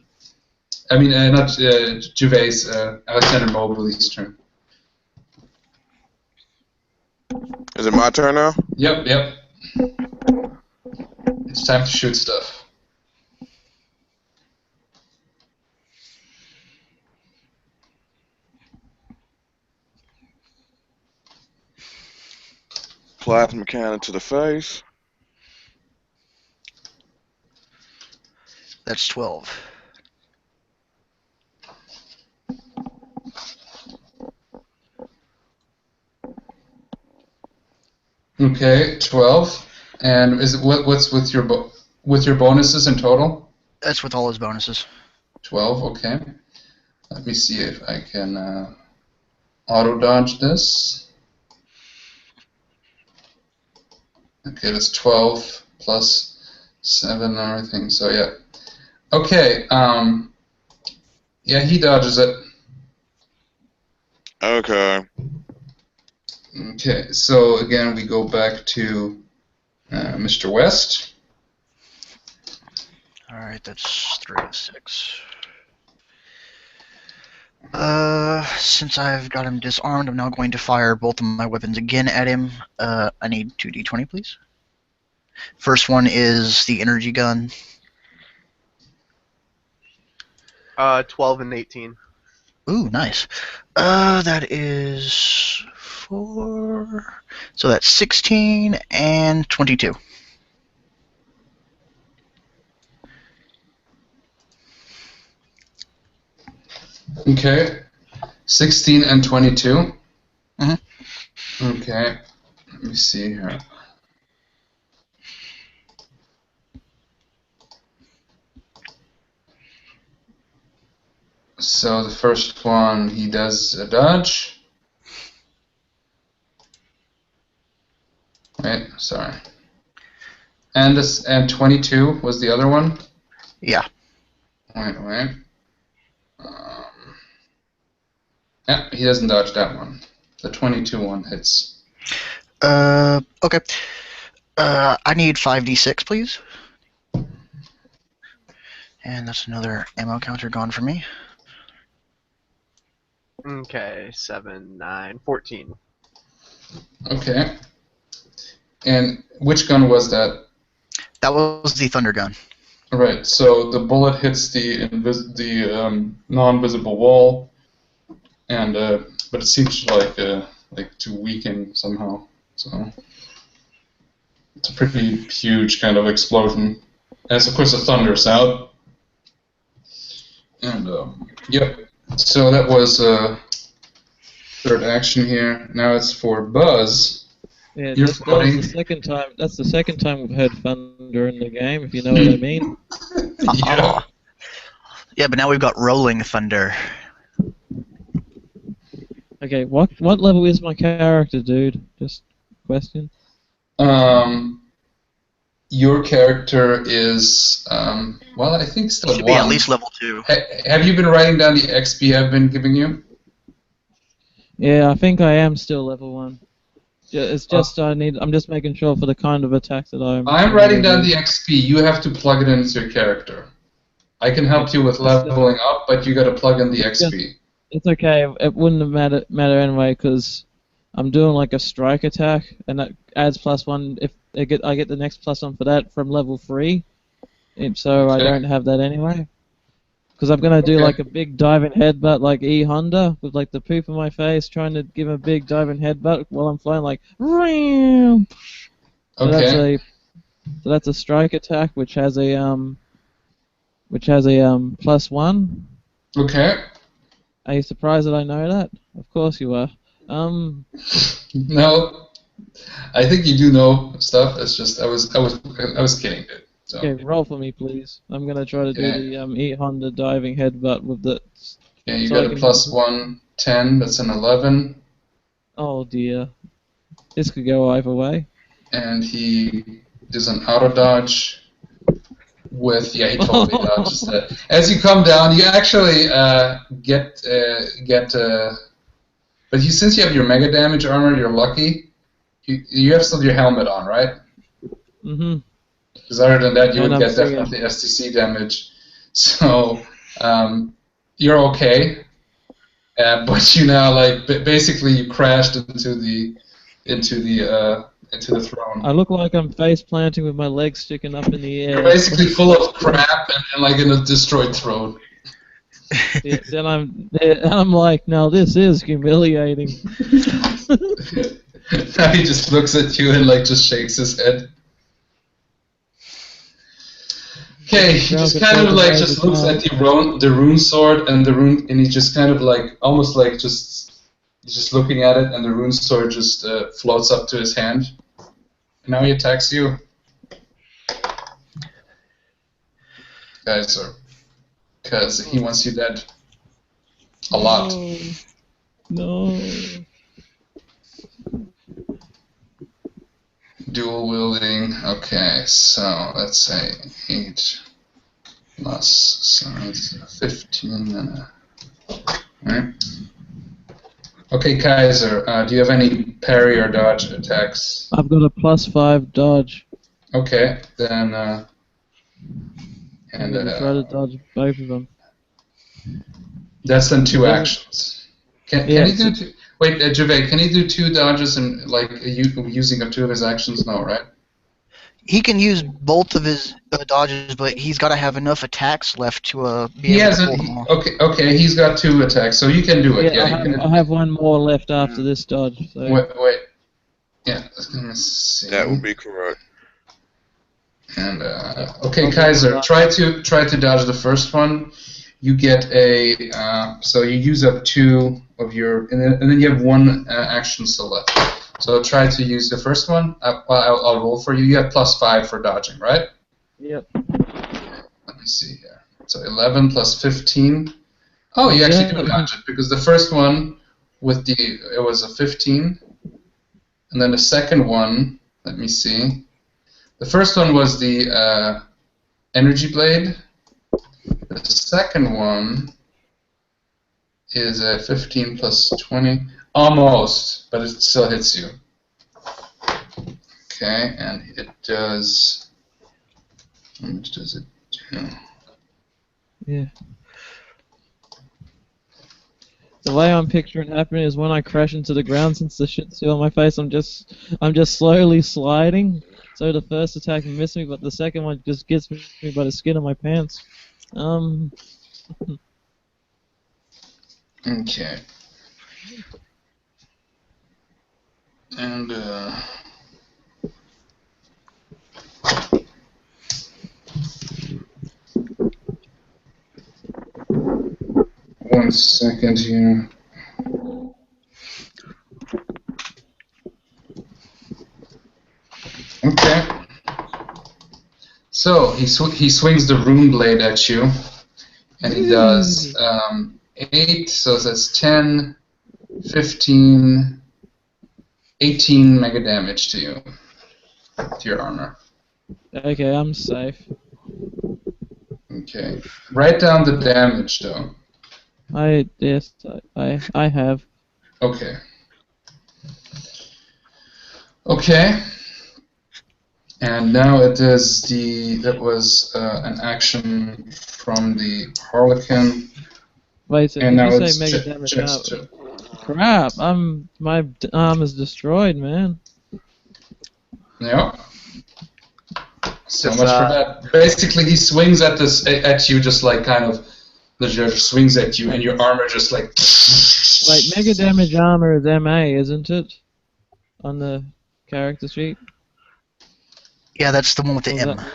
I mean, not Gervais, Alexander Mobley's turn. Is it my turn now? Yep. It's time to shoot stuff. Plasma cannon to the face. That's 12. Okay, 12. And is it what's with your bonuses in total? That's with all his bonuses. 12. Okay. Let me see if I can auto dodge this. Okay, that's 12 plus 7 and everything. So yeah. Okay. Yeah, he dodges it. Okay. Okay. So again, we go back to Mr. West. All right, that's 3 of 6. Since I've got him disarmed, I'm now going to fire both of my weapons again at him. I need 2d20, please. First one is the energy gun. 12 and 18. Ooh, nice. That is 4. So that's 16 and 22. Okay. 16 and 22. Mm-hmm. Okay. Let me see here. So the first one, he does a dodge. Wait, sorry. And 22 was the other one? Yeah. Wait. Yeah, he doesn't dodge that one. The 22 one hits. Okay. I need 5d6, please. And that's another ammo counter gone for me. Okay, 7, 9, 14. Okay. And which gun was that? That was the thunder gun. Right. So the bullet hits the non-visible wall, and but it seems like to weaken somehow. So it's a pretty huge kind of explosion. As of course the thunder's out. And yep. So that was third action here. Now it's for Buzz. Yeah, You're that was floating. the second time. That's the second time we've heard thunder in the game, if you know what I mean. Yeah. Yeah, but now we've got rolling thunder. Okay, what level is my character, dude? Just question. Your character is well, I think still Should 1. be at least level 2. Have you been writing down the XP I've been giving you? Yeah, I think I am still level 1. It's just I'm just making sure for the kind of attacks that I'm writing down the XP. You have to plug it into your character. I can help you with leveling up, but you got to plug in the XP. It's okay. It wouldn't have matter anyway because I'm doing like a strike attack, and that adds +1 if I get the next +1 for that from level 3. So I don't have that anyway. Because I'm gonna do like a big diving headbutt, like E Honda, with like the poop in my face, trying to give a big diving headbutt while I'm flying, like. So that's a strike attack, which has a +1. Okay. Are you surprised that I know that? Of course you are. No, I think you do know stuff. It's just I was kidding, dude. So. Okay, roll for me, please. I'm gonna try to do the E Honda diving headbutt with the. Yeah, you got a +1, 10. That's an 11. Oh dear, this could go either way. And he does an auto dodge. He totally dodges that. As you come down, you actually but since you have your mega damage armor, you're lucky. You have still your helmet on, right? Mhm. Because other than that, you would get seeing definitely STC damage. So you're okay. But you now basically you crashed into the throne. I look like I'm face planting with my legs sticking up in the air. You're basically full of crap and like in a destroyed throne. Yeah, then I'm like, now this is humiliating. Now he just looks at you and just shakes his head. Okay, he just kind of just looks at the rune sword and he just kind of almost just looking at it, and the rune sword just floats up to his hand. And now he attacks you. Guys, because he wants you dead. A lot. No. Dual wielding. Okay, so let's say 8 plus, so it's 15 and right? Okay, Kaiser, do you have any parry or dodge attacks? I've got a +5 dodge. Okay, then I'm gonna try to dodge both of them. That's then 2 actions. Can he do 2? Wait, Javed, can he do 2 dodges and using up 2 of his actions? No, right? He can use both of his dodges, but he's got to have enough attacks left to be able to pull them off. Okay, he's got 2 attacks, so you can do it. I have 1 more left after this dodge. So. Wait. Yeah, let's see. That would be correct. And okay, Kaiser, try to dodge the first one. You get so you use up 2 of your, and then you have 1 action still left. So try to use the first one. I'll roll for you. You have +5 for dodging, right? Yep. Let me see here. So 11 plus 15. Oh, you actually do dodge it, because the first one it was a 15, and then the second one, Let me see. The first one was the energy blade. The second one is a 15 plus 20. Almost, but it still hits you. Okay, and it does... How much does it do? Yeah. The way I'm picturing happening is when I crash into the ground, since the shit's still on my face, I'm just slowly sliding. So the first attack missed me, but the second one just gets me by the skin of my pants. Okay. And, 1 second here. Okay. So he swings the rune blade at you, and he does 8. So that's 10, 15, 18 mega damage to you, to your armor. Okay, I'm safe. Okay. Write down the damage though. I have. Okay. Okay. And now it is that was an action from the Harlequin. Wait, so And did now you it's say mega damage? Jack's No. turn. Crap! My arm is destroyed, man. Yeah. So Just, much for that. Basically, he swings at you, just like kind of the judge swings at you, and your armor just like. Wait, mega damage armor is MA, isn't it? On the character sheet. Yeah, that's the one with the Or is M. that-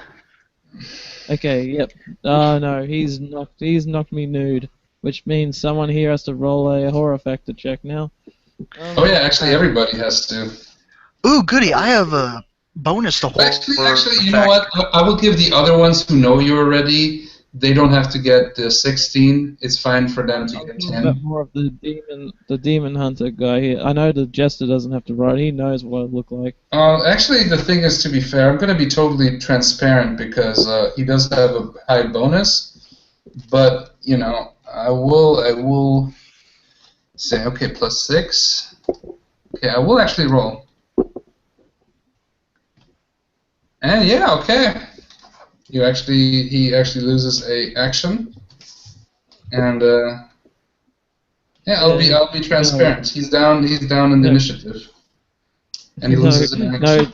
Okay, yep. Oh no, he's knocked me nude, which means someone here has to roll a horror factor check now. Oh yeah, actually everybody has to. Ooh, goody! I have a bonus to horror. Actually, you know what? I will give the other ones who know you already. They don't have to get 16. It's fine for them to get About 10. more of the demon hunter guy here. I know the jester doesn't have to write. He knows what it look like. Actually, the thing is, to be fair, I'm going to be totally transparent because he does have a high bonus. But you know, I will say okay, +6. Okay, I will actually roll. And yeah, okay. He actually loses a action, and yeah, I'll be transparent. He's down in the initiative, and he loses an action. No,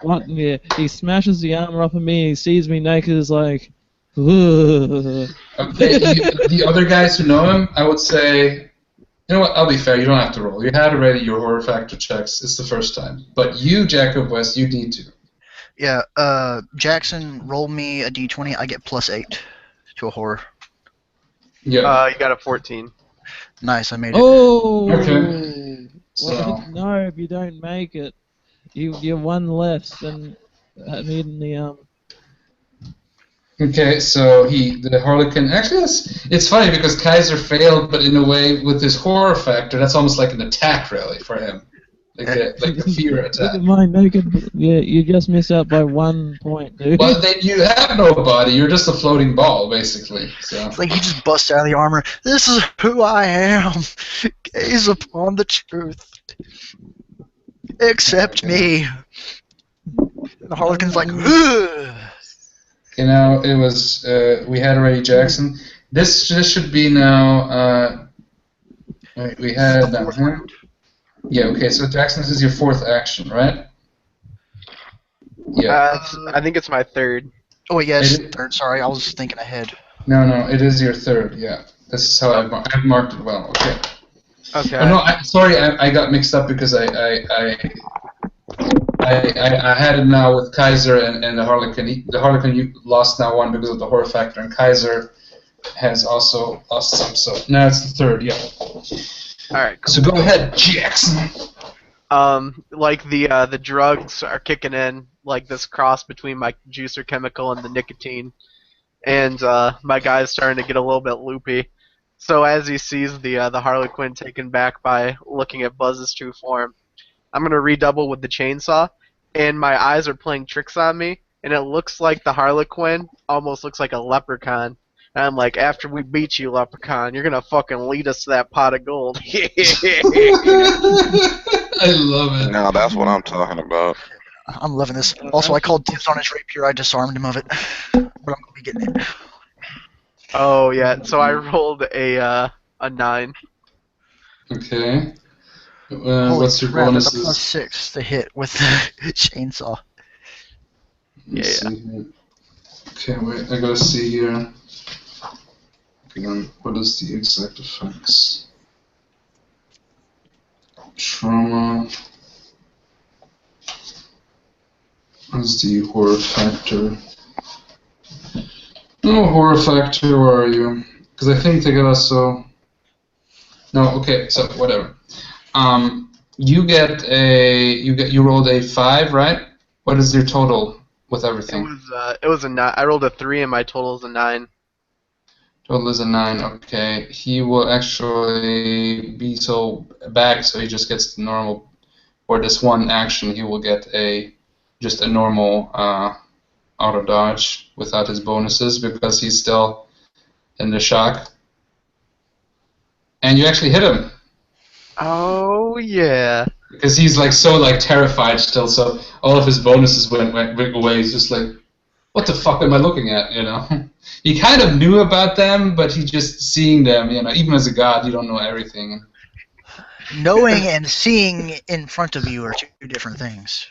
what? Yeah, he smashes the armor off of me. He sees me naked. Is like, ugh. Okay, the other guys who know him, I would say, you know what? I'll be fair. You don't have to roll. You had already your horror factor checks. It's the first time, but you, Jacob West, you need to. Yeah, Jackson, roll me a d20. I get +8 to a horror. Yeah. You got a 14. Nice, I made it. Oh. Okay. So. Well, no, if you don't make it, you're one less than me in the Okay, so the Harlequin, actually it's funny because Kaiser failed, but in a way with his horror factor, that's almost like an attack really for him, like a fear Look attack. at my naked. Yeah, you just missed out by 1 point, dude. Well, then you have no body. You're just a floating ball, basically. So. It's like he just busts out of the armor. This is who I am. Gaze upon the truth. Accept me. The Harlequin's like, ugh. Okay, now it was we had already Jackson. This should be now. Wait, we had him. Yeah. Okay. So Jackson, this is your 4th action, right? Yeah. I think it's my 3rd. Oh, yes, 3rd. Sorry, I was thinking ahead. No, it is your 3rd. Yeah. This is how I've marked it well. Okay. Okay. Oh no, sorry, I got mixed up because I had it now with Kaiser and the Harlequin. The Harlequin you lost now 1 because of the horror factor, and Kaiser has also lost some. So now it's the 3rd. Yeah. All right. Cool. So go ahead, Jackson. Like the drugs are kicking in, like this cross between my juicer chemical and the nicotine, and my guy's starting to get a little bit loopy. So as he sees the Harlequin taken back by looking at Buzz's true form, I'm gonna redouble with the chainsaw, and my eyes are playing tricks on me, and it looks like the Harlequin almost looks like a leprechaun. And I'm like, after we beat you, leprechaun, you're gonna fucking lead us to that pot of gold. I love it. Now that's what I'm talking about. I'm loving this. Also, I called dibs on his rapier. I disarmed him of it, but I'm gonna be getting it. Oh yeah, so I rolled a 9. Okay. Holy What's your crap! It's a bonuses? +6 to hit with the chainsaw. Let's see here. Okay, wait, I gotta see here. Okay, then what is the exact effects? Trauma. What's the horror factor? No horror factor, where are you? Because I think they got us so. No, okay, so whatever. You rolled a 5, right? What is your total with everything? It was a 9. I rolled a 3, and my total is a 9. Total is a 9. Okay, he will actually be so back, so he just gets the normal. For this one action, he will get just a normal auto dodge without his bonuses because he's still in the shock. And you actually hit him. Oh yeah. Because he's so terrified still, so all of his bonuses went away. He's just like, what the fuck am I looking at, you know? He kind of knew about them, but he just seeing them, you know, even as a god, you don't know everything. Knowing and seeing in front of you are two different things.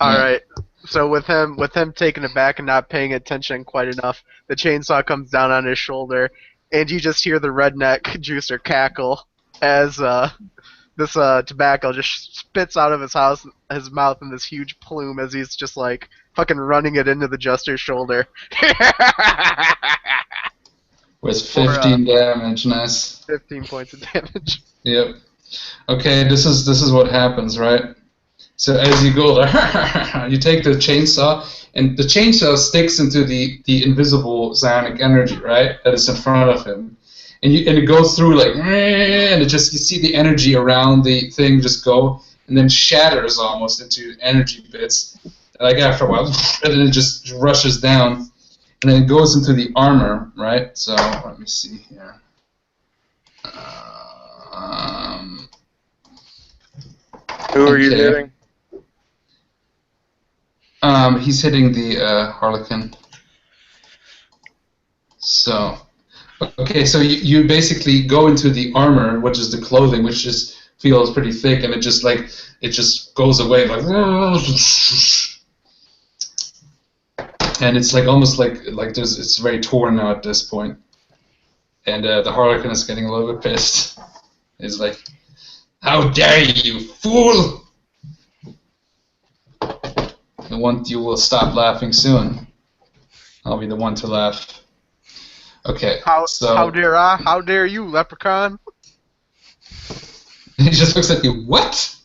All Yeah. right. So with him taking it back and not paying attention quite enough, the chainsaw comes down on his shoulder, and you just hear the redneck juicer cackle as this tobacco just spits out of his mouth in this huge plume as he's just like fucking running it into the jester's shoulder. With 15 damage, nice. 15 points of damage. Yep. Okay, this is what happens, right? So as you go, you take the chainsaw, and the chainsaw sticks into the invisible psionic energy, right? That is in front of him, and it goes through and you see the energy around the thing just go, and then shatters almost into energy bits. Like after a while, and then it just rushes down, and then it goes into the armor, right? So let me see here. Who are you Okay. hitting? He's hitting the Harlequin. So, okay, so you basically go into the armor, which is the clothing, which just feels pretty thick, and it just goes away and it's almost like it's very torn now at this point. And the Harlequin is getting a little bit pissed. He's like, "How dare you, fool! You will stop laughing soon. I'll be the one to laugh." Okay, How so dare I? How dare you, leprechaun? he just looks at you. What?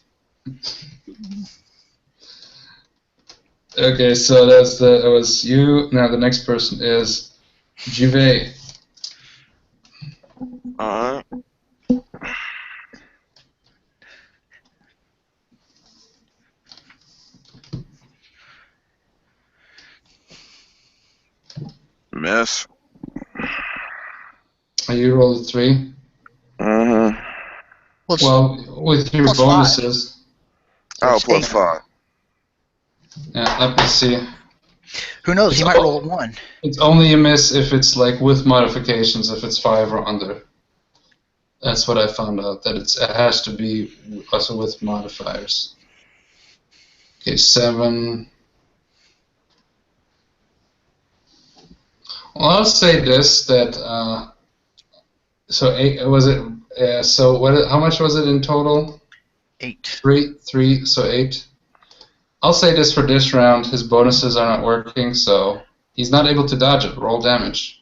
Okay, so that was you. Now the next person is Juve. Alright. Miss. You rolled a 3. Mm-hmm. Well, with your plus bonuses. Oh, It's plus 8. 5. Yeah, let me see. Who knows? He So- might roll a 1. It's only a miss if it's with modifications, if it's 5 or under. That's what I found out, that it has to be also with modifiers. Okay, 7. Well, I'll say this, that, so 8, was it, so how much was it in total? 8. 3, so 8. I'll say this for this round, his bonuses are not working, so he's not able to dodge it. Roll damage.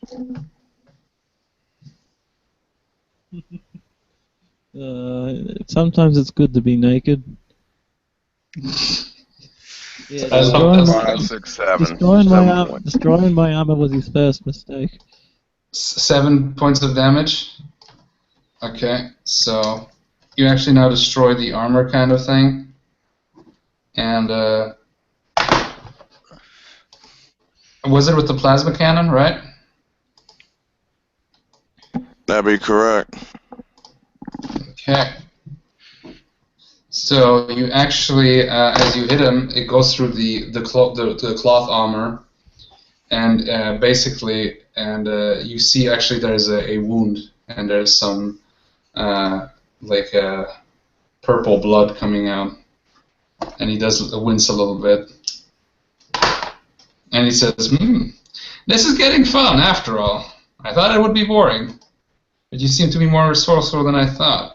Sometimes it's good to be naked. Yeah, I love that. 5, 6, 7. destroying my armor was his first mistake. 7 points of damage. Okay, so you actually now destroy the armor kind of thing. And Was it with the plasma cannon, right? That'd be correct. Okay. So you actually, as you hit him, it goes through the cloth armor, and basically, and you see actually there's a wound, and there's some like purple blood coming out, and he does wince a little bit, and he says, "This is getting fun after all. I thought it would be boring, but you seem to be more resourceful than I thought."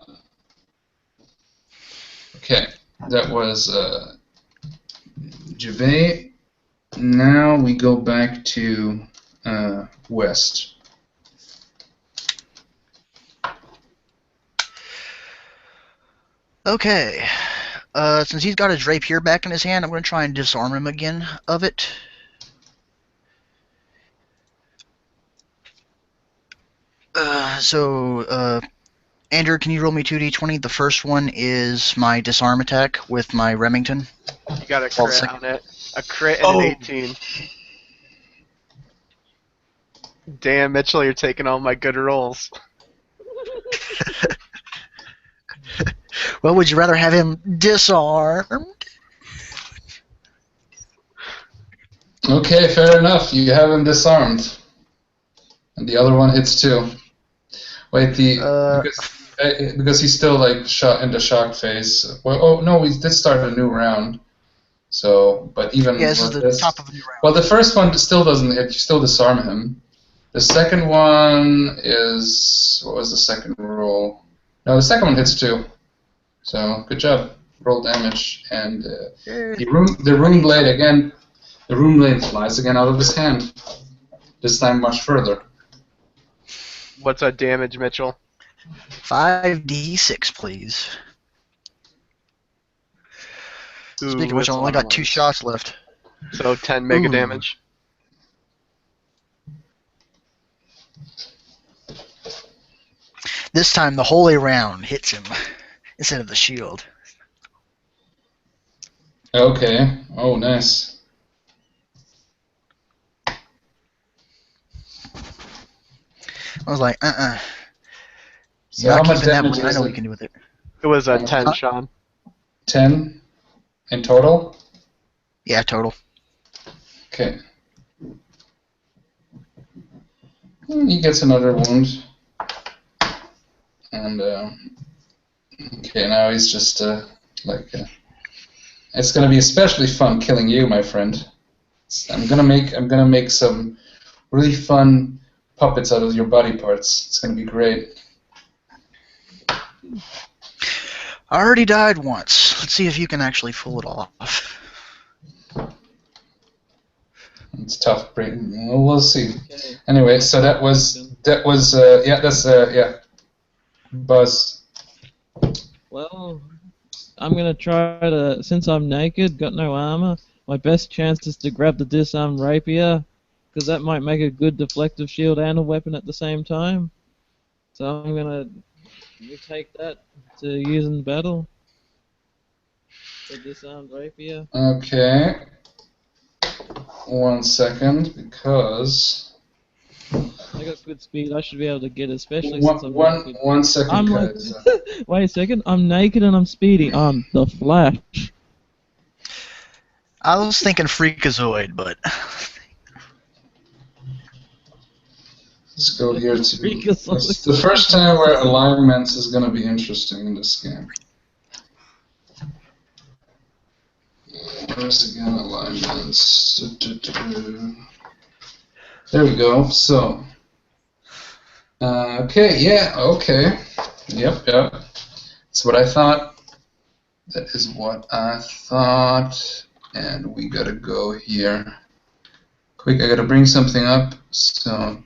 Okay, that was Javay. Now we go back to West. Okay. Since he's got his rapier back in his hand, I'm going to try and disarm him again of it. Andrew, can you roll me 2d20? The first one is my disarm attack with my Remington. You got a crit on it. A crit and an 18. Damn, Mitchell, you're taking all my good rolls. Well, would you rather have him disarmed? Okay, fair enough. You have him disarmed. And the other one hits too. Wait, because he's still like shot into shock phase. Well, oh no, we did start a new round. So, but even this is the top of a new round. Well, the first one still doesn't hit. You still disarm him. The second one is, what was the second roll? No, the second one hits too. So good job. Roll damage, and the rune blade again. The rune blade flies again out of his hand. This time much further. What's our damage, Mitchell? 5d6, please. Ooh, Speaking of which, I only got 2 shots left. So 10 mega damage. This time the holy round hits him instead of the shield. Okay. Oh, nice. I was like, So not how much keeping that damage one. I is know what it? you can do with it. It was a 10, Sean. 10 in total? Yeah, total. Okay. He gets another wound. And, okay, now he's just, it's gonna be especially fun killing you, my friend. I'm gonna make some really fun puppets out of your body parts. It's gonna be great. I already died once. Let's see if you can actually pull it off. It's tough. Well, we'll see. Okay. Anyway, so that was Buzz. Well, I'm gonna try to, since I'm naked, got no armor, my best chance is to grab the disarmed rapier, because that might make a good deflective shield and a weapon at the same time. So I'm gonna take that to use in battle. The disarmed rapier. Okay. 1 second, because I got good speed, I should be able to get it, especially since I'm naked. 1 second, I'm like, guys. wait a second, I'm naked and I'm speedy. I'm the Flash. I was thinking Freakazoid, but Let's go here to. Freakazoid. It's the first time where alignments is going to be interesting in this game. Where's again alignments? There we go. So, okay, yeah, okay, yep. That's what I thought. That is what I thought. And we gotta go here. Quick, I gotta bring something up. So,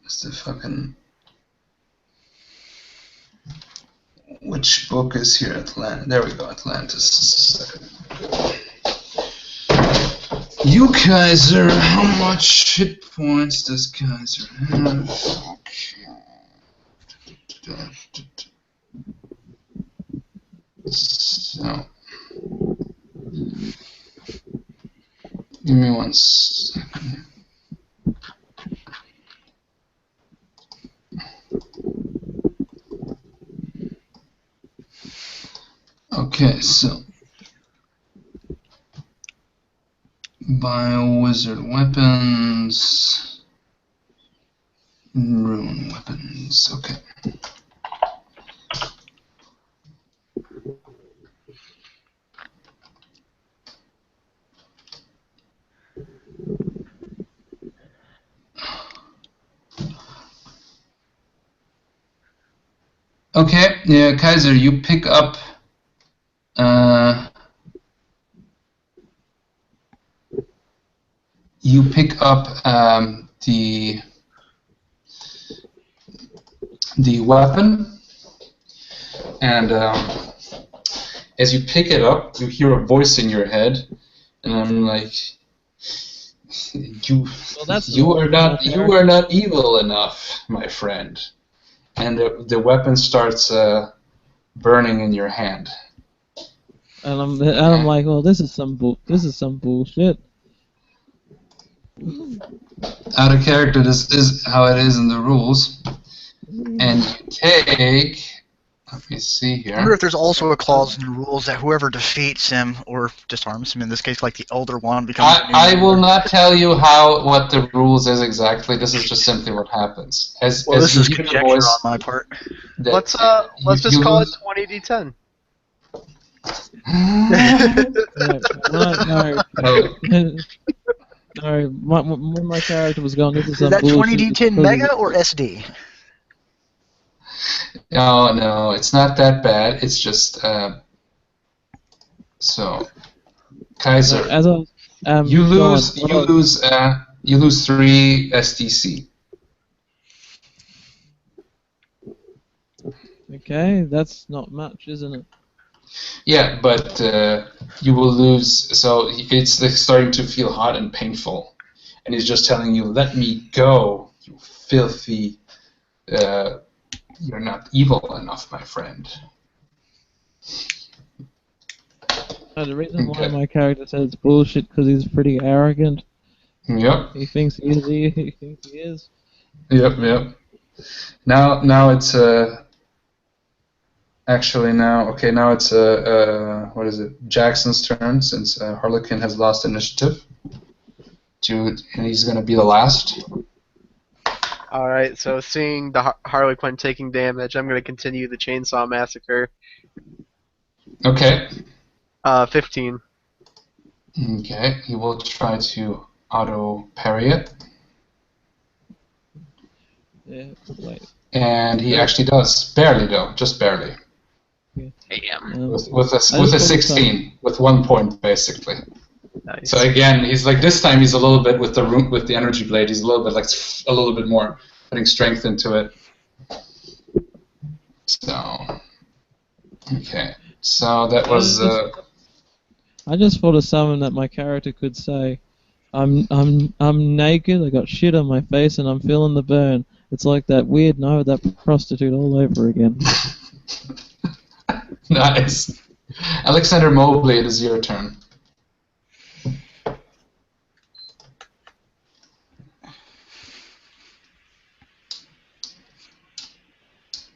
what's the fucking? Which book is here? There we go, Atlantis. Just a second. You Kaiser, how much hit points does Kaiser have? So, Give me 1 second. Okay, so Bio-Wizard weapons, rune weapons, okay. Okay, yeah, Kaiser, you pick up the weapon, and as you pick it up, you hear a voice in your head, and I'm like, you are not evil enough, my friend. And the weapon starts burning in your hand. And I'm like, well, this is some bullshit. Out of character, this is how it is in the rules. And you take, let me see here. I wonder if there's also a clause in the rules that whoever defeats him or disarms him, in this case, like the elder one, becomes. I will not tell you what the rules is exactly. This is just simply what happens. This is conjecture on my part. Let's just call it 20d10. No, my character was going, this is some that bullshit. 20d10 mega or SD? No, it's not that bad. It's just so Kaiser, you lose 3 SDC. Okay, that's not much, isn't it? Yeah, but you will lose. So it's starting to feel hot and painful, and he's just telling you, "Let me go, you filthy. You're not evil enough, my friend." The reason why my character says it's bullshit because he's pretty arrogant. Yep. He thinks he is. He thinks he is. Yep. Now it's actually now it's what is it? Jackson's turn, since Harlequin has lost initiative. And he's going to be the last. All right. So seeing the Harlequin taking damage, I'm going to continue the chainsaw massacre. Okay. 15. Okay. He will try to auto parry it. Yeah. Wait. And he actually does, barely though, just barely. Damn. With a 16, with 1 point basically. Nice. So again, he's like, this time he's a little bit with the energy blade. He's a little bit more putting strength into it. So okay, so that was. I just thought of something that my character could say. I'm naked. I got shit on my face, and I'm feeling the burn. It's like that weird night with that prostitute all over again. Nice. Alexander Mobley, it is your turn.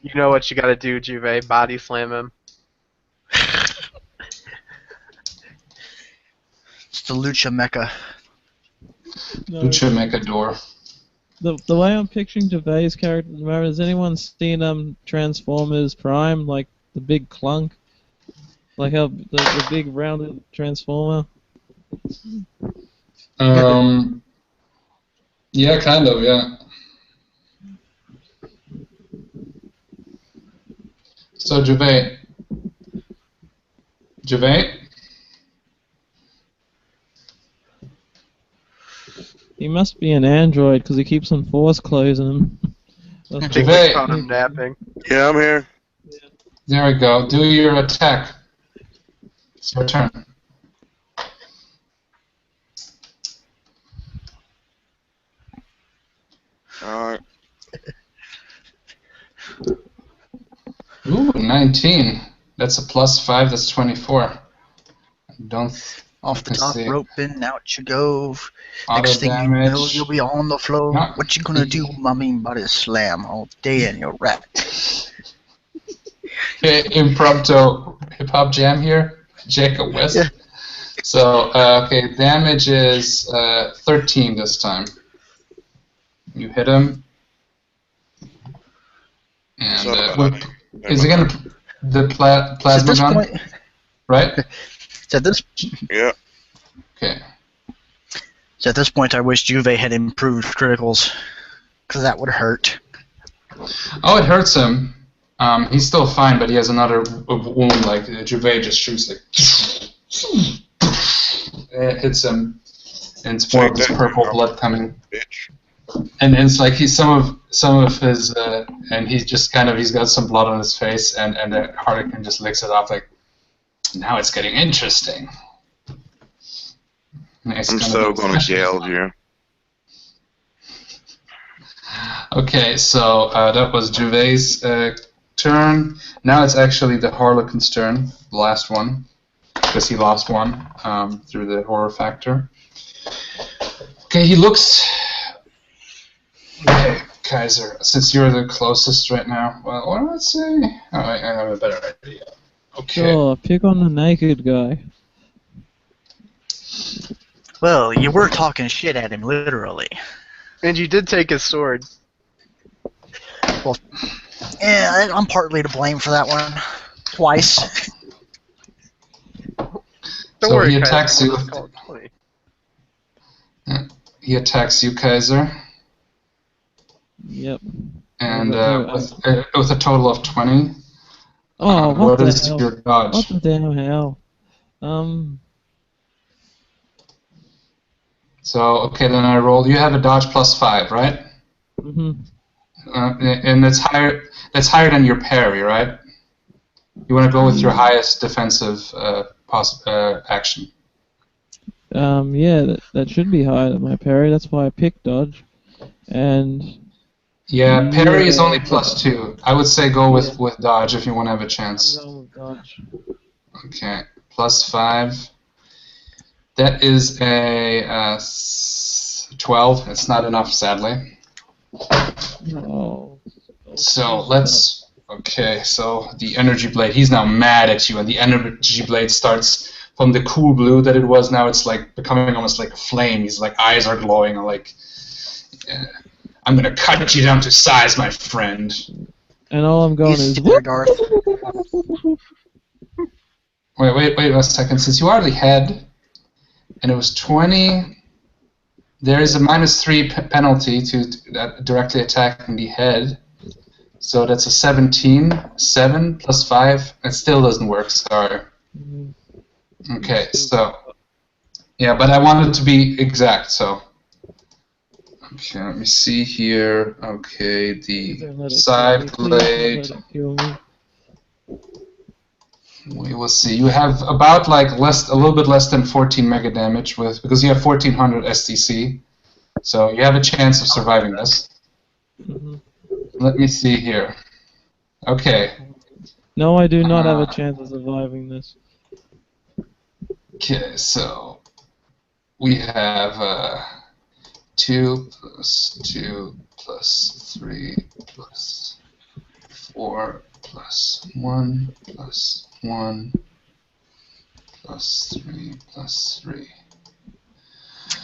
You know what you got to do, Juve. Body slam him. It's the Lucha Mecca. No. Lucha Mechador. The way I'm picturing Gervais' character at the moment, has anyone seen Transformers Prime, like the big clunk? Like how the big rounded Transformer? Yeah, kind of, yeah. So Gervais. He must be an android because he keeps on force closing him. Gervais. Found him napping. Yeah, I'm here. There we go. Do your attack. It's your turn. Alright. Ooh, 19. That's a +5. That's 24. I don't Off the Let's top see. rope and out you go. Auto Next thing you know, damage. you'll be on the floor. No. What you gonna do, mommy? Body slam all day in your rat. Okay, impromptu hip hop jam here. Jacob West. Yeah. So, okay, damage is 13 this time. You hit him. And So, is it gonna the So at plasma this gun, point, right? so at this, yeah. Okay. so at this point, I wish Juve had improved criticals, because that would hurt. Oh, it hurts him. He's still fine, but he has another wound. Like Juve just shoots like, it hits him, and it's more of this purple blood coming. Bitch. And it's like he's some of his, and he's just he's got some blood on his face, and the Harlequin just licks it off like, now it's getting interesting. Nice I'm kind so of gonna gouge you. Okay, so that was Juve's turn. Now it's actually the Harlequin's turn, the last one, because he lost one through the horror factor. Okay, he looks. Okay, Kaiser, since you're the closest right now, well, what do I say? Oh, I have a better idea. Okay. Sure, pick on the naked guy. Well, you were talking shit at him, literally. And you did take his sword. Yeah, I'm partly to blame for that one. Twice. Don't So worry, he Kaiser, attacks we'll you. just call it 20. He attacks you, Kaiser, Yep. and No, with a total of 20. Oh, what what the is hell? your dodge? What the damn hell? So, okay, then I roll. You have a dodge plus 5, right? Mhm. And that's higher than your parry, right? You want to go with your highest defensive action. Yeah, that should be higher than my parry. That's why I picked dodge. And Yeah, parry is Yeah. only +2. I would say go with Yeah. dodge if you want to have a I'm chance. going with dodge. Okay, +5. That is a 12. It's not enough, sadly. Oh. So let's. Okay, so the energy blade. He's now mad at you, and the energy blade starts from the cool blue that it was. Now it's like becoming almost like a flame. His like eyes are glowing. And like, I'm gonna cut you down to size, my friend. And all I'm going You is sit there, Darth. Wait a second. Since you are the head, and it was 20, there is a -3 penalty to directly attacking the head. So that's a 17. 7 plus 5. It still doesn't work, sorry. Okay, so. Yeah, but I wanted to be exact, so. Okay, let me see here. Okay, the side blade. We will see. You have about like a little bit less than 14 mega damage because you have 1400 STC. So you have a chance of surviving this. Let me see here. Okay. No, I do not have a chance of surviving this. Okay, so we have 2 plus 2 plus 3 plus 4 plus 1 plus 1 plus 3 plus 3.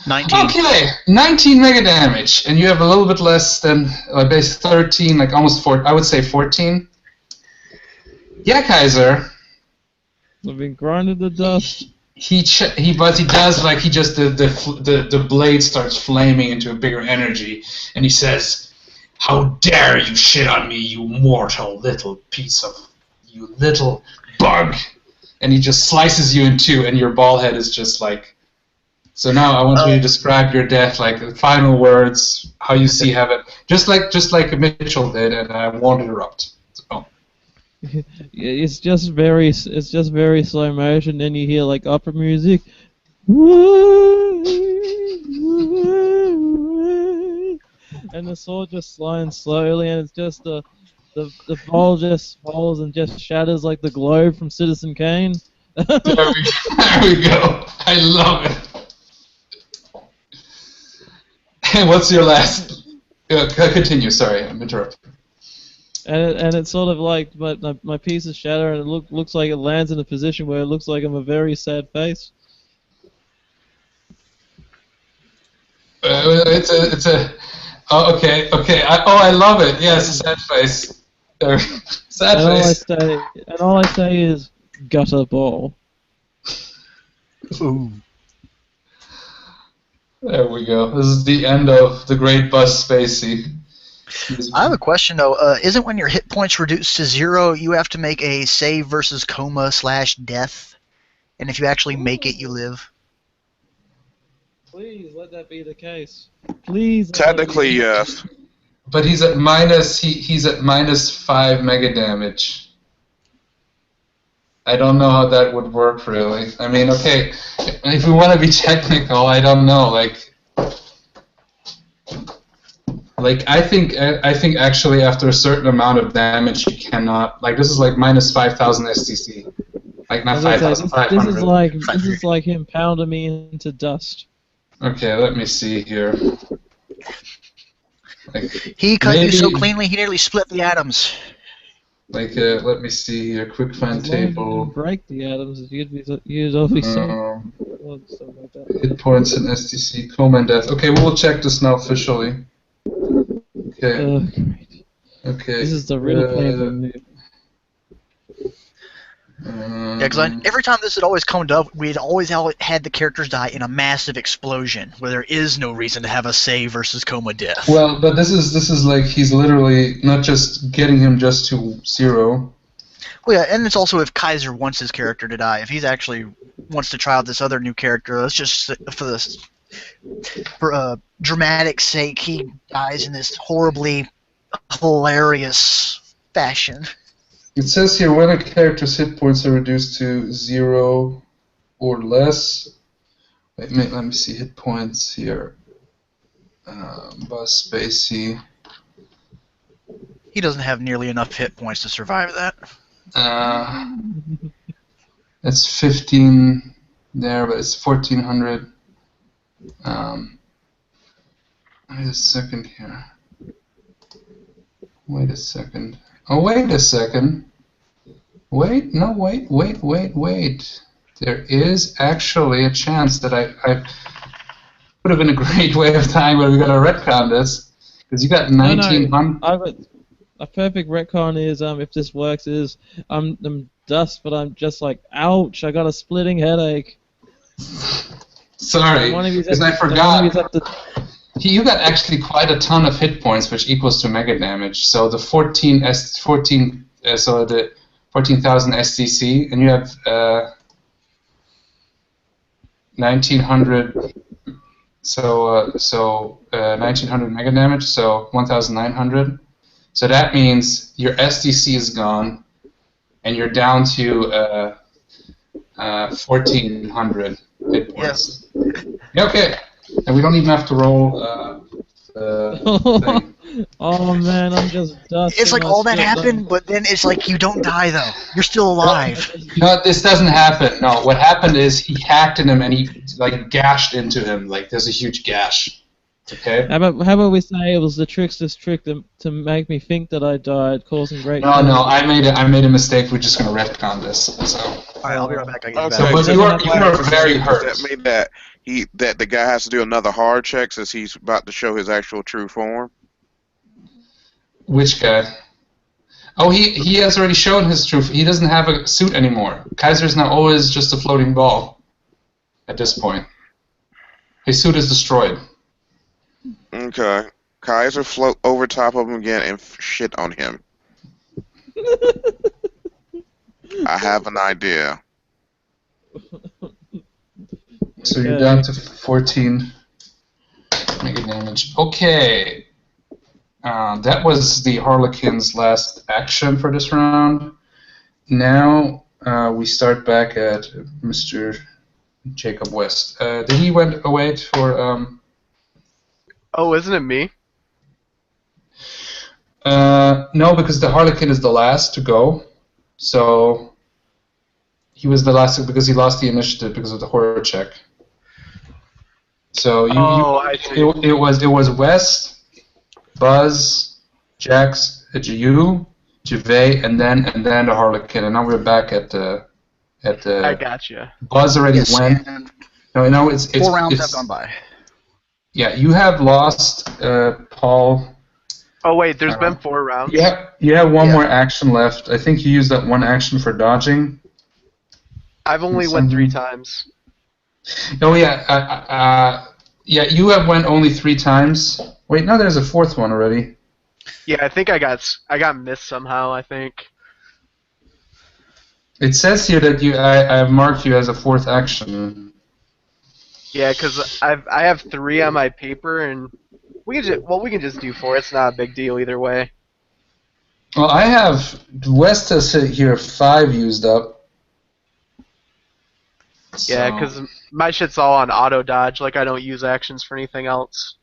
19. Okay, 19 mega damage, and you have a little bit less than base 13, like almost 4. I would say 14. Yeah, Kaiser. I've been grinded to dust. He does like he just the blade starts flaming into a bigger energy, and he says, "How dare you shit on me, you mortal little piece of you little bug!" And he just slices you in two, and your ball head is just like. So now I want you to describe your death, like the final words, how you see heaven, just like Mitchell did, and I won't interrupt. So. It's just very slow motion. Then you hear like opera music, and the sword just slides slowly, and it's just the ball just falls and just shatters like the globe from Citizen Kane. There we go. I I love it. And what's your last? Continue. Sorry, I'm interrupting. And it's sort of like my pieces shatter, and it looks like it lands in a position where it looks like I'm a very sad face. It's a. Oh, okay. I love it. Yes, sad face. Sad face. All I say is gutter ball. Ooh. There we go. This is the end of the great Buzz Spacey. I have a question though. Isn't when your hit points reduced to 0, you have to make a save versus coma/death? And if you actually make it, you live. Please let that be the case. Please. Technically, yes. But he's at minus. He's at -5 mega damage. I don't know how that would work really. I mean, okay, if we want to be technical, I don't know. Like I think actually after a certain amount of damage you cannot, like this is like -5,000 STC, like not 5,500. This is like him pounding me into dust. Okay, let me see here. Like, He cut maybe, you so cleanly he nearly split the atoms. Like let me see here. Quick find As long as you table. didn't break the atoms, you'd obviously something like that. Hit points and STC, coma and death. Okay, we'll check this now officially. Okay. Great. Okay. This is the real painful move. Yeah, because every time this had always come up, we'd always had the characters die in a massive explosion, where there is no reason to have a save versus coma death. Well, but this is like he's literally not just getting him just to 0. Well, yeah, and it's also if Kaiser wants his character to die. If he's actually wants to try out this other new character, let's just for dramatic sake, he dies in this horribly hilarious fashion. It says here when a character's hit points are reduced to 0 or less. Wait, let me see hit points here. Buzz Spacey. He doesn't have nearly enough hit points to survive that. It's 15 there, but it's 1,400. Wait a second here. Wait a second. Oh, wait a second. Wait. There is actually a chance that I would have been a great way of time where we're going to retcon this. Because you got 1,900. A perfect retcon is, if this works, is I'm dust, but I'm just like, ouch, I got a splitting headache. Sorry, because I forgot. You got actually quite a ton of hit points, which equals to mega damage. So the 14,000 STC, and you have 1,900. So 1,900 mega damage. So 1,900. So that means your STC is gone, and you're down to 1,400 hit points. Yes. Okay. And we don't even have to roll thing. Oh man, I'm just dust. It's like all that happened, but then it's like you don't die though. You're still alive. No, this doesn't happen. No, what happened is he hacked in him and he like gashed into him. Like there's a huge gash. Okay. How about we say it was the trickster's trick to make me think that I died, causing great. No, I made a mistake. We're just gonna retcon this. So. All right, I'll be right back. I get Okay, back. But you are very hurt. Does that mean that the guy has to do another hard check since he's about to show his actual true form? Which guy? Oh, he has already shown his truth. He doesn't have a suit anymore. Kaiser's now always just a floating ball. At this point, his suit is destroyed. Okay. Kaiser float over top of him again and shit on him. I have an idea. So you're down to 14 mega damage. Okay. That was the Harlequin's last action for this round. Now we start back at Mr. Jacob West. Did he went away for... Oh, isn't it me? No, because the Harlequin is the last to go. So He was the last because he lost the initiative because of the horror check. So I see. it was West, Buzz, Jax, you, Juve, and then the Harlequin, and now we're back at the I gotcha. Buzz already Yes, went. and No, it's 4 rounds it's, have gone by. Yeah, you have lost, Paul. Oh wait, there's been 4 rounds. You have one more action left. I think you used that one action for dodging. I've only went 3 times. Oh yeah, yeah. You have went only 3 times. Wait, no, there's a 4th one already. Yeah, I think I got missed somehow. I think. It says here that I have marked you as a 4th action. Yeah, because I have 3 on my paper, and we can just do 4. It's not a big deal either way. Well, I have West has here 5 used up. Yeah, because my shit's all on auto dodge. Like I don't use actions for anything else.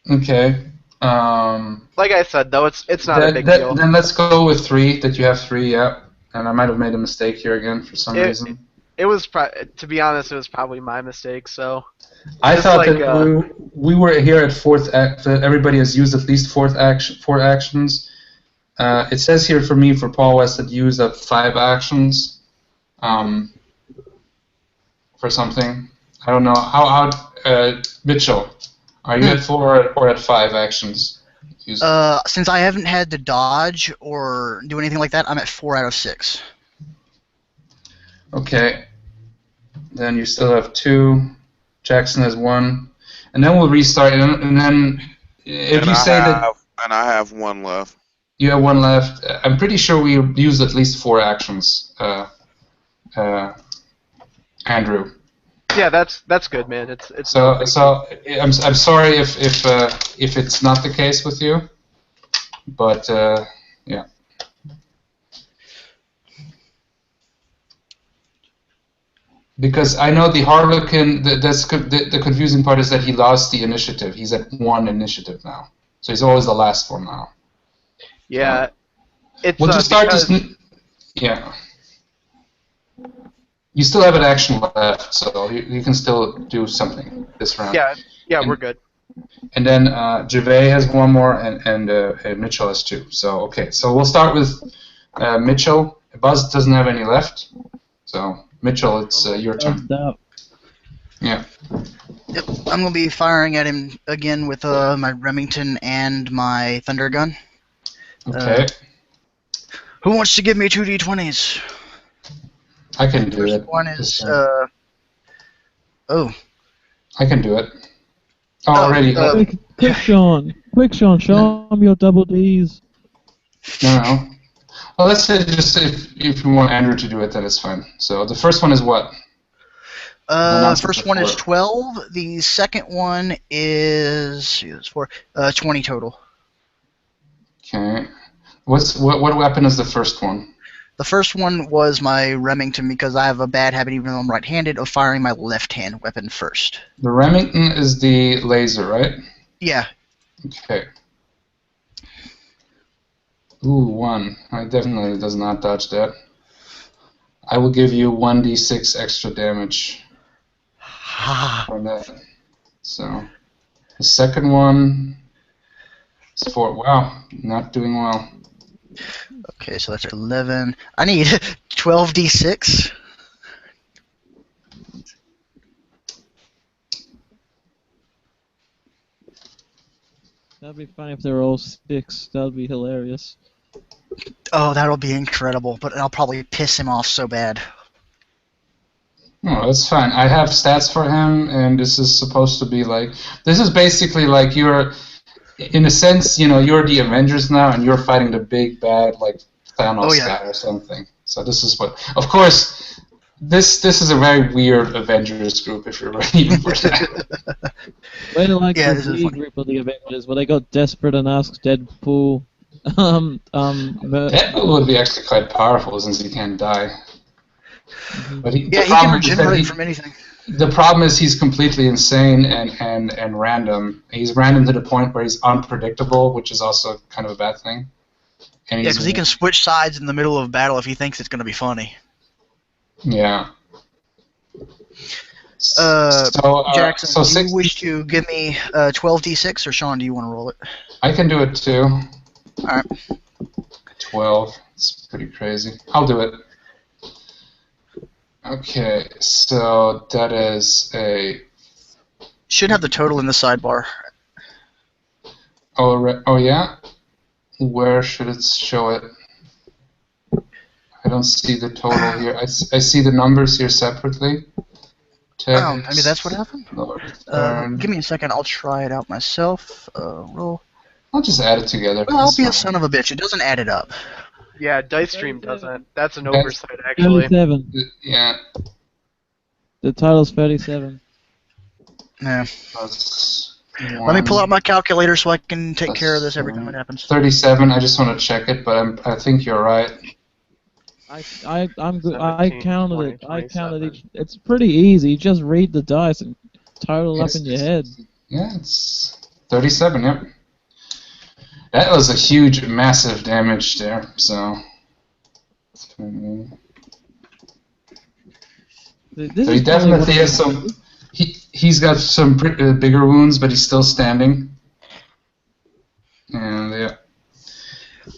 Okay. Like I said, though, it's not a big deal. Then let's go with 3. That you have 3, yeah. And I might have made a mistake here again for some reason. It was to be honest, it was probably my mistake. So. I thought that we were here at 4th act. That everybody has used at least 4 actions. It says here for me, for Paul West, that you used up 5 actions. For something. I don't know. How Mitchell, are you at 4 or at 5 actions? Since I haven't had to dodge or do anything like that, I'm at 4 out of 6. Okay. Then you still have 2. Jackson has 1. And then we'll restart. And then if you say that... And I have 1 left. You have 1 left. I'm pretty sure we used at least 4 actions. Andrew. Yeah, that's good, man. It's so I'm sorry if it's not the case with you, but yeah. Because I know the Harlequin. The confusing part is that he lost the initiative. He's at 1 initiative now, so he's always the last one now. Yeah, it's. We'll just start this. Yeah. You still have an action left, so you can still do something this round. Yeah, we're good. And then Gervais has 1 more, and Mitchell has 2. So okay, so we'll start with Mitchell. Buzz doesn't have any left, so Mitchell, it's your turn. Yeah. Yep, I'm gonna be firing at him again with my Remington and my Thunder Gun. Okay. Who wants to give me 2 d20s? I can do it. First one is oh. I can do it. Oh, already. Quick, Sean, show him your double Ds. No. Well, let's say just if you want Andrew to do it, then it's fine. So the first one is what? First one is 12. The second one is 20 total. Okay. What weapon is the first one? The first one was my Remington because I have a bad habit, even though I'm right-handed, of firing my left-hand weapon first. The Remington is the laser, right? Yeah. Okay. Ooh, 1. I definitely does not dodge that. I will give you 1d6 extra damage from that. So the second one is 4. Wow, not doing well. Okay, so that's 11. I need 12d6. That'd be funny if they were all 6. That'd be hilarious. Oh, that'll be incredible, but I'll probably piss him off so bad. No, that's fine. I have stats for him, and this is supposed to be like... This is basically like you're... In a sense, you're the Avengers now, and you're fighting the big bad, like, Thanos guy or something. So this is what... Of course, this is a very weird Avengers group, if you're ready for that. Way to like the group of the Avengers, where they got desperate and asked Deadpool... Deadpool would be actually quite powerful, since he can't die. But he can regenerate from anything. The problem is he's completely insane and random. He's random to the point where he's unpredictable, which is also kind of a bad thing. And Yeah, because he can switch sides in the middle of battle if he thinks it's going to be funny. Yeah. Jackson, so do you 60, wish to give me 12d6, or Sean, do you want to roll it? I can do it too. Alright. 12. It's pretty crazy. I'll do it. Okay, so that is a... Should have the total in the sidebar. Oh yeah? Where should it show it? I don't see the total here. I see the numbers here separately. Oh, maybe that's what happened? Northern. Give me a second, I'll try it out myself. Roll. I'll just add it together. Well, I'll That's be a fine. son of a bitch, it doesn't add it up. Yeah, Dice Stream doesn't. That's an oversight, actually. 37. Yeah. The title's 37. Yeah. Plus Let me pull out my calculator so I can take plus care of this every time it 7. happens. 37. I just want to check it, but I think you're right. I'm good. I 17, counted 20, it. I counted 27. each. It's pretty easy. Just read the dice and total up in your head. Yeah, it's 37. Yep. That was a huge, massive damage there. So. This So is he probably definitely one of has the- some. He's got some bigger wounds, but he's still standing. And yeah.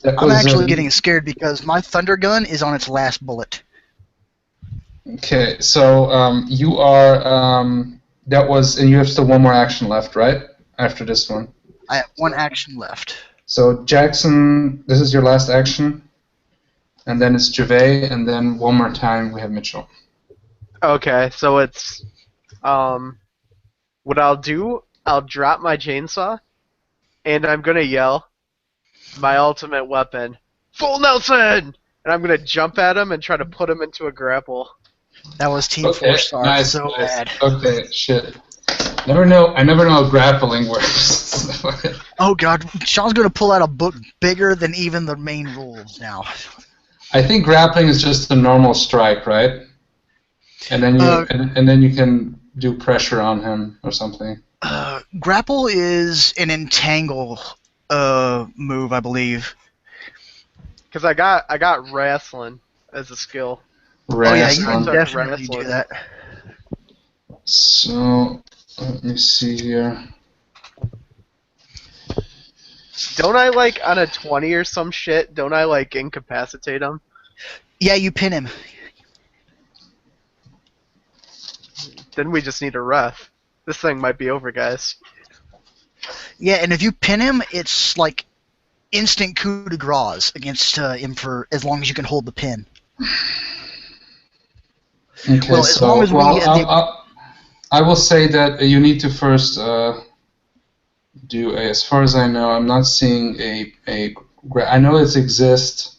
That I'm was, actually getting scared because my thunder gun is on its last bullet. Okay, so you are. That was, and you have still one more action left, right? After this one. I have one action left. So Jackson, this is your last action, and then it's Gervais, and then one more time we have Mitchell. Okay, so it's what I'll do, I'll drop my chainsaw, and I'm gonna yell my ultimate weapon, Full Nelson! And I'm gonna jump at him and try to put him into a grapple. That was Team Okay, 4-star. nice, So nice. bad. Okay, shit. I never know how grappling works. Oh god, Sean's gonna pull out a book bigger than even the main rules now. I think grappling is just a normal strike, right? And then you and then you can do pressure on him or something. Grapple is an entangle move, I believe. Cause I got wrestling as a skill. Oh yeah, you Wrestling. can definitely Wrestling. do that. So let me see here. Don't I like on a 20 or some shit? Don't I like incapacitate him? Yeah, you pin him. Then we just need a ref. This thing might be over, guys. Yeah, and if you pin him, it's like instant coup de grace against him for as long as you can hold the pin. Okay, Well, as long as we get the- I will say that you need to first do as far as I know, I'm not seeing I know it exists,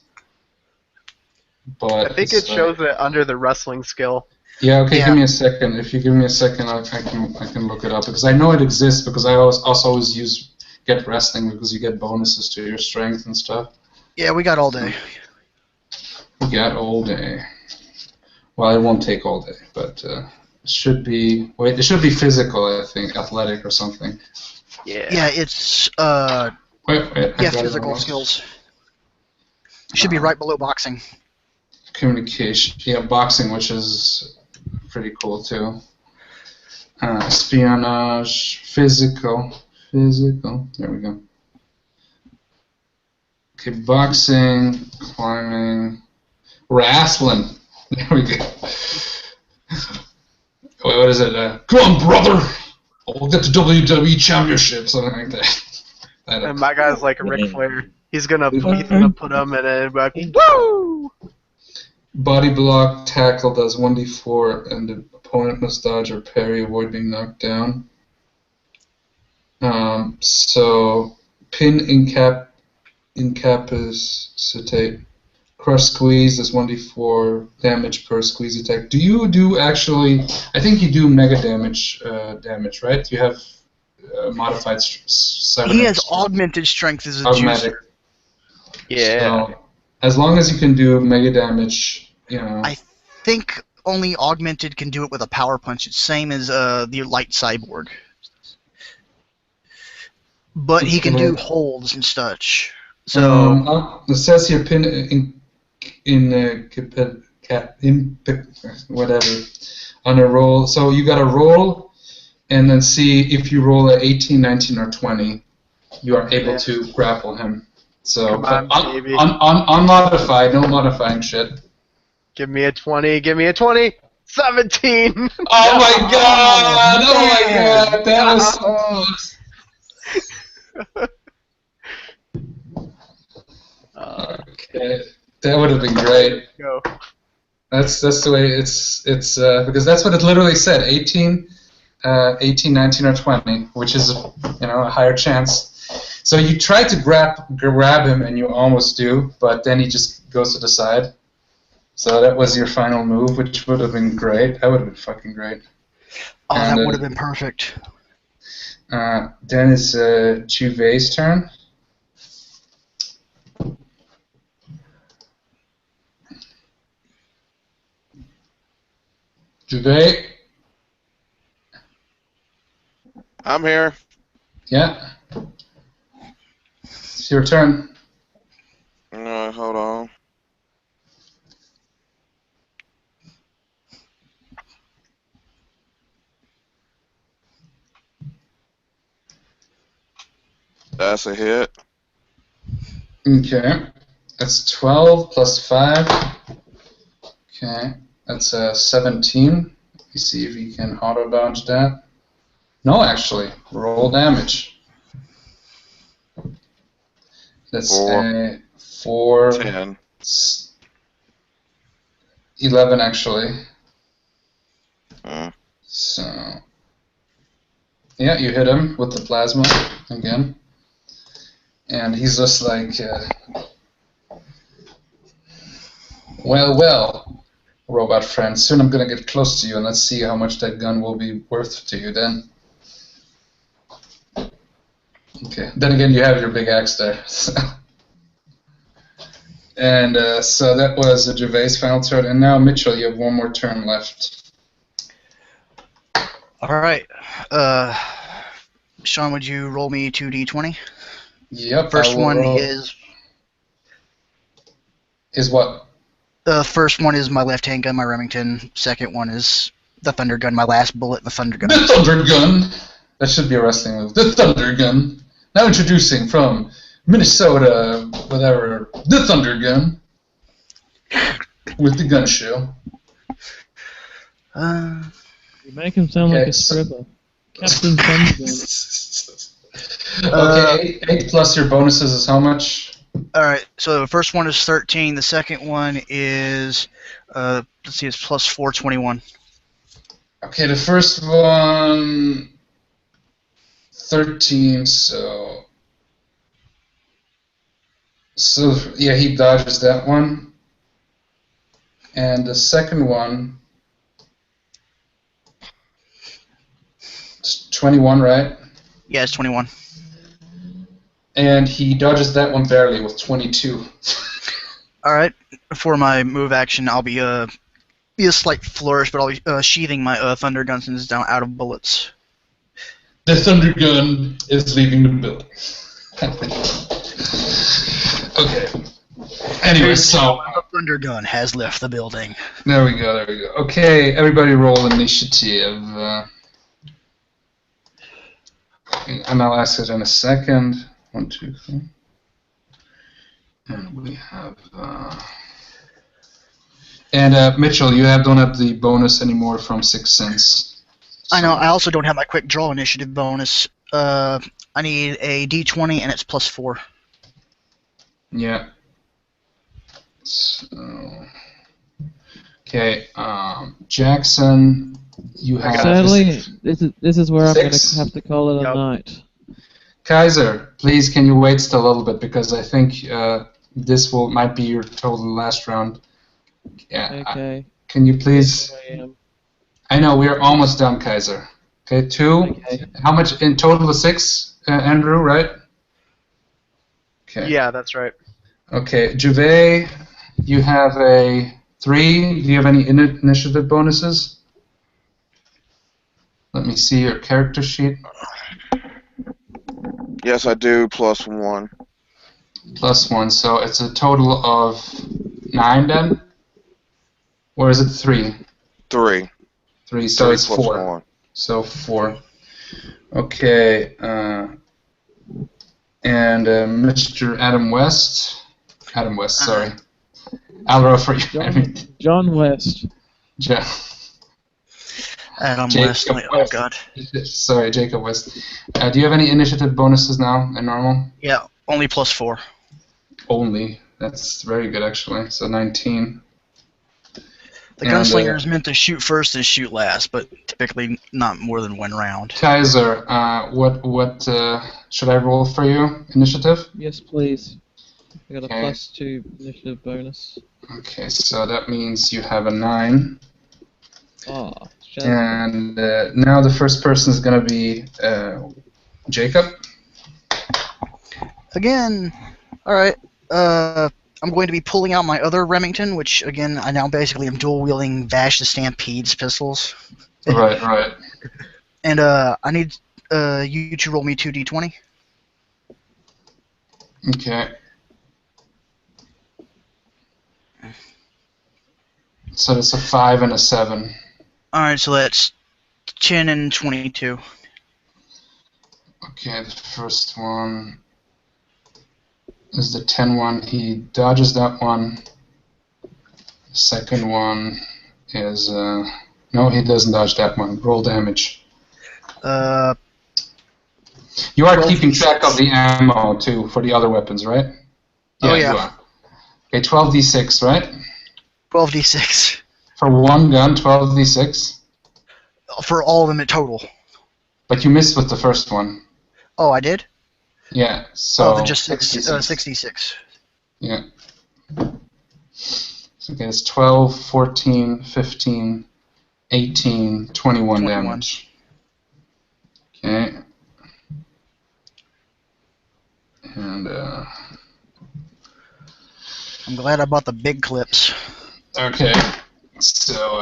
but I think it shows it under the wrestling skill. Yeah, okay, Yeah. give me a second. If you give me a second, I can look it up because I know it exists because I always use get wrestling because you get bonuses to your strength and stuff. Yeah, we got all day. You get all day. Well, it won't take all day, but it should be physical, I think, athletic or something. Yeah, it's Wait, I yeah, got it physical wrong. skills. Should be right below boxing. Communication, yeah, boxing, which is pretty cool too. Espionage, physical. There we go. Okay, boxing, climbing, wrestling. There we go. Wait, what is it? Come on, brother! We'll get the WWE Championship, something like that. And my guy's like Ric Flair. He's gonna put him in it and be like, woo! Body block, tackle does 1d4, and the opponent must dodge or parry, avoid being knocked down. So, pin, incapacitate, crush, squeeze does 1d4 damage per squeeze attack. Do you do actually? I think you do mega damage, right? You have modified 7. He has augmented strength as a Augmented. juicer. Yeah. So, as long as you can do mega damage, you know. I think only augmented can do it with a power punch. It's same as the light cyborg. But he can do holds and such. So it says here pin whatever on a roll. So you got to roll and then see if you roll a 18, 19, or 20, you are able to grapple him. So Come on, baby. unmodified, no modifying shit. Give me a 20. Give me a 20. 17. Oh my god! Oh my god! That was so close. Okay, that would have been great. Go. That's the way it's because that's what it literally said, 18, 19, or 20, which is a higher chance. So you try to grab him and you almost do, but then he just goes to the side. So that was your final move, which would have been great. That would have been fucking great. Oh, And, that would have been perfect. Then it's Juve's turn. Juve? I'm here. Yeah. It's your turn. Hold on. That's a hit. Okay. That's 12 plus 5. Okay. That's 17. You see if you can auto dodge that. No, actually. Roll damage. That's 4. 10. 11, actually. Mm. So. Yeah, you hit him with the plasma again. And he's just like, well, robot friend, soon I'm going to get close to you, and let's see how much that gun will be worth to you then. Okay, then again, you have your big axe there. And so that was Gervais' final turn, and now Mitchell, you have one more turn left. All right. Sean, would you roll me 2d20? Yep. First one roll. is what? the first one is my left-hand gun, my Remington. Second one is the thunder gun, my last bullet in the thunder gun. The thunder gun. That should be a wrestling move. The thunder gun. Now introducing from Minnesota, whatever, the thunder gun with the gun show. You make him sound like a stripper. Captain Thunder. Okay, 8 plus your bonuses is how much? Alright, so the first one is 13. The second one is, let's see, it's plus 4, 21. Okay, the first one, 13, so yeah, he dodges that one. And the second one, it's 21, right? Yeah, it's 21. And he dodges that one barely with 22. Alright, for my move action, I'll be a slight flourish, but I'll be sheathing my thunder gun since it's down out of bullets. The thunder gun is leaving the building. Okay. Anyway, so the thunder gun has left the building. there we go. Okay, everybody roll initiative. And I'll ask it in a second. 1, 2, 3. And we have. And Mitchell, you don't have the bonus anymore from 6 cents. I know. I also don't have my quick draw initiative bonus. I need a d20 and it's plus 4. Yeah. So, okay, Jackson, you have. Sadly, this is where I'm going 6? to have to call it a night. Kaiser, please, can you wait still a little bit because I think this might be your total last round. Yeah. Okay. Can you please? I know we're almost done, Kaiser. Okay, 2. Okay. How much in total? 6, Andrew, right? Okay. Yeah, that's right. Okay, Juve, you have a 3. Do you have any initiative bonuses? Let me see your character sheet. Yes, I do. +1. plus 1, so it's a total of 9 then? Or is it 3? 3. 3, so 3 it's plus 4. 1. So 4. Okay, and Mr. Adam West, sorry. I'll refer you. John West. Adam Jacob West. Oh West. god. Sorry, Jacob West. Do you have any initiative bonuses now in normal? Yeah, only plus 4. Only. That's very good, actually. So 19. The gunslinger is meant to shoot first and shoot last, but typically not more than 1 round. Kaiser, what should I roll for you? Initiative? Yes, please. I got a Okay. +2 initiative bonus. Okay, so that means you have a 9. Oh, And now the first person is going to be Jacob. Again, alright, I'm going to be pulling out my other Remington, which, again, I now basically am dual-wielding Vash the Stampede's pistols. Right. And I need you to roll me 2d20. Okay. So that's a 5 and a 7. Alright, so that's 10 and 22. Okay, the first one is the 10 one. He dodges that one. The second one is... no, he doesn't dodge that one. Roll damage. You are keeping track of the ammo, too, for the other weapons, right? Oh, yeah. You are. Okay, 12d6, right? 12d6. For one gun, 12d6. For all of them in total. But you missed with the first one. Oh, I did? Yeah, so... Oh, then just 66. Yeah. So okay, it's 12, 14, 15, 18, 21 damage. Okay. And, I'm glad I bought the big clips. okay. So,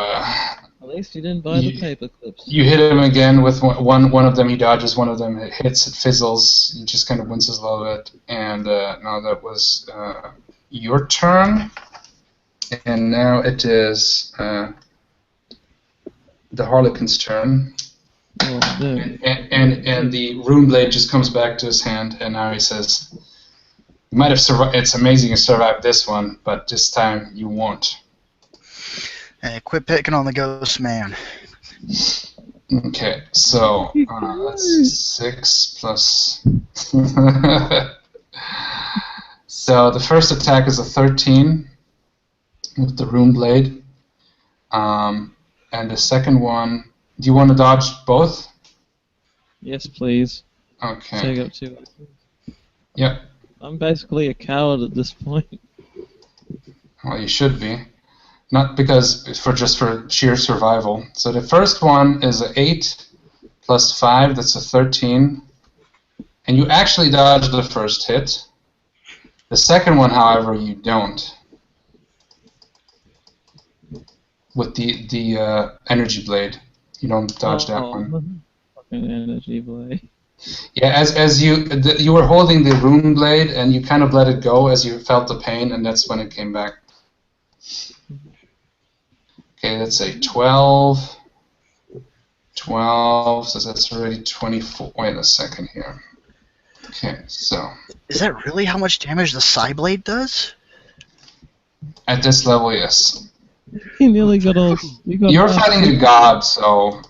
At least you didn't buy the paper clips. you hit him again with one of them. He dodges. One of them it hits. It fizzles. He just kind of winces a little bit. And now that was your turn. And now it is the Harlequin's turn. Oh, no. And the rune blade just comes back to his hand. And now he says, "You might have survived. It's amazing you survived this one, but this time you won't." Hey, quit picking on the ghost man. Okay, so that's 6 plus. So the first attack is a 13 with the rune blade, and the second one. Do you want to dodge both? Yes, please. Okay. Take up 2. Yep. I'm basically a coward at this point. Well, you should be. Not because for sheer survival. So the first one is an 8 plus 5. That's a 13. And you actually dodge the first hit. The second one, however, you don't. With the energy blade, you don't dodge that one. Fucking energy blade. Yeah, as you were holding the rune blade and you kind of let it go as you felt the pain, and that's when it came back. Okay, that's a 12. 12, so that's already 24. Wait a second here. Okay, so. Is that really how much damage the Psyblade does? At this level, yes. He nearly got all. You're fighting a god, so.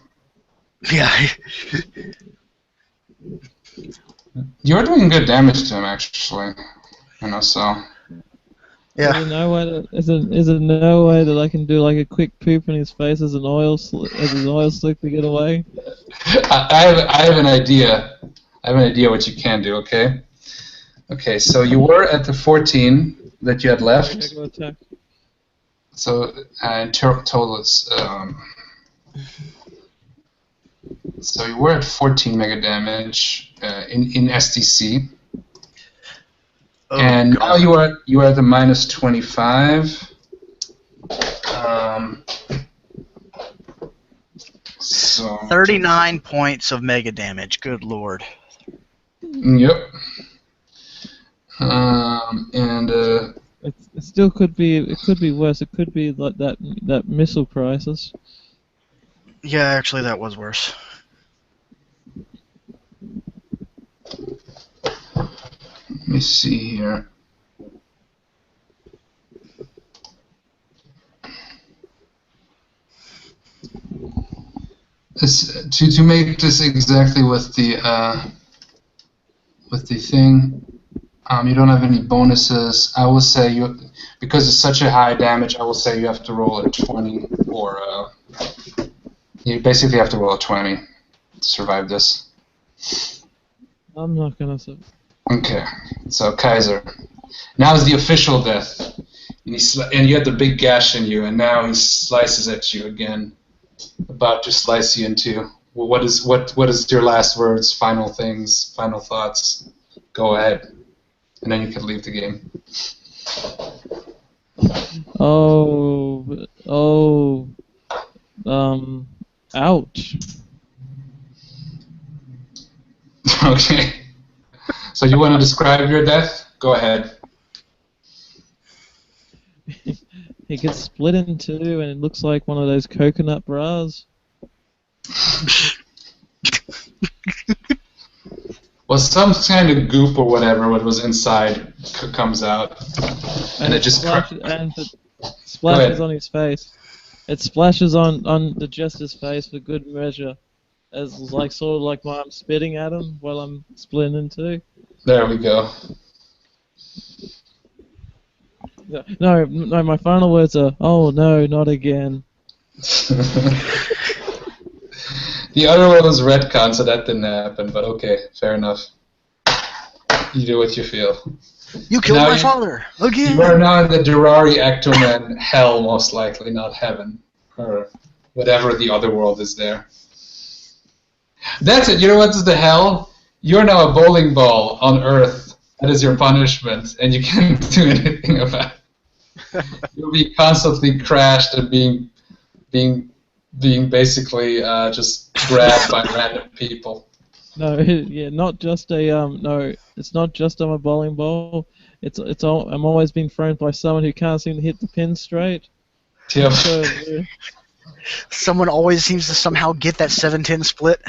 Yeah. You're doing good damage to him, actually. You know, so. Yeah. Is there no way that I can do like a quick poop in his face as his oil slick to get away? I have an idea. I have an idea what you can do. Okay. Okay. So you were at the 14 that you had left. Attack. So in total, it's so you were at 14 mega damage in SDC. Oh, and God. now you are at the minus 25. So 39 points of mega damage. Good lord. Yep. And It still could be. It could be worse. It could be like that missile crisis. Yeah, actually, that was worse. let me see here. To make this exactly with the thing, you don't have any bonuses. I will say because it's such a high damage. I will say you have to roll a 20, or you basically have to roll a 20 to survive this. I'm not gonna say. Okay, so Kaiser. Now is the official death, and you had the big gash in you, and now he slices at you again, about to slice you in two. Well, what is your last words, final things, final thoughts? Go ahead, and then you can leave the game. Ouch. Okay. So you want to describe your death? Go ahead. He gets split in two, and it looks like one of those coconut bras. Well, some kind of goop or whatever what was inside comes out, and it just splashes on his face. It splashes on the jester's face for good measure, as like sort of like while I'm spitting at him while I'm splitting in two. There we go. No, my final words are, oh no, not again. The other one was retcon, so that didn't happen, but okay, fair enough. You do what you feel. You killed my father, again! You are now in the Durari Ectoman hell, most likely, not heaven. Or whatever the other world is there. That's it, you know what's the hell? You're now a bowling ball on Earth. That is your punishment, and you can't do anything about it. You'll be constantly crashed and being basically just grabbed by random people. No, yeah, not just a no. It's not just I'm a bowling ball. I'm always being thrown by someone who can't seem to hit the pin straight. Yep. So, Someone always seems to somehow get that 7-10 split.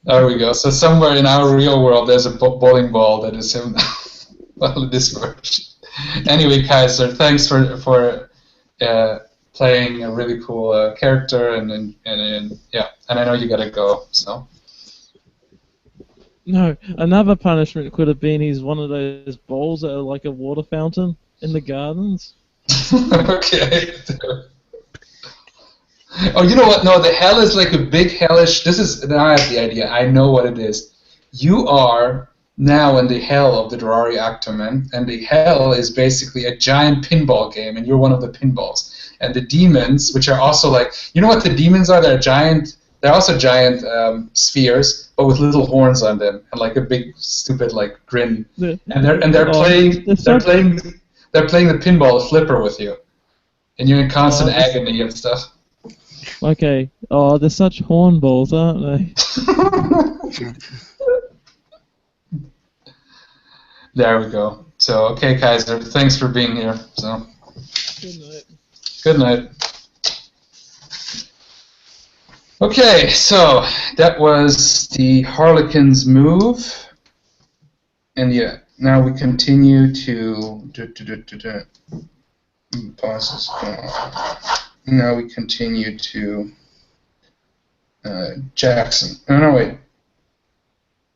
There we go. So somewhere in our real world, there's a bowling ball that is him. Well, this version. Anyway, Kaiser, thanks for playing a really cool character, and yeah, and I know you gotta go. So. No, another punishment could have been he's one of those bowls that are like a water fountain in the gardens. Okay. Oh, you know what? No, the hell is like a big hellish. Now I have the idea. I know what it is. You are now in the hell of the Durari Ectoman, and the hell is basically a giant pinball game, and you're one of the pinballs. And the demons, which are also like, you know what the demons are? They're giant. They're also giant spheres, but with little horns on them and like a big stupid like grin. And they're playing the pinball flipper with you, and you're in constant agony and stuff. Okay. Oh, they're such hornballs, aren't they? There we go. So, okay, Kaiser, thanks for being here. So. Good night. Good night. Okay, so that was the Harlequin's move, and yeah, now we continue to pauses. Now we continue to Jackson. No, wait.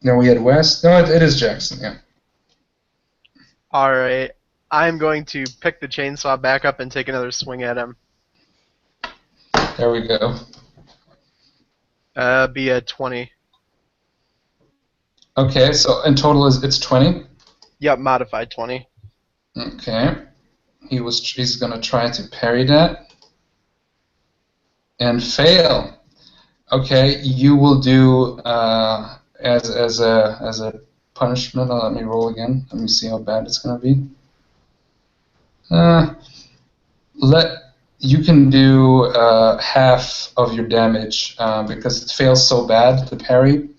No, we had West. No, it is Jackson. Yeah. All right, I'm going to pick the chainsaw back up and take another swing at him. There we go. Be a 20. Okay, so in total it's 20. Yep, modified 20. Okay, he's gonna try to parry that and fail. Okay, you will do as a punishment. Let me roll again. Let me see how bad it's gonna be. You can do half of your damage because it fails so bad, the parry.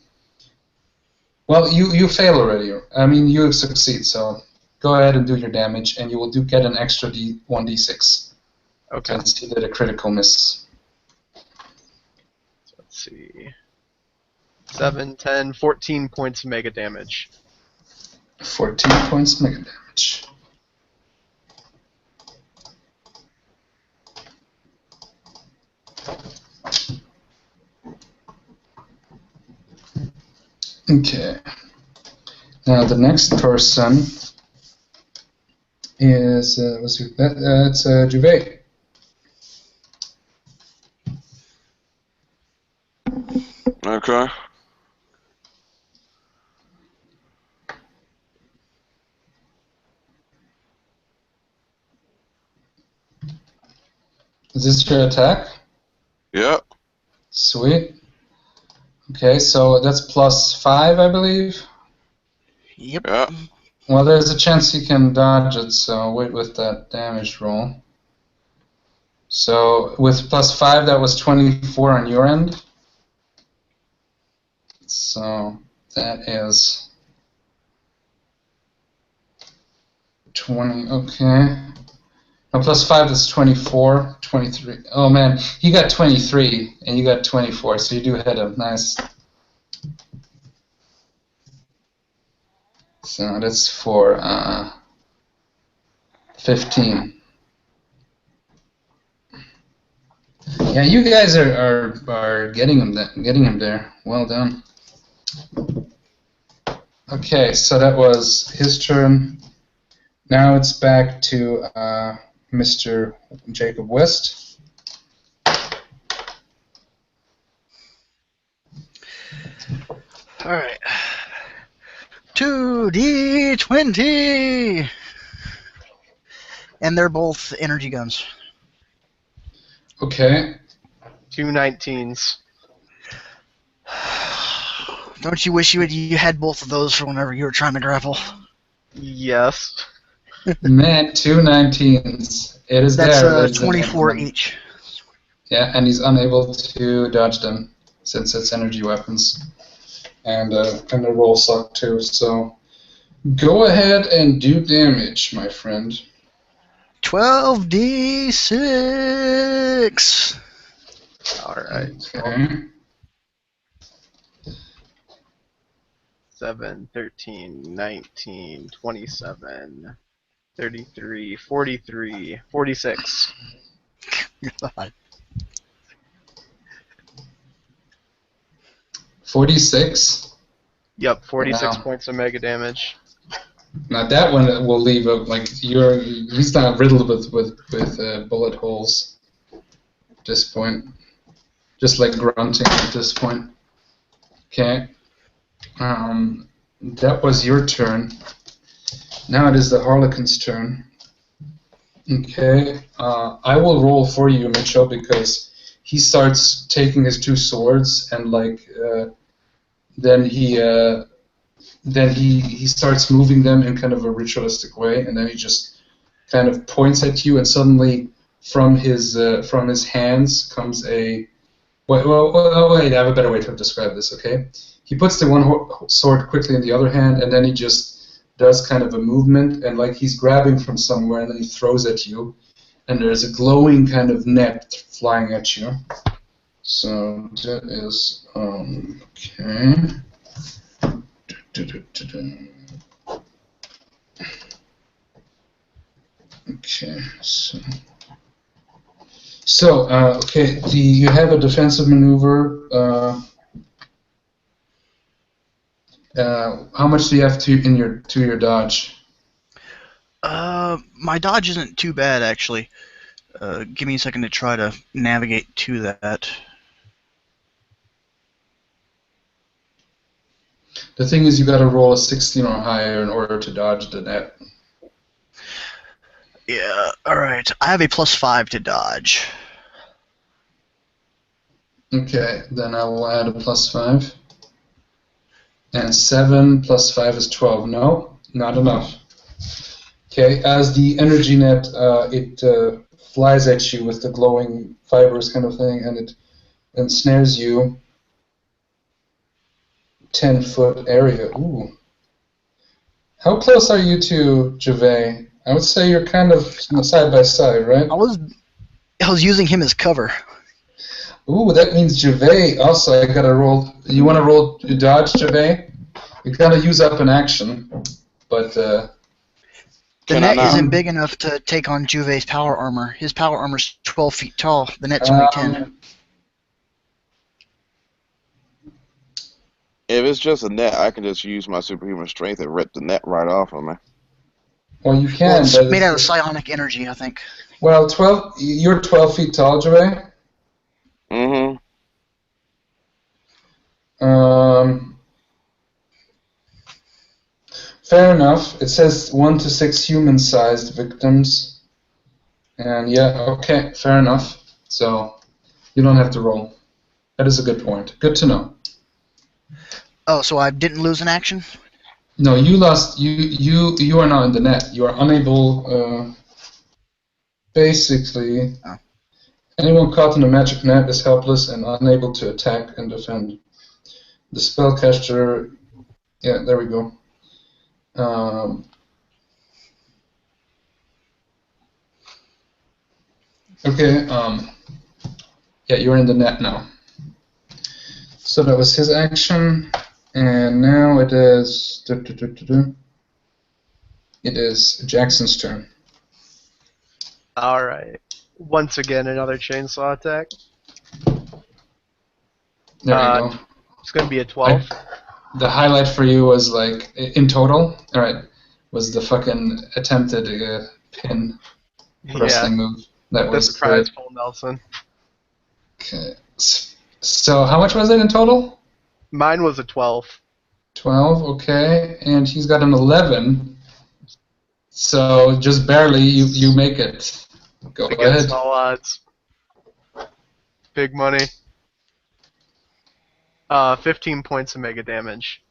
Well, you fail already. I mean, you succeed, so go ahead and do your damage, and you will get an extra 1d6. Okay. Since you did a critical miss. So let's see. 7, 10, 14 points of mega damage. 14 points mega damage. Okay. Now the next person is it's Juvet. Okay. Is this your attack? Yep. Sweet. Okay, so that's +5, I believe. Yep. Yeah. Well, there's a chance you can dodge it, so wait with that damage roll. So with +5, that was 24 on your end. So that is 20, okay. No, +5 is 24, 23. Oh man, he got 23 and you got 24, so you do hit him. Nice. So that's for 15. Yeah, you guys are getting him there. Well done. Okay, so that was his turn. Now it's back to Mr. Jacob West. All right. 2d20, and they're both energy guns. Okay. 2 19s. Don't you wish you had both of those for whenever you were trying to grapple? Yes. Man, 2 19s. It is That's there. Ladies and 24 gentlemen. each. Yeah, and he's unable to dodge them since it's energy weapons. And the roll sucked too, so go ahead and do damage, my friend. 12d6. Alright. Okay. 7, 13, 19, 27, 33, 43, 46. God. 46. Yep, 46 Wow. points of mega damage. Now that one will leave he's not riddled with bullet holes at this point. Just like grunting at this point. Okay. That was your turn. Now it is the Harlequin's turn. Okay. I will roll for you, Mitchell, because he starts taking his two swords and then he starts moving them in kind of a ritualistic way, and then he just kind of points at you, and suddenly from his hands comes a wait. I have a better way to describe this. Okay, he puts the one sword quickly in the other hand, and then he just does kind of a movement, and like he's grabbing from somewhere, and then he throws at you, and there's a glowing kind of net flying at you. So that is okay. Okay, okay. You have a defensive maneuver. How much do you have to your dodge? My dodge isn't too bad, actually. Give me a second to try to navigate to that. The thing is, you got to roll a 16 or higher in order to dodge the net. Yeah, alright. I have a +5 to dodge. Okay, then I will add a +5. And 7 + 5 is 12. No, not enough. Okay, as the energy net, it flies at you with the glowing fibers kind of thing, and it ensnares you 10-foot area. Ooh. How close are you to Gervais? I would say you're kind of side by side, right? I was using him as cover. Ooh, that means Gervais. Also, I gotta roll. You want to roll dodge, Gervais? You gotta use up an action, but The Can I net not? isn't big enough to take on Juve's power armor. His power armor's 12 feet tall. The net's only 10. If it's just a net, I can just use my superhuman strength and rip the net right off of me. well, you Well, can. it's but made out of psionic energy, I think. well, 12. You're 12 feet tall, Gervais. Mm-hmm. Fair enough. It says 1 to 6 human-sized victims, and yeah, okay, fair enough. So you don't have to roll. That is a good point. Good to know. Oh, so I didn't lose an action? No, you lost. You are now in the net. You are unable. Basically, Oh. anyone caught in a magic net is helpless and unable to attack and defend. The spellcaster. Yeah, there we go. Okay. Yeah, you're in the net now. So that was his action, and now it is. It is Jackson's turn. Alright. Once again, another chainsaw attack. There you go. It's going to be a 12. The highlight for you was like in total. All right, was the fucking attempted pin wrestling move. That The was surprise full Nelson. Okay. So how much was it in total? Mine was a 12. 12. Okay, and he's got an 11. So just barely you make it. Go Against ahead. all odds. Big money. 15 points of mega damage.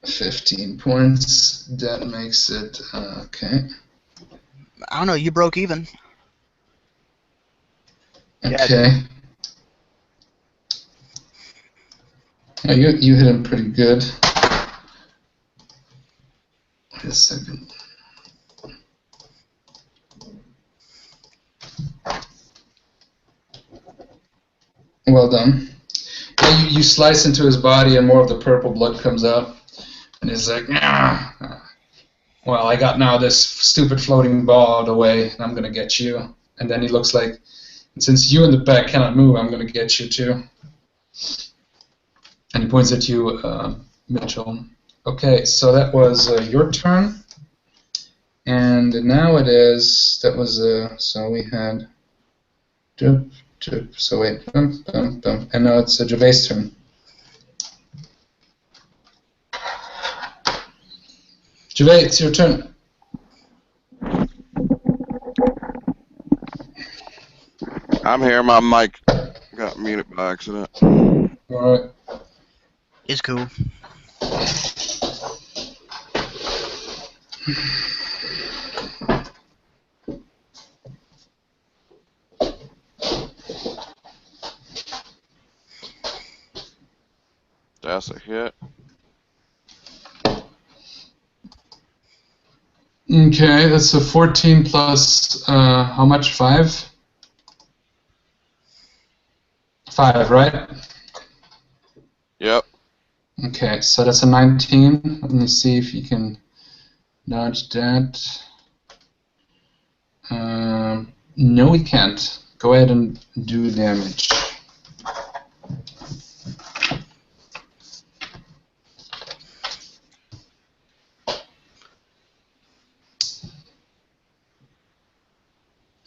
15 points. That makes it okay. I don't know, you broke even. Yeah, Okay. Yeah, you hit him pretty good. Wait a second. Well done. Yeah, you slice into his body and more of the purple blood comes out. And he's like, "Ah, well, I got now this stupid floating ball out of the way, and I'm going to get you." And then he looks like, since you in the back cannot move, I'm going to get you too. And he points at you, Mitchell. Okay, so that was your turn. And now it is, that was, so we had, so wait, and now it's Gervais' turn. Gervais, it's your turn. I'm here. My mic got muted by accident. Alright. It's cool. That's a hit. Okay, that's a 14 plus, how much? 5? 5, right? Yep. Okay, so that's a 19. Let me see if you can dodge that. No, we can't. Go ahead and do damage.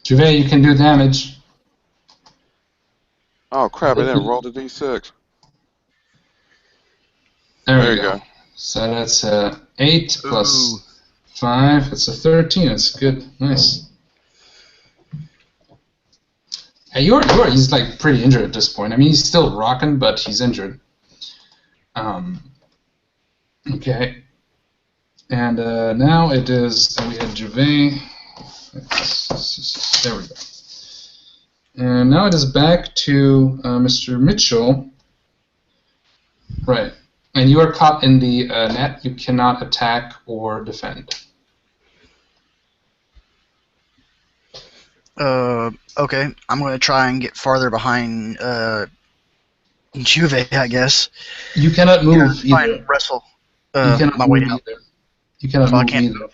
Gervais, you can do damage. Oh crap! I didn't roll the d6. There you go. So that's 8 plus 5. It's a 13. That's good. Nice. Hey, he's like pretty injured at this point. I mean, he's still rocking, but he's injured. Okay. And now it is, we had Gervais. There we go. And now it is back to Mr. Mitchell. Right. And you are caught in the net. You cannot attack or defend. Okay. I'm gonna try and get farther behind Juve, I guess. You cannot move Try and either. wrestle You cannot my way move out. either. You cannot So I move can't either.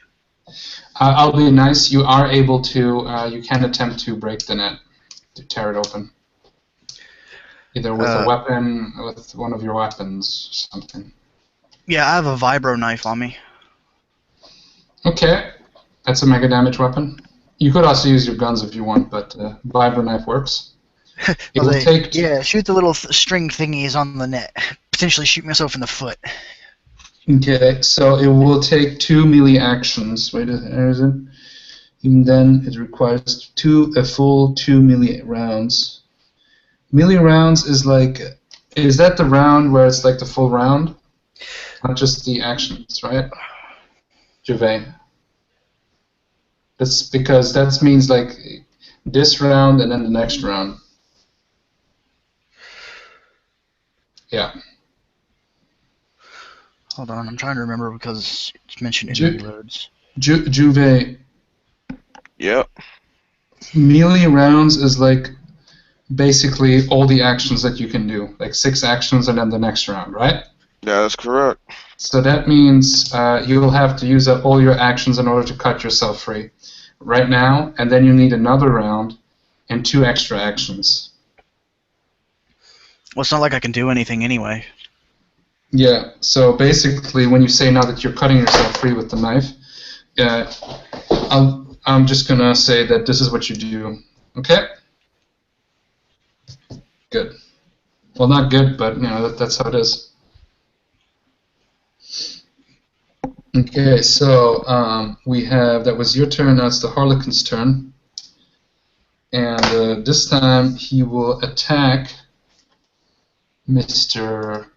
I'll be nice. You are able to. You can attempt to break the net, to tear it open. Either with a weapon, with one of your weapons, or something. Yeah, I have a vibro knife on me. Okay, that's a mega damage weapon. You could also use your guns if you want, but vibro knife works. It will take. Yeah, shoot the little string thingies on the net. Potentially shoot myself in the foot. Okay, so it will take 2 melee actions. Wait, there is it. And then it requires a full 2 melee rounds. Melee rounds is like, is that the round where it's like the full round? Not just the actions, right? Juve. That's because that means like this round and then the next round. Yeah. Hold on, I'm trying to remember because it's mentioned in many loads. Juve. Yep. Melee rounds is like basically all the actions that you can do, like 6 actions and then the next round, right? Yeah, that's correct. So that means you will have to use up all your actions in order to cut yourself free right now, and then you need another round and 2 extra actions. Well, it's not like I can do anything anyway. Yeah, so basically when you say now that you're cutting yourself free with the knife, I'm just going to say that this is what you do. Okay? Good. Well, not good, but you know that's how it is. Okay, so that was your turn. Now it's the Harlequin's turn, and this time he will attack Mr.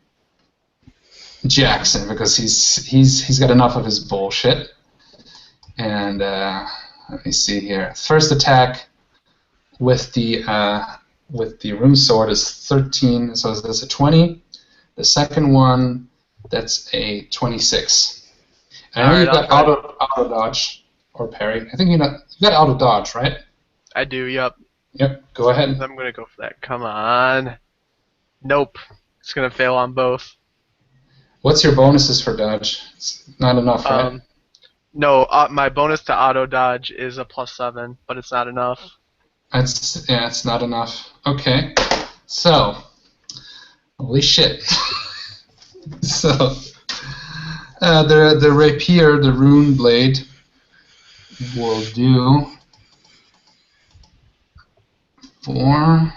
Jackson because he's got enough of his bullshit. And let me see here. First attack with the rune sword is 13, so that's a 20. The second one, that's a 26. I know you got auto dodge or parry. I think you got auto dodge, right? I do. Yep. Yep. Go ahead. I'm gonna go for that. Come on. Nope. It's gonna fail on both. What's your bonuses for dodge? It's not enough, right? No, my bonus to auto dodge is a +7, but it's not enough. It's not enough. Okay, so holy shit. So the rapier, the rune blade, will do 4.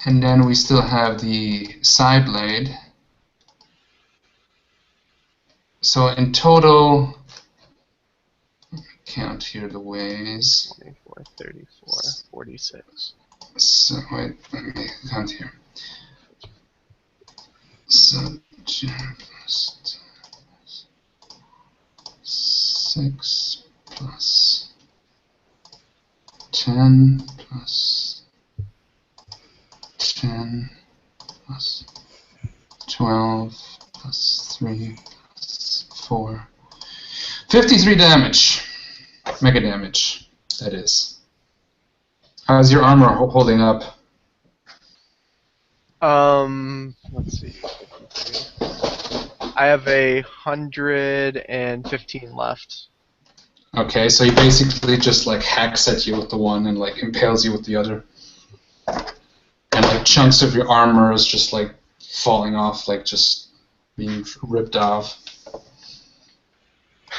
And then we still have the side blade. So in total, count here the ways. 24, 34, 46. So wait, let me count here. So 2 plus 6 plus 10 plus 10 plus 12 plus 3 plus 4. 53 damage. Mega damage, that is. How's your armor holding up? Let's see. I have 115 left. Okay, so he basically just like hacks at you with the one and like impales you with the other. And like chunks of your armor is just like falling off, like just being ripped off.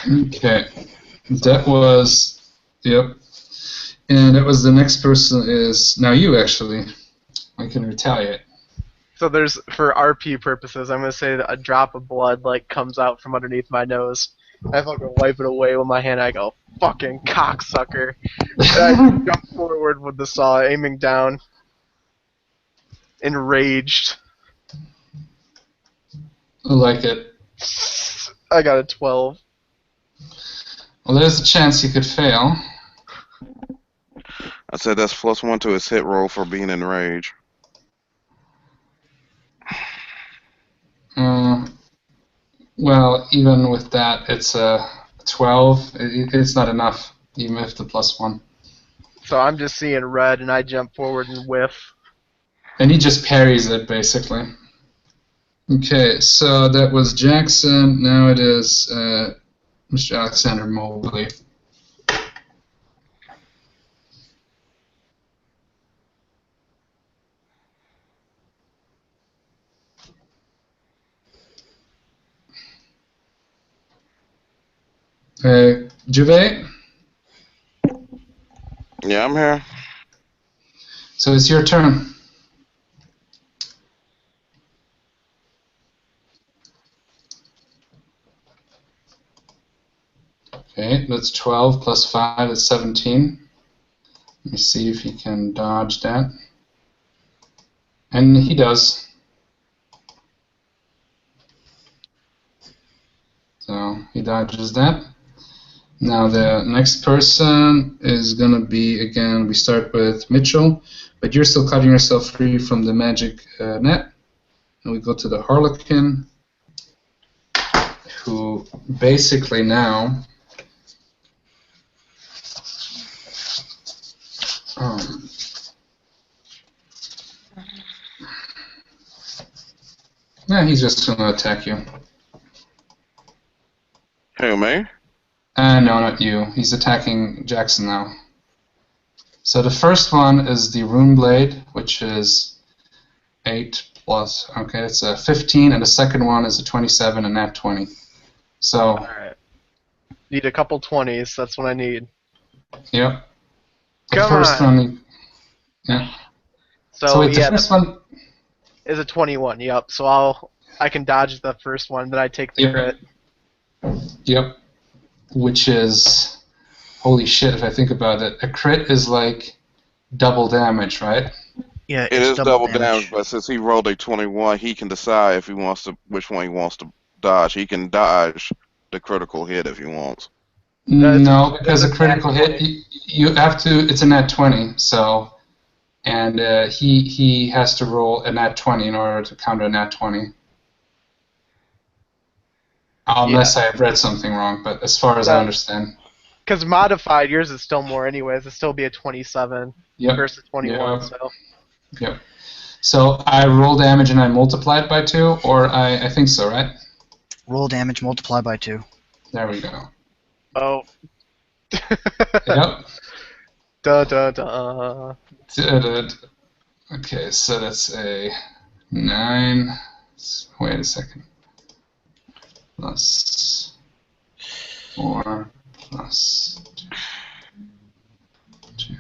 Okay, that was, yep. And that was the next person is now you actually. I can retaliate. So there's, for RP purposes, I'm gonna say that a drop of blood like comes out from underneath my nose. I fucking wipe it away with my hand. I go, fucking cocksucker. And I jump forward with the saw, aiming down, enraged. I like it. I got a 12. Well, there's a chance you could fail. I said that's +1 to his hit roll for being enraged. Well, even with that, it's a 12. It's not enough, even if the +1. So I'm just seeing red, and I jump forward and whiff. And he just parries it, basically. Okay, so that was Jackson. Now it is Mr. Alexander Mobley. Juve, Yeah, I'm here. so it's your turn. Okay, that's 12 plus 5 is 17. Let me see if he can dodge that. And he does. So he dodges that. Now the next person is going to be, again, we start with Mitchell, but you're still cutting yourself free from the magic net. And we go to the Harlequin, who basically now yeah, he's just going to attack you. Who, me? No, not you. He's attacking Jackson now. So the first one is the Rune Blade, which is 8 plus, okay, it's a 15, and the second one is a 27, and nat 20. So, Alright. Need a couple 20s, that's what I need. yep. The Come first on. one, yeah. So wait, the yeah, first one, is a 21, yep. So I can dodge the first one, then I take the Yep. crit. yep, which is, holy shit, if I think about it, a crit is like double damage, right? Yeah, It it's is double damage, but since he rolled a 21, he can decide if he wants to, which one he wants to dodge. He can dodge the critical hit if he wants. No, because a it's a critical nat hit, you have to, it's a nat 20, so, and he has to roll a nat 20 in order to counter a nat 20. Unless I have read something wrong, but as far as I understand. Because modified, yours is still more anyways. It'd still be a 27 Yep. versus 21, Yep. so. Yep. So I roll damage and I multiply it by 2, or I think so, right? roll damage multiplied by 2. There we go. Oh. Yep. Da da da. Okay, so that's a 9. Wait a second. Plus 4 plus 2.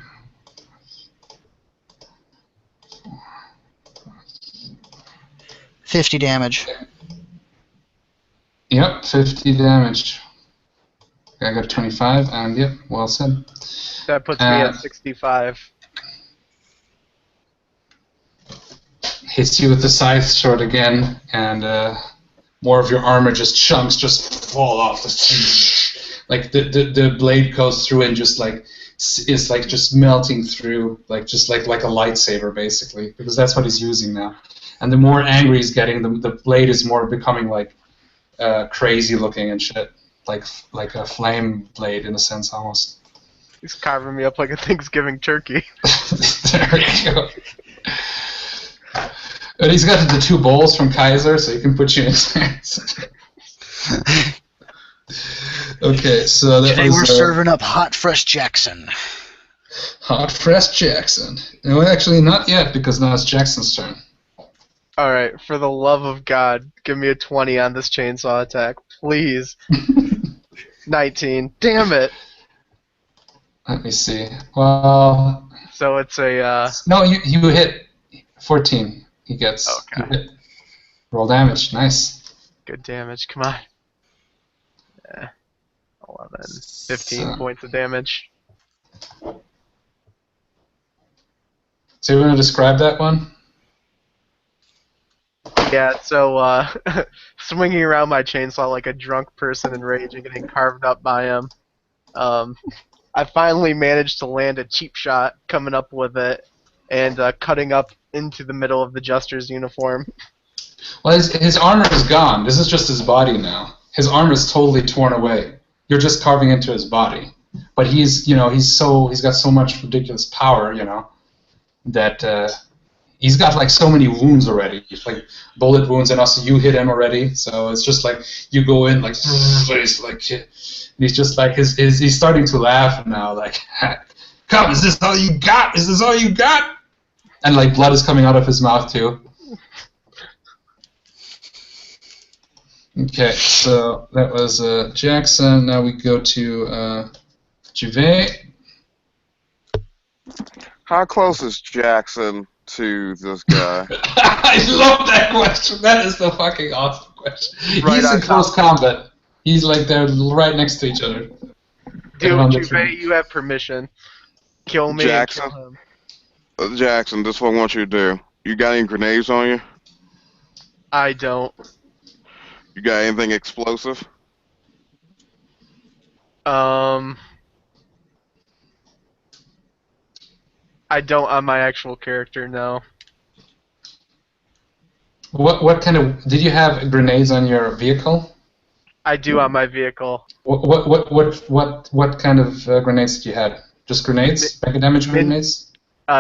50 damage. Yep, 50 damage. I got 25, and yep, well said. That puts me at 65. Hits you with the scythe sword again, and more of your armor chunks just fall off. Like the blade goes through and just like is like just melting through, just like a lightsaber basically, because that's what he's using now. And the more angry he's getting, the blade is more becoming like crazy looking and shit, like a flame blade in a sense almost. He's carving me up like a Thanksgiving turkey. There we go. And he's got the 2 bowls from Kaiser, so he can put you in his hands. Okay, so that Today was we're serving up hot, fresh Jackson. hot fresh Jackson. No, actually not yet, because now it's Jackson's turn. Alright, for the love of God, give me a 20 on this chainsaw attack, please. 19. Damn it! Let me see. Well, So it's a, no, you hit 14. He gets. Okay. You hit. Roll damage. Nice. good damage, come on. 11, 15 So- points of damage. So you want to describe that one? Yeah, so, swinging around my chainsaw like a drunk person in rage and getting carved up by him. I finally managed to land a cheap shot coming up with it and cutting up into the middle of the Jester's uniform. Well, his armor is gone. This is just his body now. His armor is totally torn away. You're just carving into his body. But he's got so much ridiculous power, that he's got like so many wounds already, like bullet wounds, and also you hit him already. So it's just like you go in like, he's like, he's just like he's starting to laugh now, like, come, is this all you got? Is this all you got? And like blood is coming out of his mouth too. Okay, so that was Jackson. Now we go to Juvet. How close is Jackson to this guy? I love that question. That is the fucking awesome question. Right He's on in close combat. He's like they're right next to each other. Dude, Juvet, you have permission. Kill me Jackson? and kill him. Jackson, this is what I want you to do. You got any grenades on you? I don't. You got anything explosive? I don't on my actual character, no. What kind of did you have grenades on your vehicle? I do on my vehicle. What kind of grenades did you have? Just grenades? Mega damage grenades?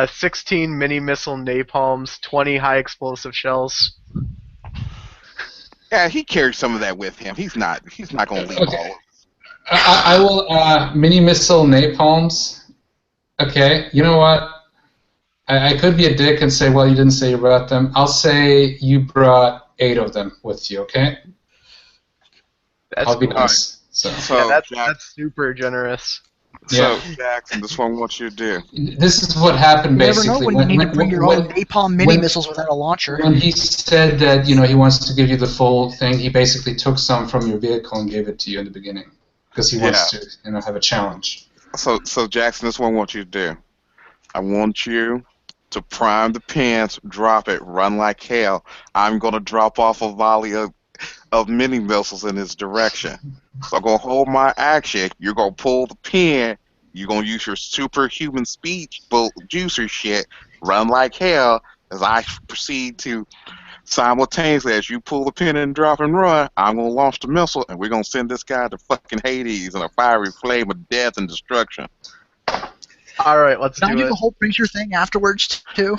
16 mini missile napalms, 20 high explosive shells. Yeah, he carries some of that with him. He's not going to leave all of it. I will mini missile napalms. Okay, you know what? I could be a dick and say, well, you didn't say you brought them. I'll say you brought 8 of them with you. Okay. That's I'll be cool. nice. So Yeah, that's super generous. Yeah. So, Jackson, this is what I want you to do. this is what happened You never basically. know when you need to bring your own napalm mini missiles without a launcher. When he said that he wants to give you the full thing, he basically took some from your vehicle and gave it to you in the beginning because he wants to have a challenge. So Jackson, this is what I want you to do. I want you to prime the pins, drop it, run like hell. I'm going to drop off a volley of mini missiles in his direction. So I'm going to hold my action. You're going to pull the pin. You're going to use your superhuman speed juicer shit, run like hell, as I proceed to simultaneously, as you pull the pin and drop and run, I'm going to launch the missile, and we're going to send this guy to fucking Hades in a fiery flame of death and destruction. All right, let's Can I do do it. the whole preacher thing afterwards too?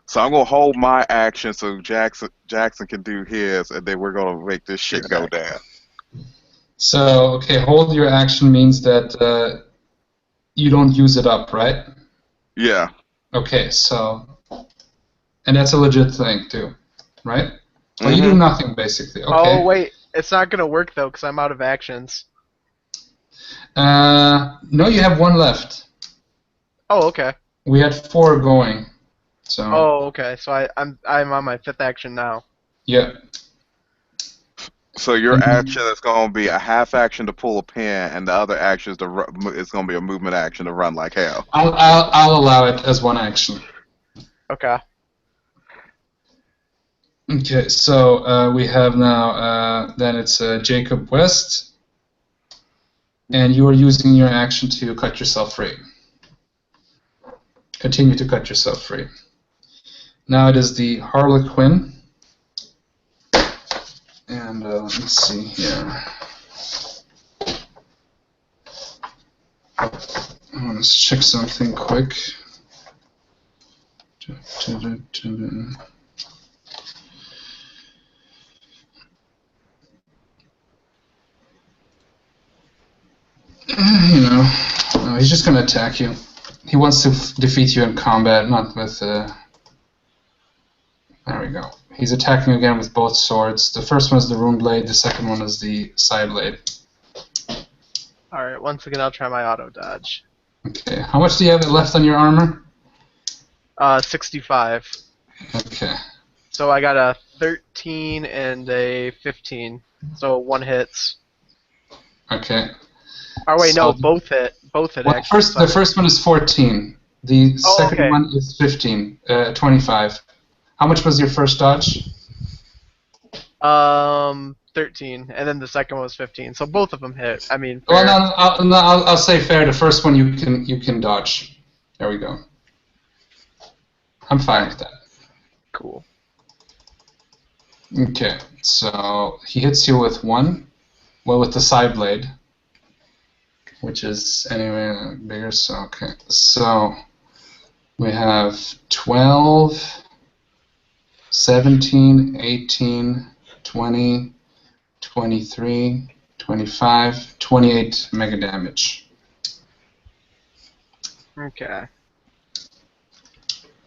So I'm going to hold my action so Jackson can do his, and then we're going to make this shit go down. So, okay, hold your action means that you don't use it up, right? Yeah. Okay, so... And that's a legit thing, too, right? Well, you do nothing, basically. Okay. Oh, wait. It's not going to work, though, because I'm out of actions. No, you have 1 left. Oh, okay. We had 4 going, so... Oh, okay. So I'm on my 5th action now. Yeah. So your action is going to be a half action to pull a pin, and the other action is it's going to be a movement action to run like hell. I'll allow it as 1 action. Okay. Okay, so we have now, then it's Jacob West, and you are using your action to cut yourself free. Continue to cut yourself free. Now it is the Harlequin, and let me see here. Let's check something quick. No, he's just going to attack you. He wants to defeat you in combat, not with... There we go. He's attacking again with both swords. The first one is the rune blade, the second one is the side blade. Alright, once again, I'll try my auto dodge. Okay, how much do you have left on your armor? 65. Okay. So I got a 13 and a 15. So 1 hits. Okay. Oh wait, no, So- both hit. Both hit. Well, actually. the first one is 14. The Oh, second okay. one is 15, 25. How much was your first dodge? 13, and then the second one was 15. So both of them hit. I mean, fair. Well, no, I'll say fair. The first one you can dodge. There we go. I'm fine with that. Cool. Okay, so he hits you with 1. Well, with the side blade, which is anyway bigger. So okay, so we have 12, 17, 18, 20, 23, 25, 28 mega damage. Okay.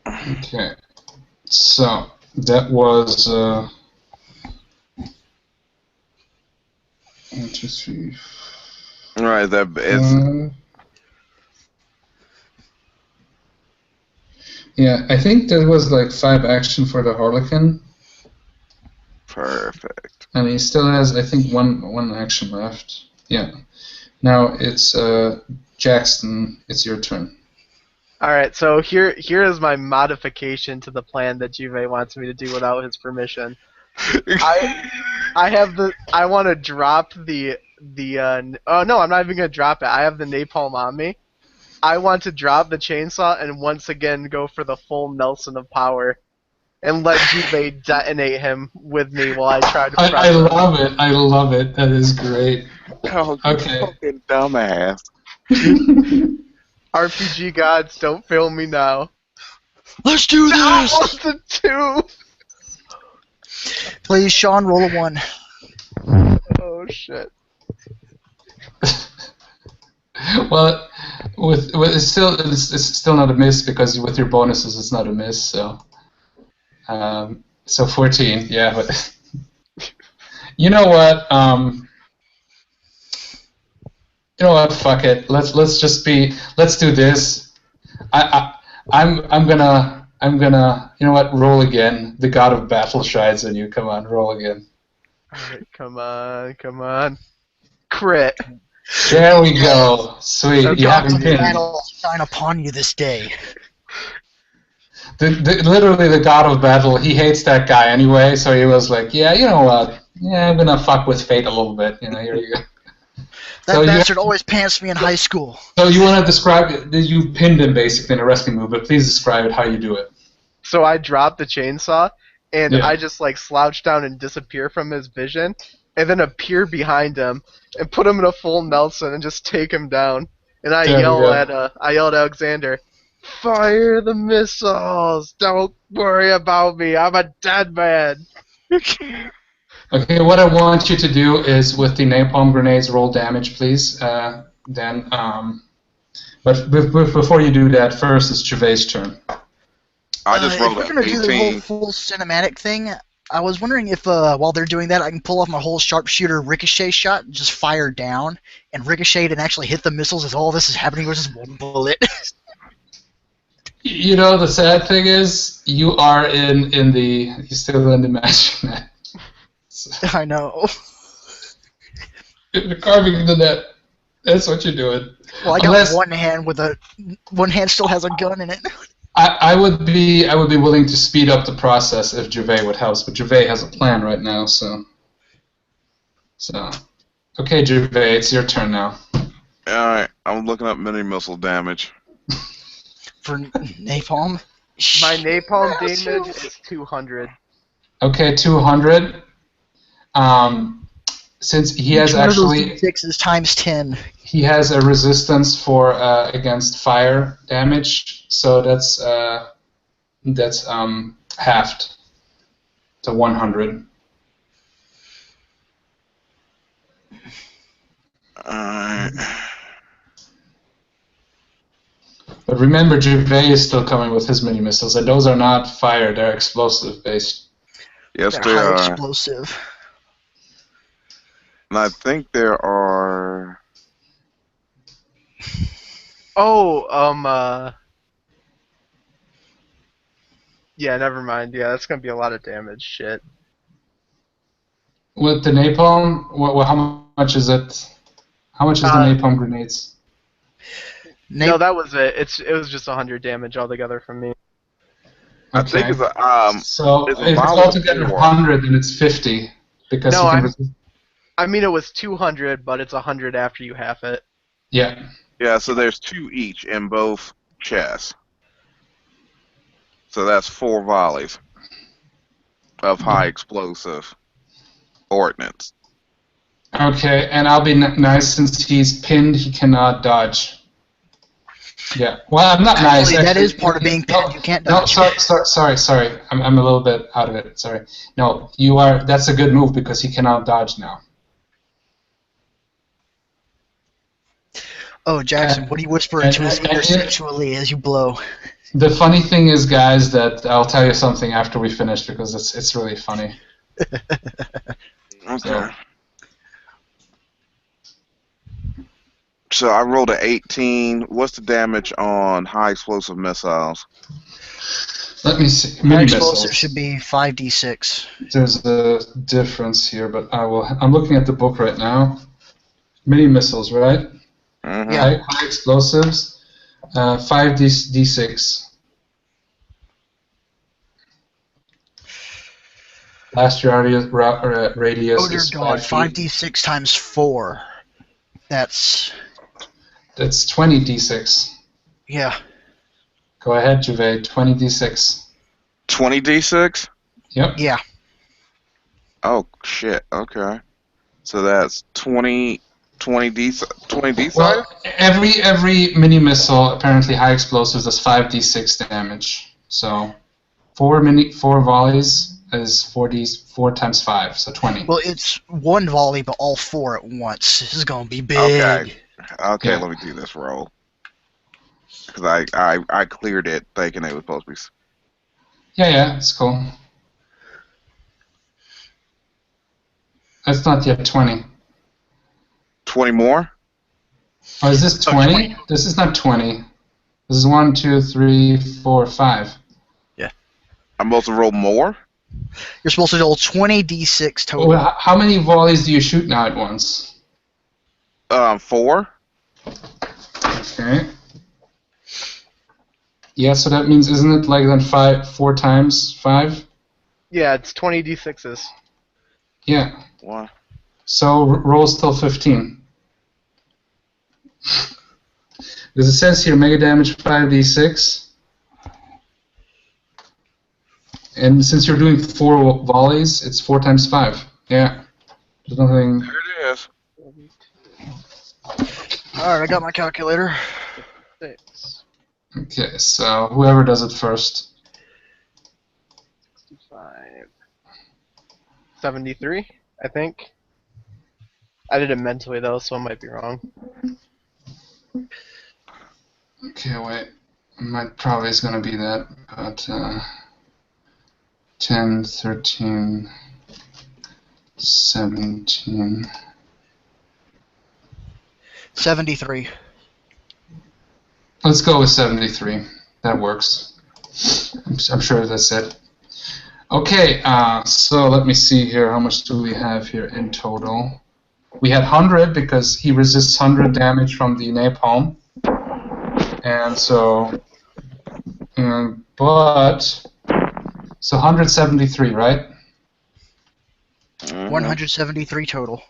Okay, so that was 1, 2, 3, Right, that it's 4. Yeah, I think there was like 5 action for the Harlequin, perfect. and he still has, I think, one action left. Yeah. Now it's Jackson. It's your turn. All right. So here is my modification to the plan that Juve wants me to do without his permission. I want to drop the oh no, I'm not even gonna drop it. I have the napalm on me. I want to drop the chainsaw and once again go for the full Nelson of power, and let Juve detonate him with me while I try to. I love it. I love it. That is great. Oh, you Okay. fucking dumbass. RPG gods, don't fail me now. Let's do this! Almost a 2. Please, Sean, roll a 1. Oh shit. Well, with it's still not a miss because with your bonuses it's not a miss. So 14. Yeah, but you know what? You know what? Fuck it. Let's do this. I'm gonna you know what? Roll again. The god of battle shines on you. Come on, roll again. Alright, come on. Crit. There we go. Sweet. Okay. You God haven't of pinned. battle shine upon you this day. Literally the god of battle. He hates that guy anyway, so he was like, yeah, you know what? Yeah, I'm gonna fuck with fate a little bit. You know, here you go. That So bastard always pants me in high school. So you want to describe it? You pinned him basically in a wrestling move, but please describe it how you do it. So I drop the chainsaw, and Yeah. I just like slouch down and disappear from his vision, and then appear behind him and put him in a full Nelson and just take him down. And I There we yell go. at Alexander, "Fire the missiles! Don't worry about me. I'm a dead man." Okay, what I want you to do is with the napalm grenades roll damage, please. But before you do that, first it's Gervais' turn. I just If rolled we're an gonna do the whole 18. full cinematic thing, I was wondering if while they're doing that, I can pull off my whole sharpshooter ricochet shot, and just fire down and ricochet and actually hit the missiles as all this is happening with just one bullet. You know, the sad thing is you are you're still in the match. I know. You're carving the net. That's what you're doing. Well, I got Unless- one hand still has a gun in it. I would be willing to speed up the process if Gervais would help, but Gervais has a plan right now, so okay, Gervais, it's your turn now. Alright, I'm looking up mini missile damage. For napalm. My napalm damage is 200. Okay, 200. Since he has Each one of those actually D6 is times 10. he has a resistance for against fire damage, so that's halved to 100. Alright. But remember, Gervais is still coming with his mini missiles, and those are not fire; they're explosive based. Yes, They're they highly are. explosive. And I think there are. Oh, yeah, never mind. Yeah, that's gonna be a lot of damage. Shit. With the napalm, how much is it? How much is the napalm grenades? No, that was it. It was just 100 damage altogether from me. I think Okay. it's So it's if it's about altogether 4. 100, then it's 50 because No, you can I'm- resist. I mean, it was 200, but it's 100 after you half it. Yeah. Yeah, so there's 2 each in both chests. So that's 4 volleys of high explosive ordnance. Okay, and I'll be nice since he's pinned. He cannot dodge. Yeah. Well, I'm not nice. Actually, that Actually, is part of being pinned. You can't dodge. No, sorry. I'm a little bit out of it. Sorry. No, you are. That's a good move because he cannot dodge now. Oh, Jackson, what do you whisper into his ear sexually as you blow? The funny thing is, guys, that I'll tell you something after we finish because it's really funny. Okay. So I rolled an 18. What's the damage on high explosive missiles? Let me see. High Mini explosive missiles. should be 5d6. There's a difference here, but I'm looking at the book right now. Mini missiles, right? Mm-hmm. Yeah. High explosives. 5d6. Last radius Oh dear is God, 5 feet. 5d6 times 4. That's 20 d6. yeah. Go ahead, Juve. 20 d6. 20 d6? Yep. Yeah. Oh shit. Okay. So that's 20 d6. Well, every mini missile, apparently high explosives, does 5d6 damage. So 4 volleys is 4 times 5, so 20. Well, it's one volley, but all 4 at once. This is gonna be big. Okay, Yeah. let me do this roll. Because I cleared it thinking it was supposed to be. Yeah, it's cool. That's not yet 20. 20 more? Oh, is this 20? This is not 20. This is 1, 2, 3, 4, 5. I'm supposed to roll more? You're supposed to roll 20d6 total. Well, how many volleys do you shoot now at once? 4? Okay. Yeah, so that means, isn't it like then 4 times 5? Yeah, it's 20 d6s. Yeah. What? So rolls till 15. Because it says here mega damage 5d6. And since you're doing 4 volleys, it's 4 times 5. Yeah. There's nothing. There it is. Alright, I got my calculator. 6, Okay, so whoever does it first. 65, 73, I think. I did it mentally though, so I might be wrong. Okay, wait. Might probably is going to be that, but 10, 13, 17. 73. Let's go with 73. That works. I'm sure that's it. Okay, so let me see here. How much do we have here in total? We had 100 because he resists 100 damage from the napalm. And so, so 173, right? 173 total.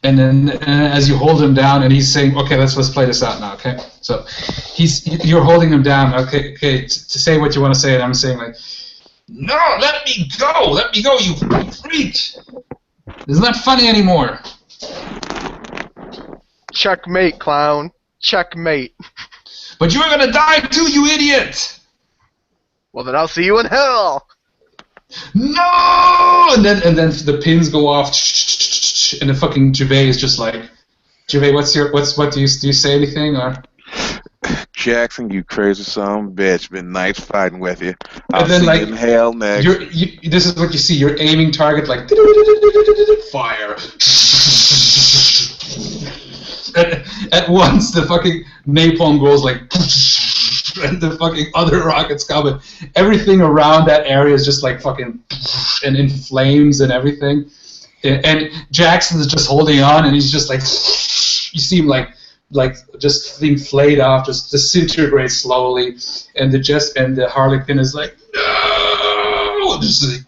And then as you hold him down, and he's saying, "Okay, let's play this out now." Okay, so you're holding him down. Okay, to say what you want to say, and I'm saying like, "No, let me go, you freak! It's not funny anymore." Checkmate, clown. Checkmate. But you're gonna die too, you idiot! Well, then I'll see you in hell. No! And then the pins go off, and the fucking Gervais is just like, Gervais, what do you say anything or? Jackson, you crazy son of a bitch. Been nice fighting with you. I'll And then, see like, you in hell next. This is what you see. You're aiming target like fire. And at once the fucking napalm goes like, and the fucking other rockets come, and everything around that area is just like fucking and in flames and everything. And Jackson is just holding on, and he's just like, you see him like just being flayed off, just disintegrate slowly, and the Harlequin is like, no, just like,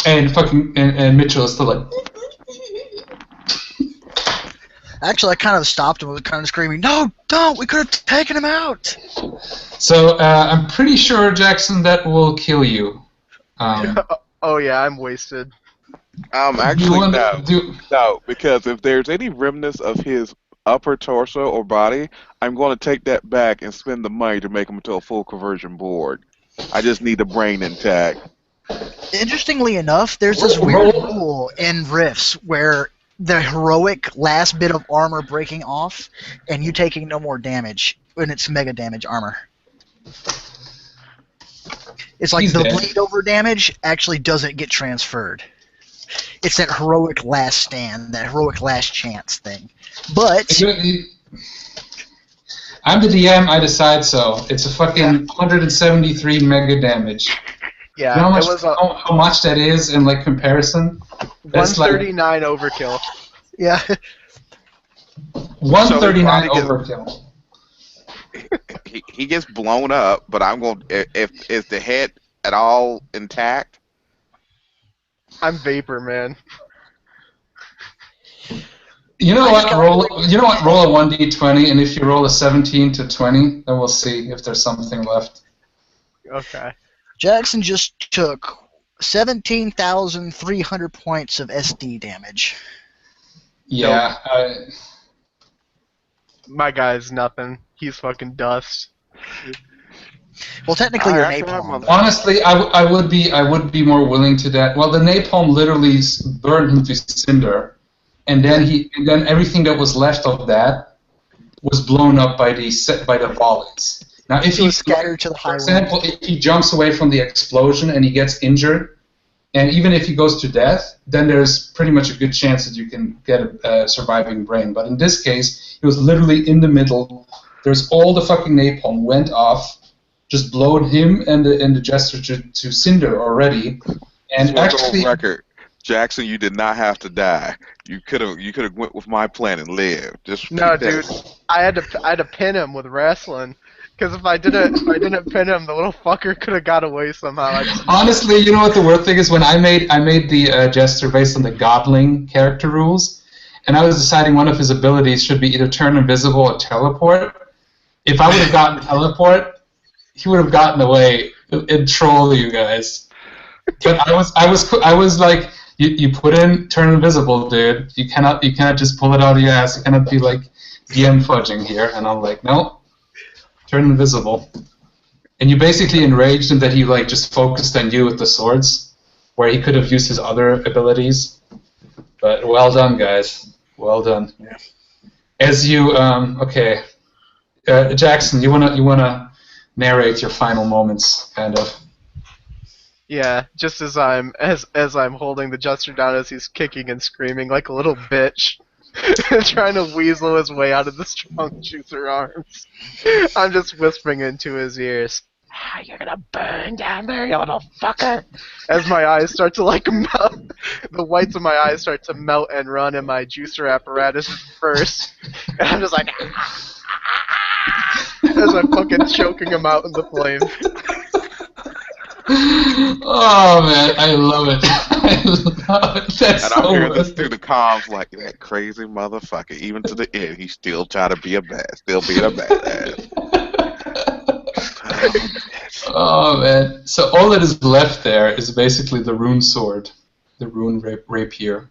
and fucking and Mitchell is still like. Actually, I kind of stopped him. I was kind of screaming, "No, don't! We could have taken him out." So I'm pretty sure, Jackson, that will kill you. Oh yeah, I'm wasted. Actually, no. Do, No, because if there's any remnants of his upper torso or body, I'm going to take that back and spend the money to make him into a full conversion board. I just need the brain intact. Interestingly enough, there's this weird rule in RIFTS where the heroic last bit of armor breaking off and you taking no more damage when it's mega damage armor. It's like He's the dead. bleed over damage actually doesn't get transferred. It's that heroic last stand, that heroic last chance thing. But I'm the DM, I decide so. It's a fucking 173 mega damage. Yeah, You know it was a how much that is in like comparison? That's like 139 overkill. yeah, 139 So his body overkill. He gets blown up, but I'm going. If is the head at all intact? I'm vapor, man. You know I what? just got- Roll a 1d20, and if you roll a 17 to 20, then we'll see if there's something left. Okay. Jackson just took 17,300 points of SD damage. Yeah. My guy's nothing. He's fucking dust. Well, technically you're Alright, napalm. Honestly, I would be more willing to that. Well, the napalm literally burned him to cinder, and then everything that was left of that was blown up by the volleys. Now, if He he was scattered to the for high example, if he jumps away from the explosion and he gets injured, and even if he goes to death, then there's pretty much a good chance that you can get a surviving brain. But in this case, he was literally in the middle. There's all the fucking napalm went off, just blowed him and the jester to cinder already. And Just want to go actually, on record, Jackson, you did not have to die. You could have went with my plan and lived. Just No, repeat that. dude. I had to pin him with wrestling. Because if I didn't pin him, the little fucker could have got away somehow. honestly, you know what the weird thing is? When I made the jester based on the Godling character rules, and I was deciding one of his abilities should be either turn invisible or teleport. If I would have gotten teleport, he would have gotten away and troll you guys. But I was like, you put in turn invisible, dude. You cannot just pull it out of your ass. You cannot be like DM fudging here. And I'm like, no, turn invisible. And you basically enraged him that he like just focused on you with the swords, where he could have used his other abilities. But well done, guys. Well done. Yeah. As you okay, Jackson, you wanna narrate your final moments, kind of. Yeah, just as I'm holding the jester down as he's kicking and screaming like a little bitch, trying to weasel his way out of the strong juicer arms. I'm just whispering into his ears. "Ah, you're gonna burn down there, you little fucker!" As my eyes start to like melt, the whites of my eyes start to melt and run, and my juicer apparatus is burst. And I'm just like, as I'm fucking choking him out in the flames. Oh man, I love it. I love it. That's And so I'm hearing this worth through it. the comms like that crazy motherfucker. Even to the end, he's still trying to be a still being a badass. Oh man. So all that is left there is basically the rune sword, the rune rapier.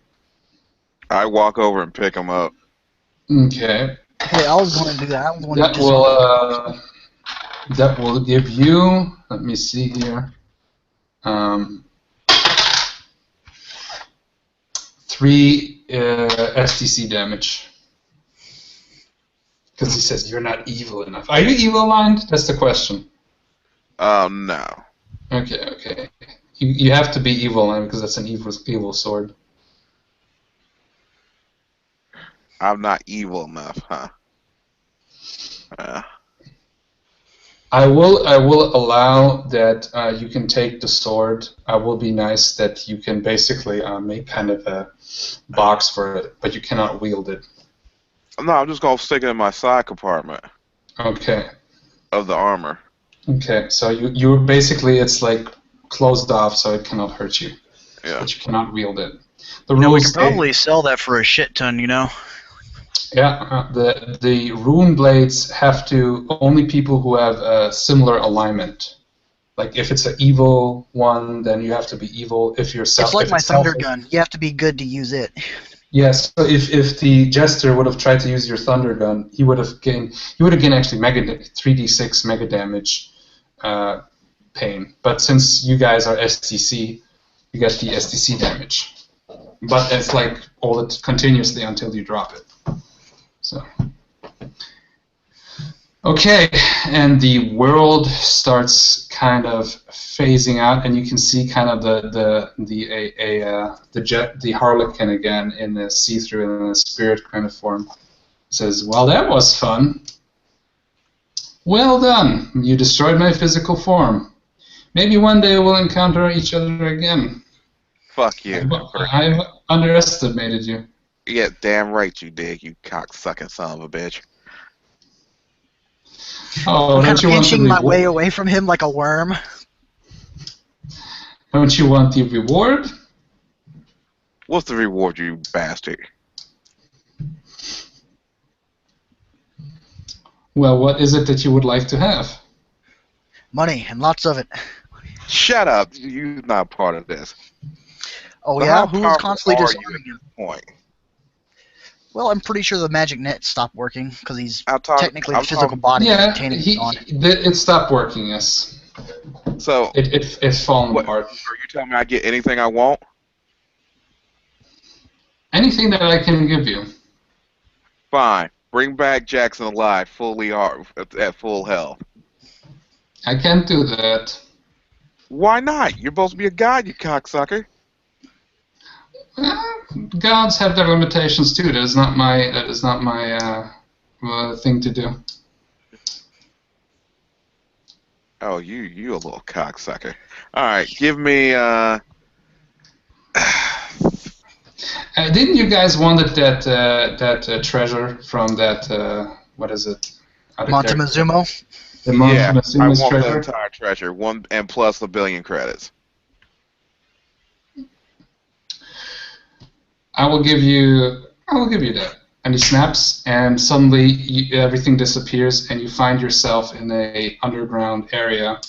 I walk over and pick him up. Okay. Hey, I was going to do that. I was going to That will give you. Let me see here. 3 STC damage. Because he says you're not evil enough. Are you evil aligned? That's the question. No. Okay. You have to be evil aligned because that's an evil sword. I'm not evil enough, huh? I will allow that you can take the sword. I will be nice that you can basically make kind of a box for it, but you cannot wield it. No, I'm just gonna stick it in my side compartment Okay. of the armor. Okay. So you basically it's like closed off, so it cannot hurt you, Yeah. but you cannot wield it. The we rules can probably sell that for a shit ton, you know. Yeah, the rune blades have to only people who have a similar alignment. Like if it's an evil one, then you have to be evil. If you're It's like if my it's thunder selfish, gun. You have to be good to use it. yes. So if the jester would have tried to use your thunder gun, he would have gained actually 3d6 mega damage pain. But since you guys are STC, you get the STC damage. But it's like all it continuously until you drop it. So. Okay, and the world starts kind of phasing out, and you can see kind of the Harlequin again in the see-through in the spirit kind of form. It says, "Well, that was fun. Well done. You destroyed my physical form. Maybe one day we'll encounter each other again. Fuck you. I've underestimated you." Yeah, damn right you did, you cocksucking son of a bitch. Oh, I'm kind don't of you want the inching my way reward? away from him like a worm. Don't you want the reward? What's the reward, you bastard? Well, what is it that you would like to have? Money, and lots of it. Shut up. You're not part of this. Oh So yeah? how Who's powerful constantly are you disarming him? at this point? Well, I'm pretty sure the magic net stopped working, because he's I'm technically the I'm physical talking, body Yeah, containing it on. it stopped working. Yes, so it's fallen what, apart. are you telling me I get anything I want? Anything that I can give you. Fine. Bring back Jackson alive, at full health. I can't do that. Why not? You're supposed to be a god, you cocksucker. Gods have their limitations too. That is not my thing to do. Oh, you a little cocksucker. All right, give me Didn't you guys wanted that treasure from that what is it? Montemazumo? The yeah. I Montezuma's want the treasure. entire treasure, one and plus a billion credits. I will give you that. And he snaps, and suddenly everything disappears, and you find yourself in a underground area,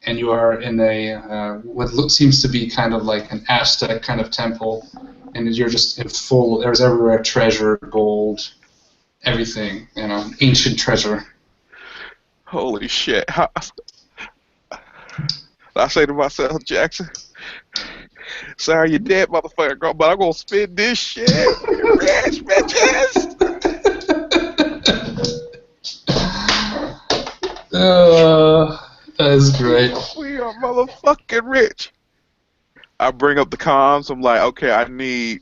and you are in a seems to be kind of like an Aztec kind of temple, and you're just in full. There's everywhere treasure, gold, everything. Ancient treasure. Holy shit! I say to myself, Jackson, sorry you're dead, motherfucker, but I'm gonna spend this shit. Rich bitches. That is great. We are motherfucking rich. I bring up the comms. I'm like, okay, I need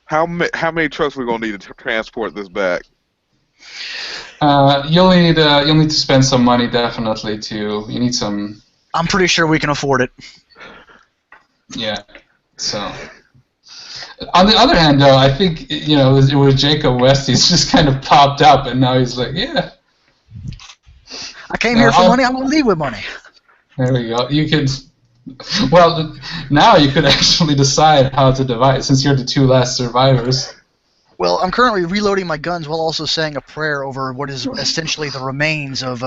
how many trucks we gonna need to transport this back? You'll need to spend some money definitely too. You need some. I'm pretty sure we can afford it. Yeah. So. On the other hand, though, I think with Jacob West, he's just kind of popped up, and now he's like, yeah. I came here for money, I'm going to leave with money. There we go. You could. Well, now you could actually decide how to divide, since you're the two last survivors. Well, I'm currently reloading my guns while also saying a prayer over what is essentially the remains of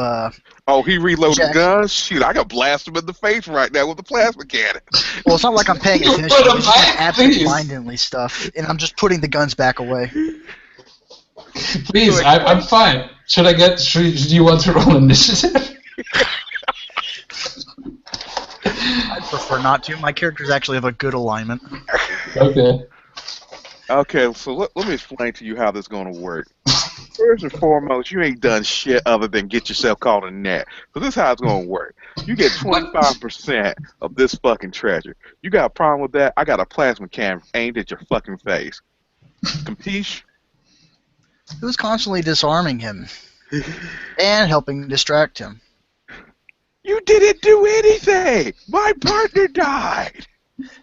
Oh, he reloaded Jackson. guns? Shoot, I could blast him in the face right now with the plasma cannon. Well, it's not like I'm paying You attention. put 'em It's just back, like please. absent-mindedly stuff, and I'm just putting the guns back away. Please, I'm fine. Should you want to roll initiative? I'd prefer not to. My characters actually have a good alignment. Okay. Okay, so let me explain to you how this is going to work. First and foremost, you ain't done shit other than get yourself caught in net. So this is how it's going to work. You get 25% of this fucking treasure. You got a problem with that? I got a plasma cannon aimed at your fucking face. Capiche? Who's constantly disarming him and helping distract him? You didn't do anything! My partner died!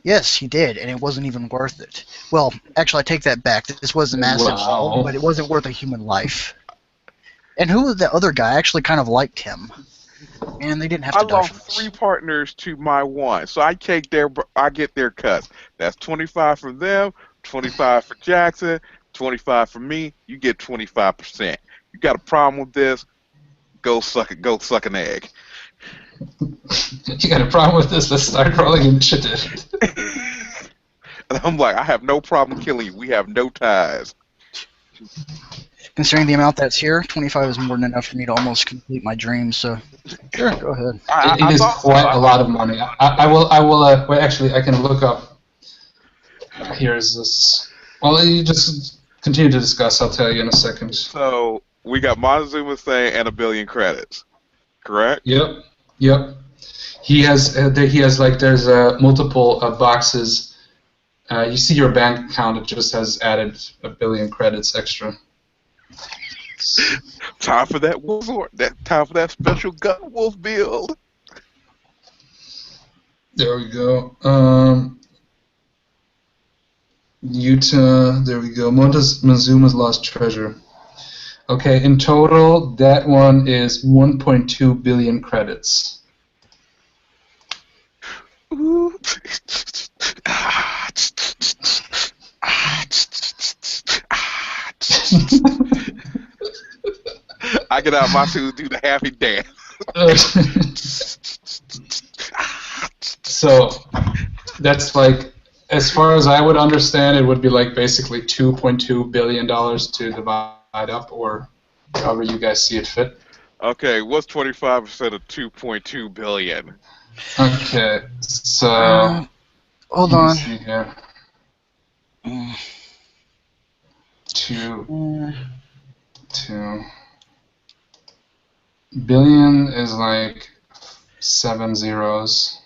Yes, he did, and it wasn't even worth it. Well, actually, I take that back. This was a massive Wow. haul, but it wasn't worth a human life. And who was the other guy? I actually kind of liked him. And they didn't have I to die lost for this. 3 partners to my 1, so I get their cuts. That's 25 from them, 25 for Jackson, 25 from me, you get 25%. You got a problem with this? Go suck it. Go suck an egg. You got a problem with this? Let's start rolling initiative. And I'm like, I have no problem killing you. We have no ties. Considering the amount that's here, 25 is more than enough for me to almost complete my dream. So, sure, go ahead. It is quite a lot of money. I will. Well, actually, I can look up. Here's this. Well, you just continue to discuss. I'll tell you in a second. So we got Montezuma saying and 1 billion credits, correct? Yep. He has. There's multiple boxes. You see your bank account. It just has added 1 billion credits extra. Time for that wolf. Time for that special gun wolf build. There we go. Utah. There we go. Montezuma's Lost Treasure. Okay, in total, that one is 1.2 billion credits. Ooh. I get out my suit, do the happy dance. So that's like, as far as I would understand, it would be like basically $2.2 billion to divide up, or however you guys see it fit. Okay, what's 25% of 2.2 billion? Okay, so Hold let me on. see here. 2 billion is like 7 zeros.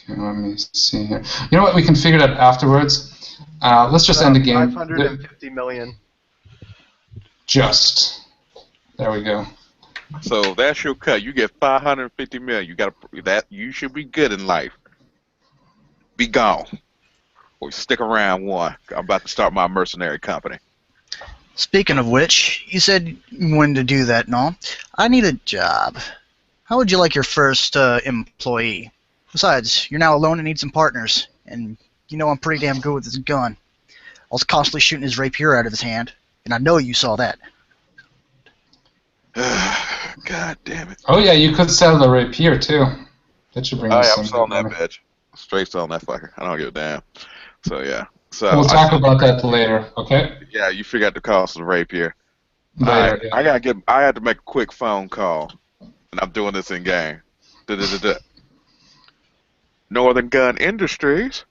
Okay, let me see here. You know what? We can figure that afterwards. Let's just end the game. 550 million. Just. There we go. So that's your cut. You get 550 million. You got that. You should be good in life. Be gone, or stick around. One. I'm about to start my mercenary company. Speaking of which, you said you wanted to do that, no? I need a job. How would you like your first employee? Besides, you're now alone and need some partners, and you know I'm pretty damn good with this gun. I was constantly shooting his rapier out of his hand, and I know you saw that. God damn it. Oh yeah, you could sell the rapier too. That should bring us I'm some selling good that money. bitch. Straight selling that fucker. I don't give a damn. So yeah. So We'll talk about that later, okay? Yeah, you forgot the cost of the rapier. Later. Alright, Yeah. I had to make a quick phone call, and I'm doing this in game. Northern Gun Industries.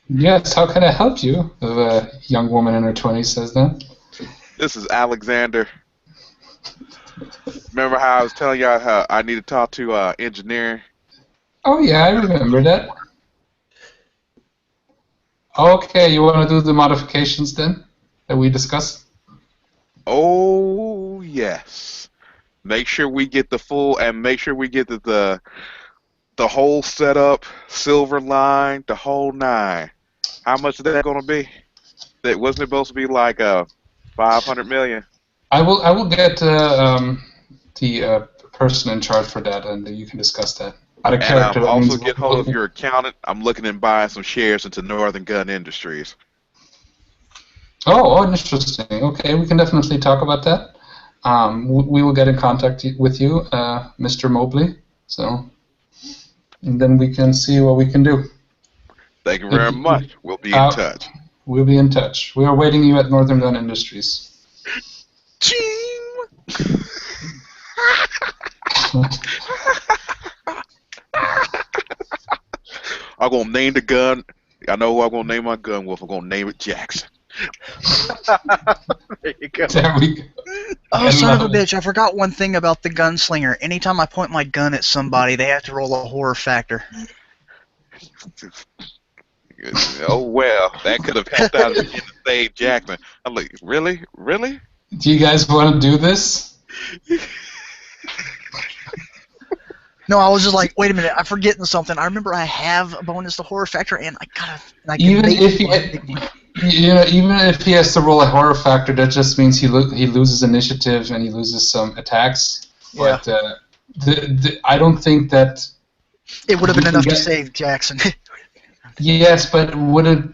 Yes, how can I help you? The young woman in her 20s says that. This is Alexander. Remember how I was telling y'all how I need to talk to engineering? Oh yeah, I remember that. Okay, you want to do the modifications then that we discussed? Oh yes. Make sure we get the full, and make sure we get the whole setup, silver line, the whole 9. How much is that going to be? That wasn't it supposed to be like 500 million? I will get the person in charge for that, and you can discuss that. Out of character, that Also means get hold of your accountant. I'm looking and buying some shares into Northern Gun Industries. Oh, interesting. Okay, we can definitely talk about that. We will get in contact with you, Mr. Mobley. So, and then we can see what we can do. Thank you very much. We'll be in touch. We'll be in touch. We are awaiting you at Northern Gun Industries. Ching! I'm gonna name the gun. I know who I'm gonna name my gun with. I'm gonna name it Jackson. There you go. There we go. Oh, son of a bitch, I forgot one thing about the gunslinger. Anytime I point my gun at somebody, they have to roll a horror factor. Oh well, that could have helped out to save Jackson. I'm like, really? Really? Do you guys want to do this? No, I was just like, wait a minute, I'm forgetting something. I remember I have a bonus to horror factor, and I gotta. And I can Even make if it even if he has to roll a horror factor, that just means he loses initiative and he loses some attacks. Yeah. But I don't think that. It would have we been can enough to get- save Jackson. Yes, but would it?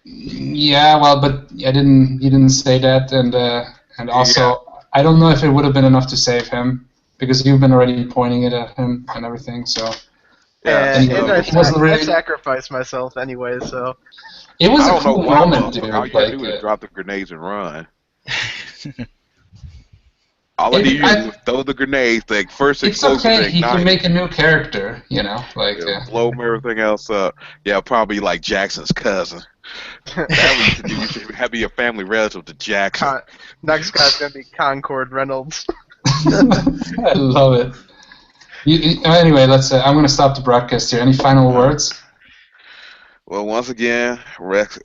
Yeah, well, but I didn't. You didn't say that, and also I don't know if it would have been enough to save him because you've been already pointing it at him and everything. So Yeah. And, anyway, I, it wasn't I really. sacrificed myself anyway, so. It was I a don't know cool why, moment, motherfucker. dude. All you gotta Like, do is drop the grenades and run. All I It- need you I- to do is throw the grenades. The first it's explosion okay. to He can ignite make it. a new character. You know, like. Blow everything else up. Yeah, probably like Jackson's cousin. That what you should do. You should have your family relative to Jackson. Next guy's gonna be Concord Reynolds. I love it. Anyway, let's. I'm going to stop the broadcast here. Any final words? Well, once again, Rex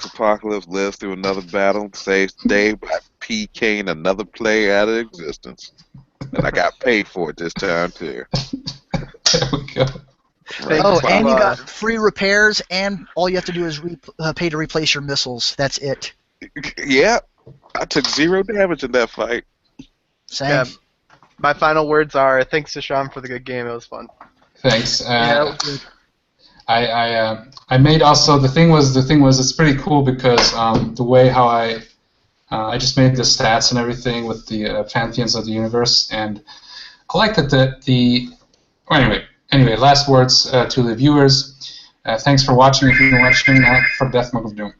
Apocalypse lives through another battle, saves the day by PKing another player out of existence. And I got paid for it this time, too. There we go. Oh, and you got free repairs, and all you have to do is pay to replace your missiles. That's it. Yeah, I took 0 damage in that fight. Same. Yeah. My final words are thanks to Sean for the good game. It was fun. Thanks. Yeah, that was good. I made also the thing was it's pretty cool because the way how I just made the stats and everything with the pantheons of the universe, and I like that anyway, last words to the viewers. Thanks for watching. If you're watching for Death Mug of Doom.